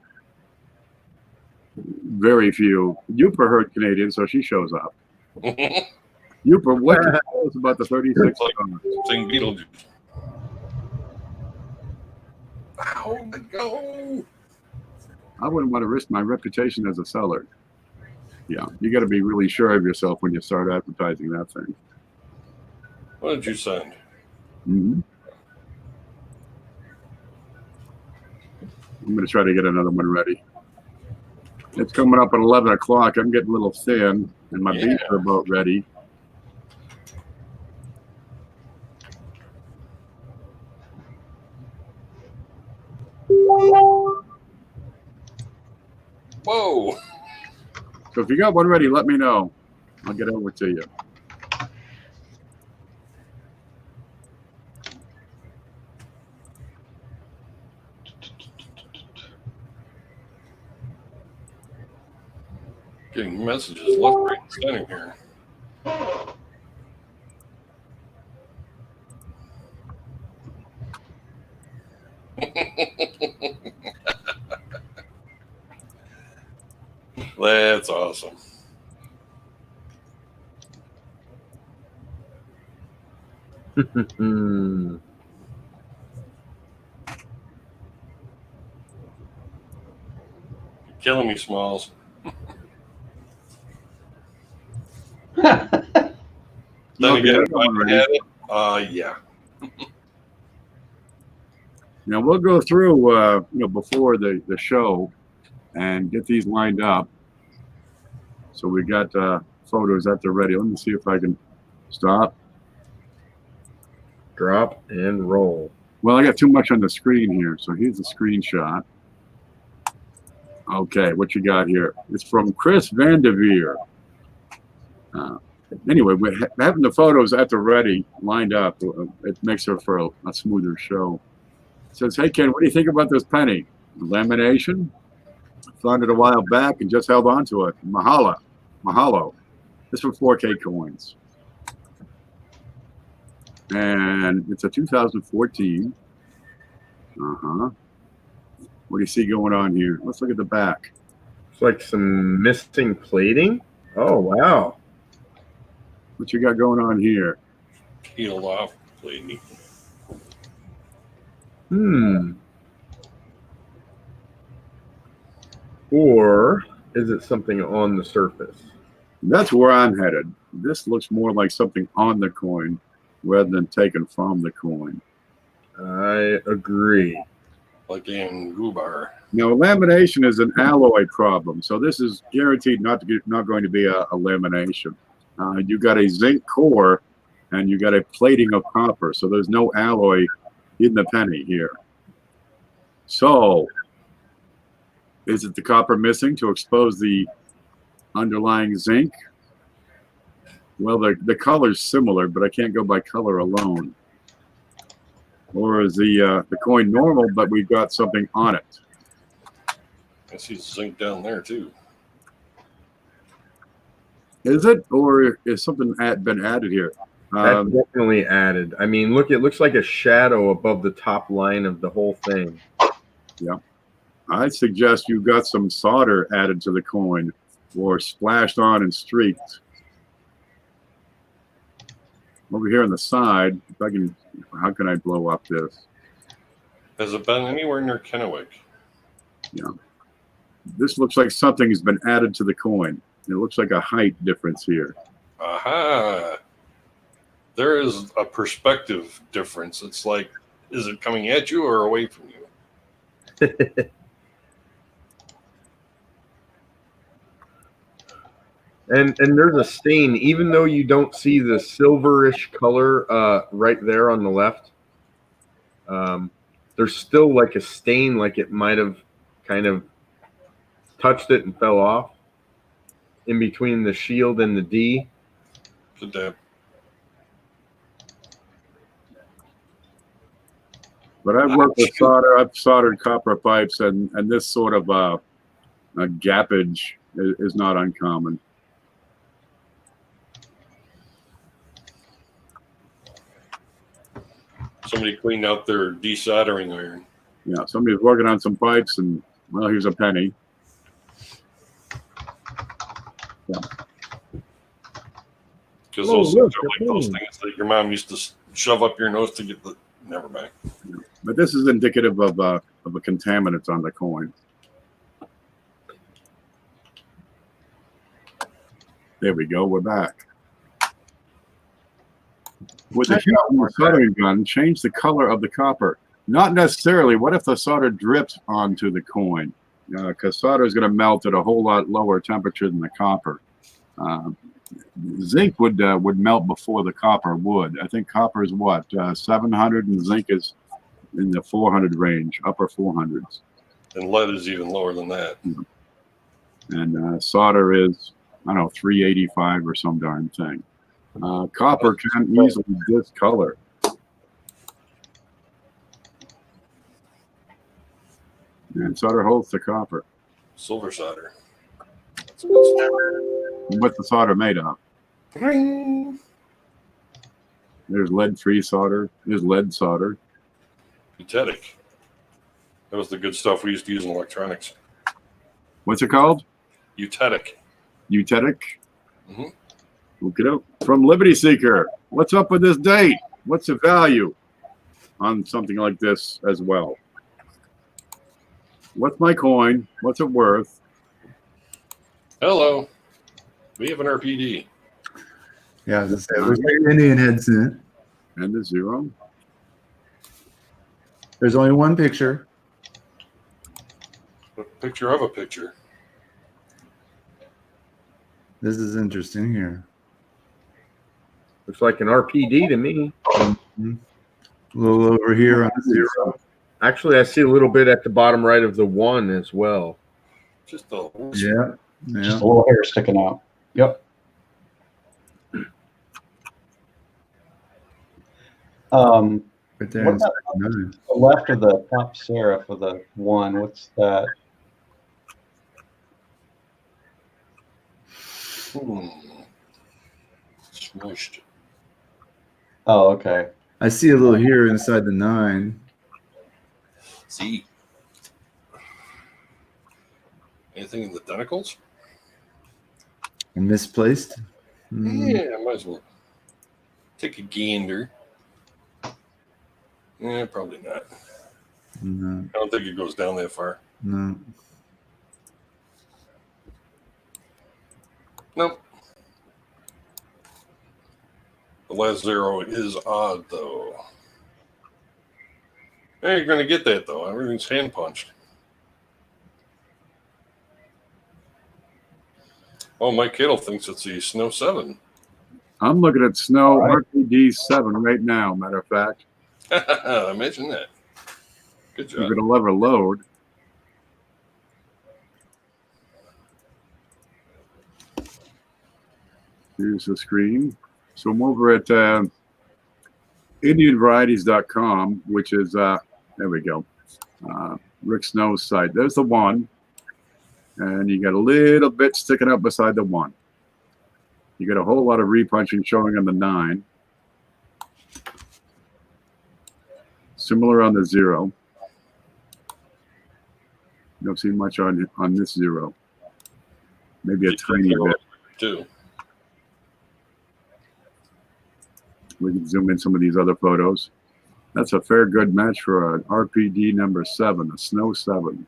Very few. Youper heard Canadian, so she shows up. Youper, what can you tell us about the 36? Sing Beetlejuice. How to go? I wouldn't want to risk my reputation as a seller. Yeah, you got to be really sure of yourself when you start advertising that thing. What did you send? Mm-hmm. I'm going to try to get another one ready. It's coming up at 11 o'clock. I'm getting a little thin, and my beats are about ready. Whoa. So if you got one ready, let me know. I'll get over to you. Getting messages left, right, and center here. That's awesome. Killing me, Smalls. Then again, if I had it, yeah. Now we'll go through, before the show, and get these lined up. So we got photos at the ready. Let me see if I can stop, Drop and roll. Well, I got too much on the screen here, so here's the screenshot. Okay, what you got here? It's from Chris Vanderveer. Anyway, having the photos at the ready lined up, it makes it for a smoother show. It says, hey, Ken, what do you think about this penny? Lamination? Found it a while back and just held on to it. Mahalo. This for 4K coins. And it's a 2014. What do you see going on here? Let's look at the back. It's like some missing plating. Oh, wow. What you got going on here? Peeled off, lady. Or is it something on the surface? That's where I'm headed. This looks more like something on the coin rather than taken from the coin. I agree. Like in Gubar. Now, lamination is an alloy problem, so this is guaranteed not going to be a lamination. You got a zinc core, and you got a plating of copper, so there's no alloy in the penny here. So, is it the copper missing to expose the underlying zinc? Well, the color's similar, but I can't go by color alone. Or is the coin normal, but we've got something on it? I see zinc down there too. Is it, or is something been added here? That's definitely added. I mean, look, it looks like a shadow above the top line of the whole thing. Yeah. I'd suggest you've got some solder added to the coin or splashed on and streaked. Over here on the side, if I can, how can I blow up this? Has it been anywhere near Kennewick? Yeah. This looks like something has been added to the coin. It looks like a height difference here. Aha. There is a perspective difference. It's like, is it coming at you or away from you? And there's a stain, even though you don't see the silverish color right there on the left. There's still like a stain, like it might have kind of touched it and fell off in between the shield and the D. Good day. But I've worked with solder. I've soldered copper pipes, and this sort of a gappage is not uncommon. Somebody cleaned out their desoldering iron. Yeah, somebody's working on some pipes, and well, here's a penny. Yeah. Because Oh, those look, things are like those things that your mom used to shove up your nose to get the. Never mind. But this is indicative of a contaminant on the coin. There we go. We're back. With the heat from the soldering gun, change the color of the copper. Not necessarily. What if the solder drips onto the coin? Because solder is going to melt at a whole lot lower temperature than the copper. Zinc would melt before the copper would. I think copper is what, 700, and zinc is in the 400 range, upper 400s. And lead is even lower than that. And solder is, I don't know, 385 or some darn thing. Copper can easily discolor. And solder holds the copper. Silver solder. That's What's the solder made of? There's lead-free solder. There's lead solder. Eutetic. That was the good stuff we used to use in electronics. What's it called? Eutetic. Eutetic? Mm-hmm. Okay. From Liberty Seeker. What's up with this date? What's the value on something like this as well? What's my coin? What's it worth? Hello. We have an RPD. Yeah, it looks like an Indian head's in it. And the zero. There's only one picture. A picture of a picture. This is interesting here. Looks like an RPD to me. A little over here on the zero. Actually, I see a little bit at the bottom right of the one as well. Just a Yeah. Just a little hair sticking out. Yep. Right there. What about the left of the top serif of the one? What's that? Smushed. Oh, okay. I see a little here inside the 9. See. Anything in the tentacles? And misplaced. Yeah, might as well. Take a gander. Yeah, probably not. No, I don't think it goes down that far. no. Nope. The last zero is odd, though. Hey, you're going to get that, though. Everything's hand punched. Oh, Mike Kittle thinks it's the Snow 7. I'm looking at Snow All right. RPD 7 right now, matter of fact. Imagine that. Good If job. it'll ever load. Here's the screen. So I'm over at IndianVarieties.com, which is, there we go, Rick Snow's site. There's the 1. And you got a little bit sticking up beside the 1. You got a whole lot of repunching showing on the 9. Similar on the 0. Don't see much on this 0. Maybe a tiny bit. Too. We can zoom in some of these other photos. That's a fair good match for an RPD number 7, a Snow 7.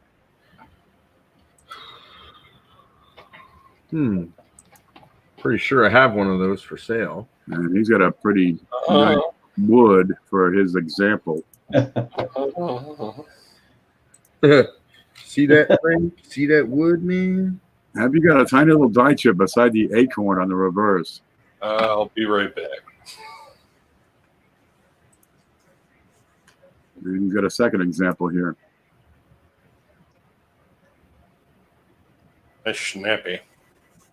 Pretty sure I have one of those for sale. And he's got a pretty nice wood for his example. See that, Frank? See that wood, man? Have you got a tiny little die chip beside the acorn on the reverse? I'll be right back. And you've got a second example here. That's snappy.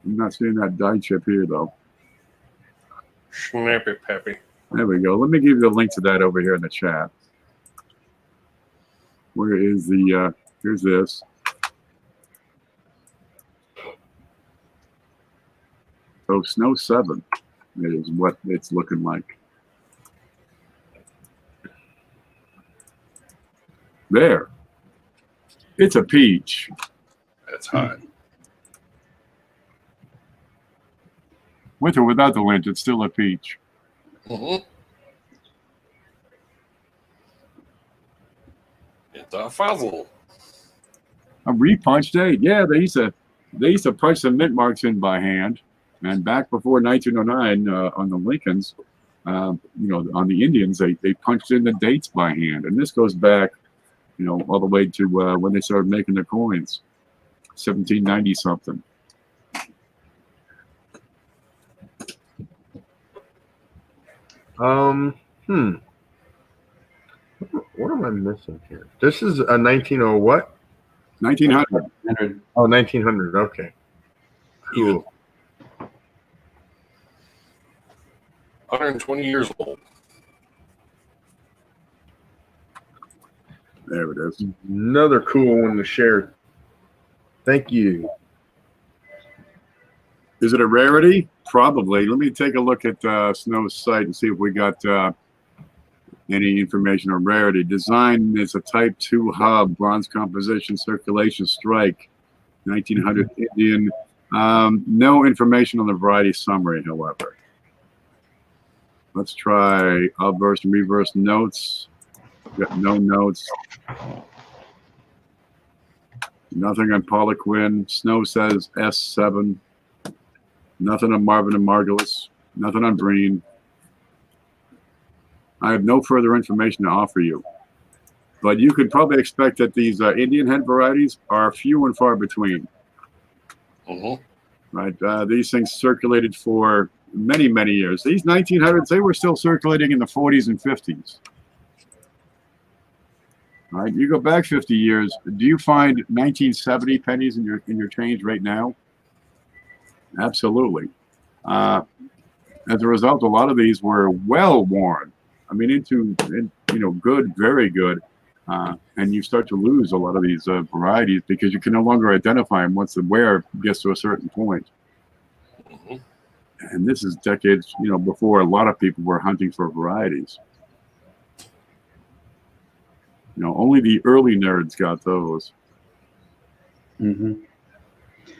I'm not seeing that die chip here, though. Snappy Pappy. There we go. Let me give you the link to that over here in the chat. Where is the, here's this. So Snow 7 is what it's looking like. There. It's a peach. That's hot. With or without the lint, it's still a peach. Mm-hmm. It's a fuzzle. A repunched 8. Yeah, they used to punch some mint marks in by hand. And back before 1909, on the Lincolns, on the Indians, they punched in the dates by hand. And this goes back, all the way to when they started making their coins, 1790 something. What am I missing here? This is a 1900 what? 1900. Oh, 1900. Okay. Cool. 120 years old. There it is. Another cool one to share. Thank you. Is it a rarity? Probably. Let me take a look at Snow's site and see if we got any information on rarity. Design is a Type 2 hub, bronze composition, circulation strike, 1900 Indian. No information on the variety summary, however. Let's try obverse and reverse notes. Got no notes. Nothing on Paula Quinn. Snow says S7. Nothing on Marvin and Margulis. Nothing on Breen. I have no further information to offer you. But you could probably expect that these Indian head varieties are few and far between. Mm-hmm. Right? These things circulated for many, many years. These 1900s, they were still circulating in the 40s and 50s. All right, you go back 50 years. Do you find 1970 pennies in your change right now? Absolutely. As a result, a lot of these were well worn. I mean, good, very good. And you start to lose a lot of these varieties because you can no longer identify them once the wear gets to a certain point. Mm-hmm. And this is decades, before a lot of people were hunting for varieties. Only the early nerds got those. Mm-hmm.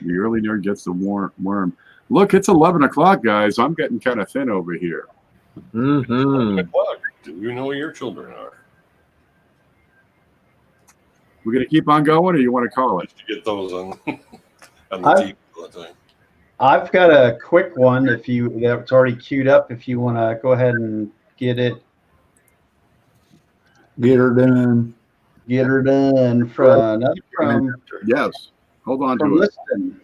The early nerd gets the worm. Look, it's 11 o'clock, guys. I'm getting kind of thin over here. Mm-hmm. What? Do you know who your children are? We're going to keep on going, or you want to call it? Just to get those on, on the I've- TV all the time. I've got a quick one. That's already queued up. If you want to go ahead and get it, Get her done. get her done from Yes. Hold on from to it. Liston.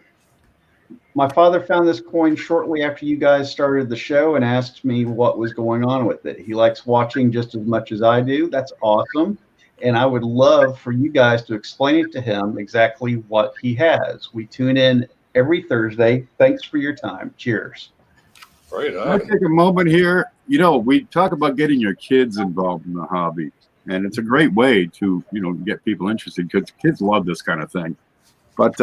My father found this coin shortly after you guys started the show and asked me what was going on with it. He likes watching just as much as I do. That's awesome. And I would love for you guys to explain it to him exactly what he has. We tune in every Thursday. Thanks for your time. Cheers. Right Can I on. take a moment here? You know, we talk about getting your kids involved in the hobby, and it's a great way to, you know, get people interested because kids love this kind of thing. But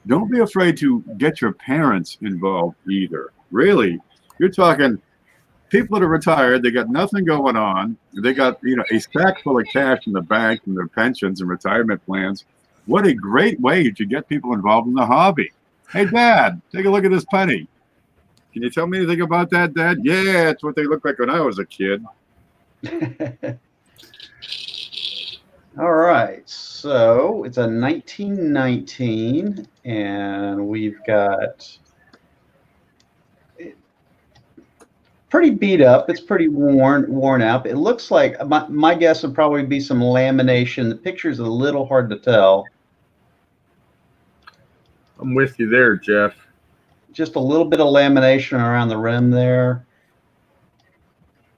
don't be afraid to get your parents involved either. Really, you're talking people that are retired, they got nothing going on. They got, you know, a stack full of cash in the bank and their pensions and retirement plans. What a great way to get people involved in the hobby. Hey, Dad, take a look at this penny. Can you tell me anything about that, Dad? Yeah, it's what they looked like when I was a kid. All right, so it's a 1919, and we've got it pretty beat up. It's pretty worn out. It looks like my guess would probably be some lamination. The picture's a little hard to tell. I'm with you there, Jeff. Just a little bit of lamination around the rim there.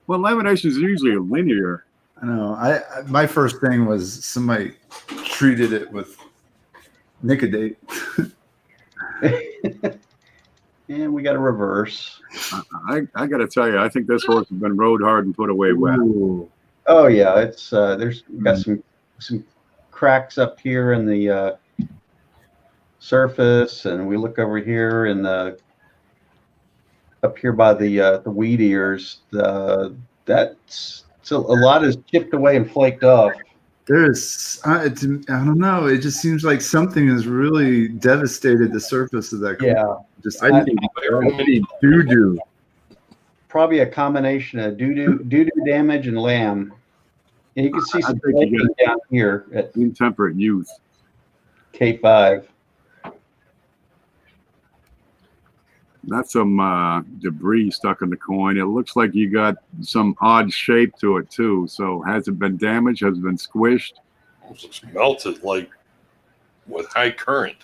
Well, lamination is usually linear. I know. My first thing was somebody treated it with Nicodate. And we got a reverse. I got to tell you, I think this horse has been rode hard and put away well. Ooh. Oh yeah, it's there's got some cracks up here in the surface, and we look over here in the up here by the weed ears. That's so a lot is chipped away and flaked off. There's, I don't know. It just seems like something has really devastated the surface of that. Yeah, Just I need doo-doo. probably a combination of doo-doo damage and lamb. And you can see some I think you flaking down here at Intemperate youth. K5. That's some debris stuck in the coin. It looks like you got some odd shape to it too. So has it been damaged? Has it been squished? Almost looks melted like with high current.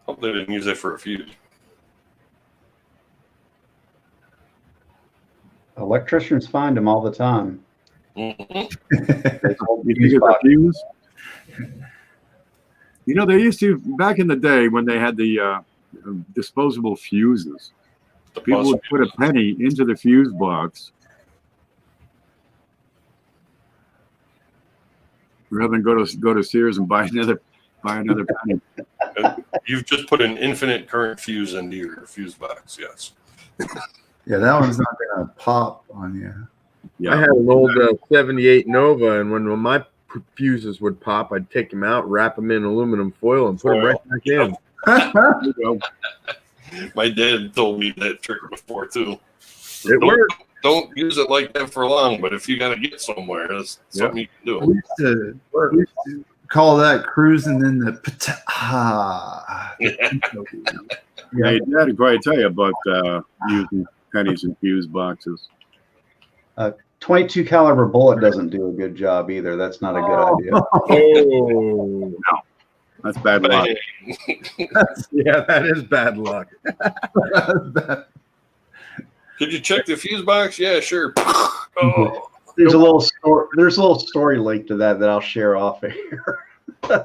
Hope they didn't use that for a fuse. Electricians find them all the time. Mhm. You think it's a fuse? You know, they used to, back in the day when they had the disposable fuses, The people would put a penny into the fuse box rather than go to Sears and buy another penny. You've just put an infinite current fuse into your fuse box, yes. Yeah, that one's not gonna pop on you. Yeah. I had an old 78 Nova, and when my fuses would pop, I'd take them out, wrap them in aluminum foil, and put them right back in. There you go. My dad told me that trick before too. It worked. Don't use it like that for long, but if you got to get somewhere, that's something you can We do. used to call that cruising in the Yeah, your dad would probably tell you about using pennies in fuse boxes. 22 caliber bullet doesn't do a good job either. That's not a good idea. Oh, That's bad luck. yeah, that is bad luck. Did you check the fuse box? Yeah, sure. Oh, There's a little story linked to that I'll share off here. yeah,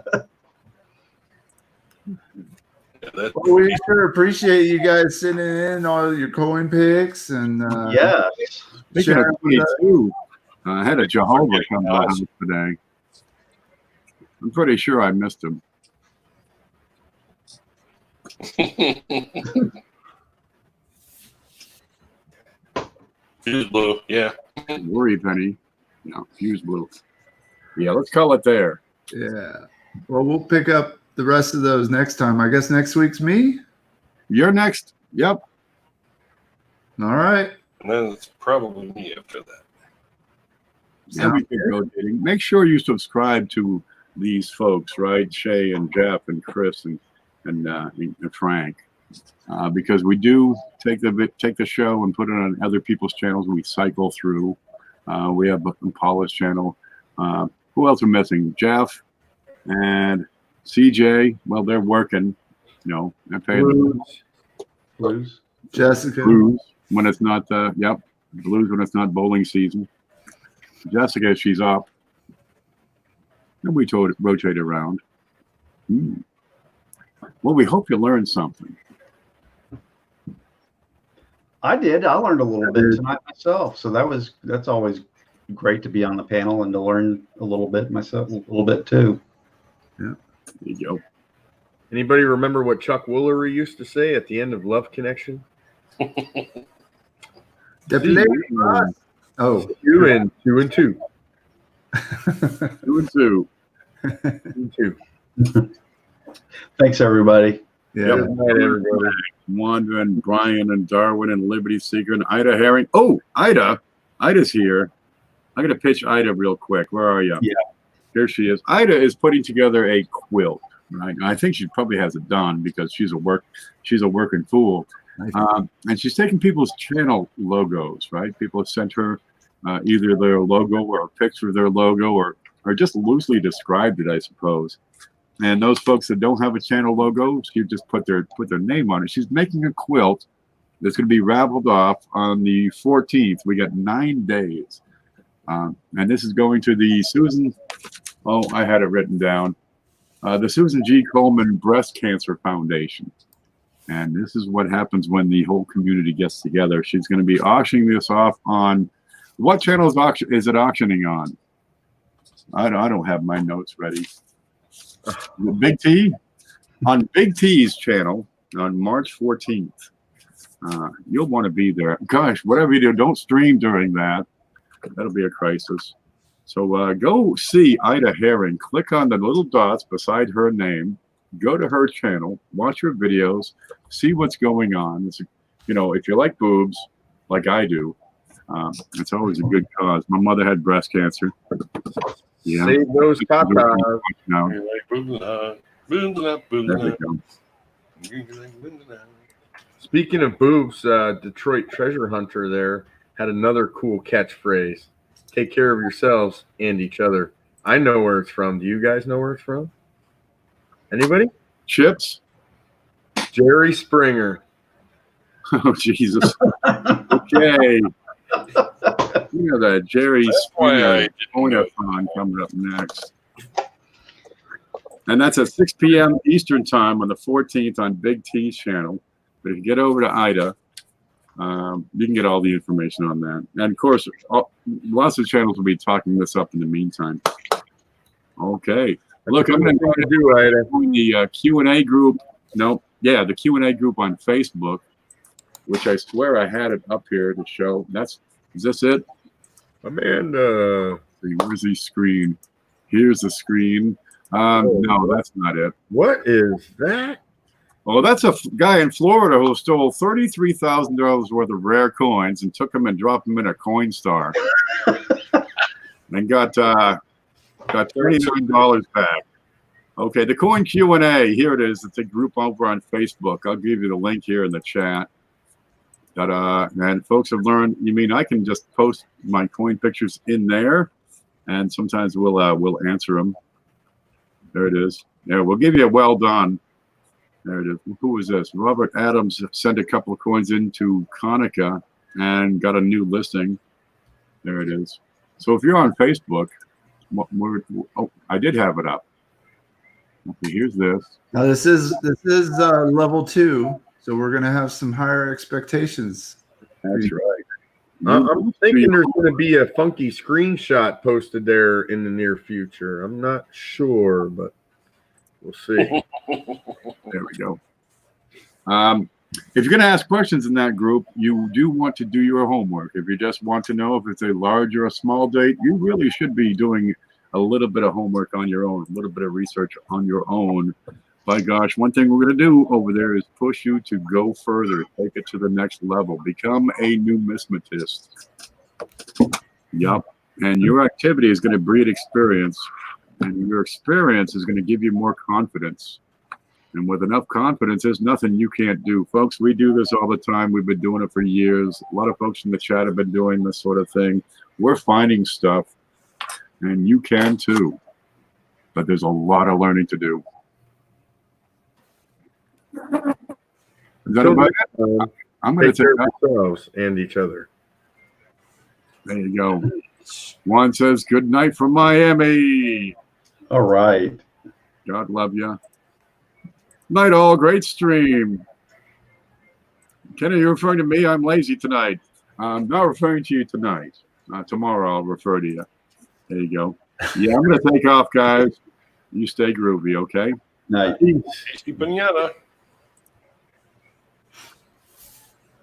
that, Well, we sure appreciate you guys sending in all your coin picks and Yeah. Speaking sharing of with us. 22, I had a Jehovah come to the house today. I'm pretty sure I missed him. fuse blew. Yeah. Worry penny. No, fuse blue. Yeah, let's call it there. Yeah. Well, we'll pick up the rest of those next time. I guess next week's me. You're next. Yep. All right. And then it's probably me after that. Yeah, we keep rotating. Make sure you subscribe to these folks, right? Shay and Jeff and Chris and Frank, because we do take the show and put it on other people's channels, and we cycle through. We have Paula's channel. Who else are missing? Jeff and CJ. Well, they're working. No, they're paying Blues. Jessica. Blues when it's not. Blues when it's not bowling season. Jessica, she's up. And we rotate around. Well, we hope you learned something. I did. I learned a little bit tonight myself. So that's always great to be on the panel and to learn a little bit myself, a little bit too. Yeah. There you go. Anybody remember what Chuck Woolery used to say at the end of Love Connection? Oh, 2 and 2 and 2. 2 and 2. 2 and 2. Thanks, everybody. yeah. Good night, everybody. Wanda and Brian and Darwin and Liberty Seeker and Ida Herring. Oh, Ida's here. I'm going to pitch Ida real quick. Where are you? Yeah. Here she is. Ida is putting together a quilt. Right. I think she probably has it done because she's a working fool. And she's taking people's channel logos, right? People have sent her either their logo or a picture of their logo or just loosely described it, I suppose. And those folks that don't have a channel logo, she just put their name on it. She's making a quilt that's going to be raveled off on the 14th. We got 9 days. And this is going to the Susan, I had it written down. The Susan G. Komen Breast Cancer Foundation. And this is what happens when the whole community gets together. She's going to be auctioning this off on, what channel is it auctioning on? I don't have my notes ready. Big T? On Big T's channel on March 14th. You'll want to be there. Gosh, whatever you do, don't stream during that. That'll be a crisis. So go see Ida Herring. Click on the little dots beside her name. Go to her channel. Watch her videos. See what's going on. It's, if you like boobs, like I do, it's always a good cause. My mother had breast cancer. Yeah. Save those tatas. Now. Speaking of boobs, Detroit treasure hunter there had another cool catchphrase. Take care of yourselves and each other. I know where it's from. Do you guys know where it's from? Anybody? Chips? Jerry Springer. Oh, Jesus. Okay. That Jerry Springer phone coming up next. And that's at 6 p.m. Eastern time on the 14th on Big T's channel. But if you get over to Ida, you can get all the information on that. And of course, lots of channels will be talking this up in the meantime. Okay. Look, I'm going to do the Q&A group. The Q&A group on Facebook, which I swear I had it up here to show. Is this it? Amanda. Where's the screen? Here's the screen. No, that's not it. What is that? Well, that's a guy in Florida who stole $33,000 worth of rare coins and took them and dropped them in a coin star. And got $39 back. Okay, the coin Q&A, here it is. It's a group over on Facebook. I'll give you the link here in the chat. And folks have learned, I can just post my coin pictures in there, and sometimes we'll answer them. There it is. Yeah, we'll give you a well done. There it is. Who is this? Robert Adams sent a couple of coins into Konica and got a new listing. There it is. So if you're on Facebook, I did have it up. Okay, here's this. Now this is level 2, so we're gonna have some higher expectations. That's right. I'm thinking there's going to be a funky screenshot posted there in the near future. I'm not sure, but we'll see. There we go. If you're going to ask questions in that group, you do want to do your homework. If you just want to know if it's a large or a small date, you really should be doing a little bit of homework on your own, a little bit of research on your own. by gosh, one thing we're going to do over there is push you to go further, take it to the next level, become a numismatist. Yup. And your activity is going to breed experience, and your experience is going to give you more confidence. And with enough confidence, there's nothing you can't do. Folks, we do this all the time. We've been doing it for years. A lot of folks in the chat have been doing this sort of thing. We're finding stuff, and you can too. But there's a lot of learning to do. Is that about it? I'm going to Take care take of yourselves and each other. There you go. Juan says, good night from Miami. All right. God love you. Night all. Great stream. Kenny, you're referring to me? I'm lazy tonight. I'm not referring to you tonight. Tomorrow I'll refer to you. There you go. Yeah, I'm going to take off, guys. You stay groovy, okay? Night. Tasty pinata.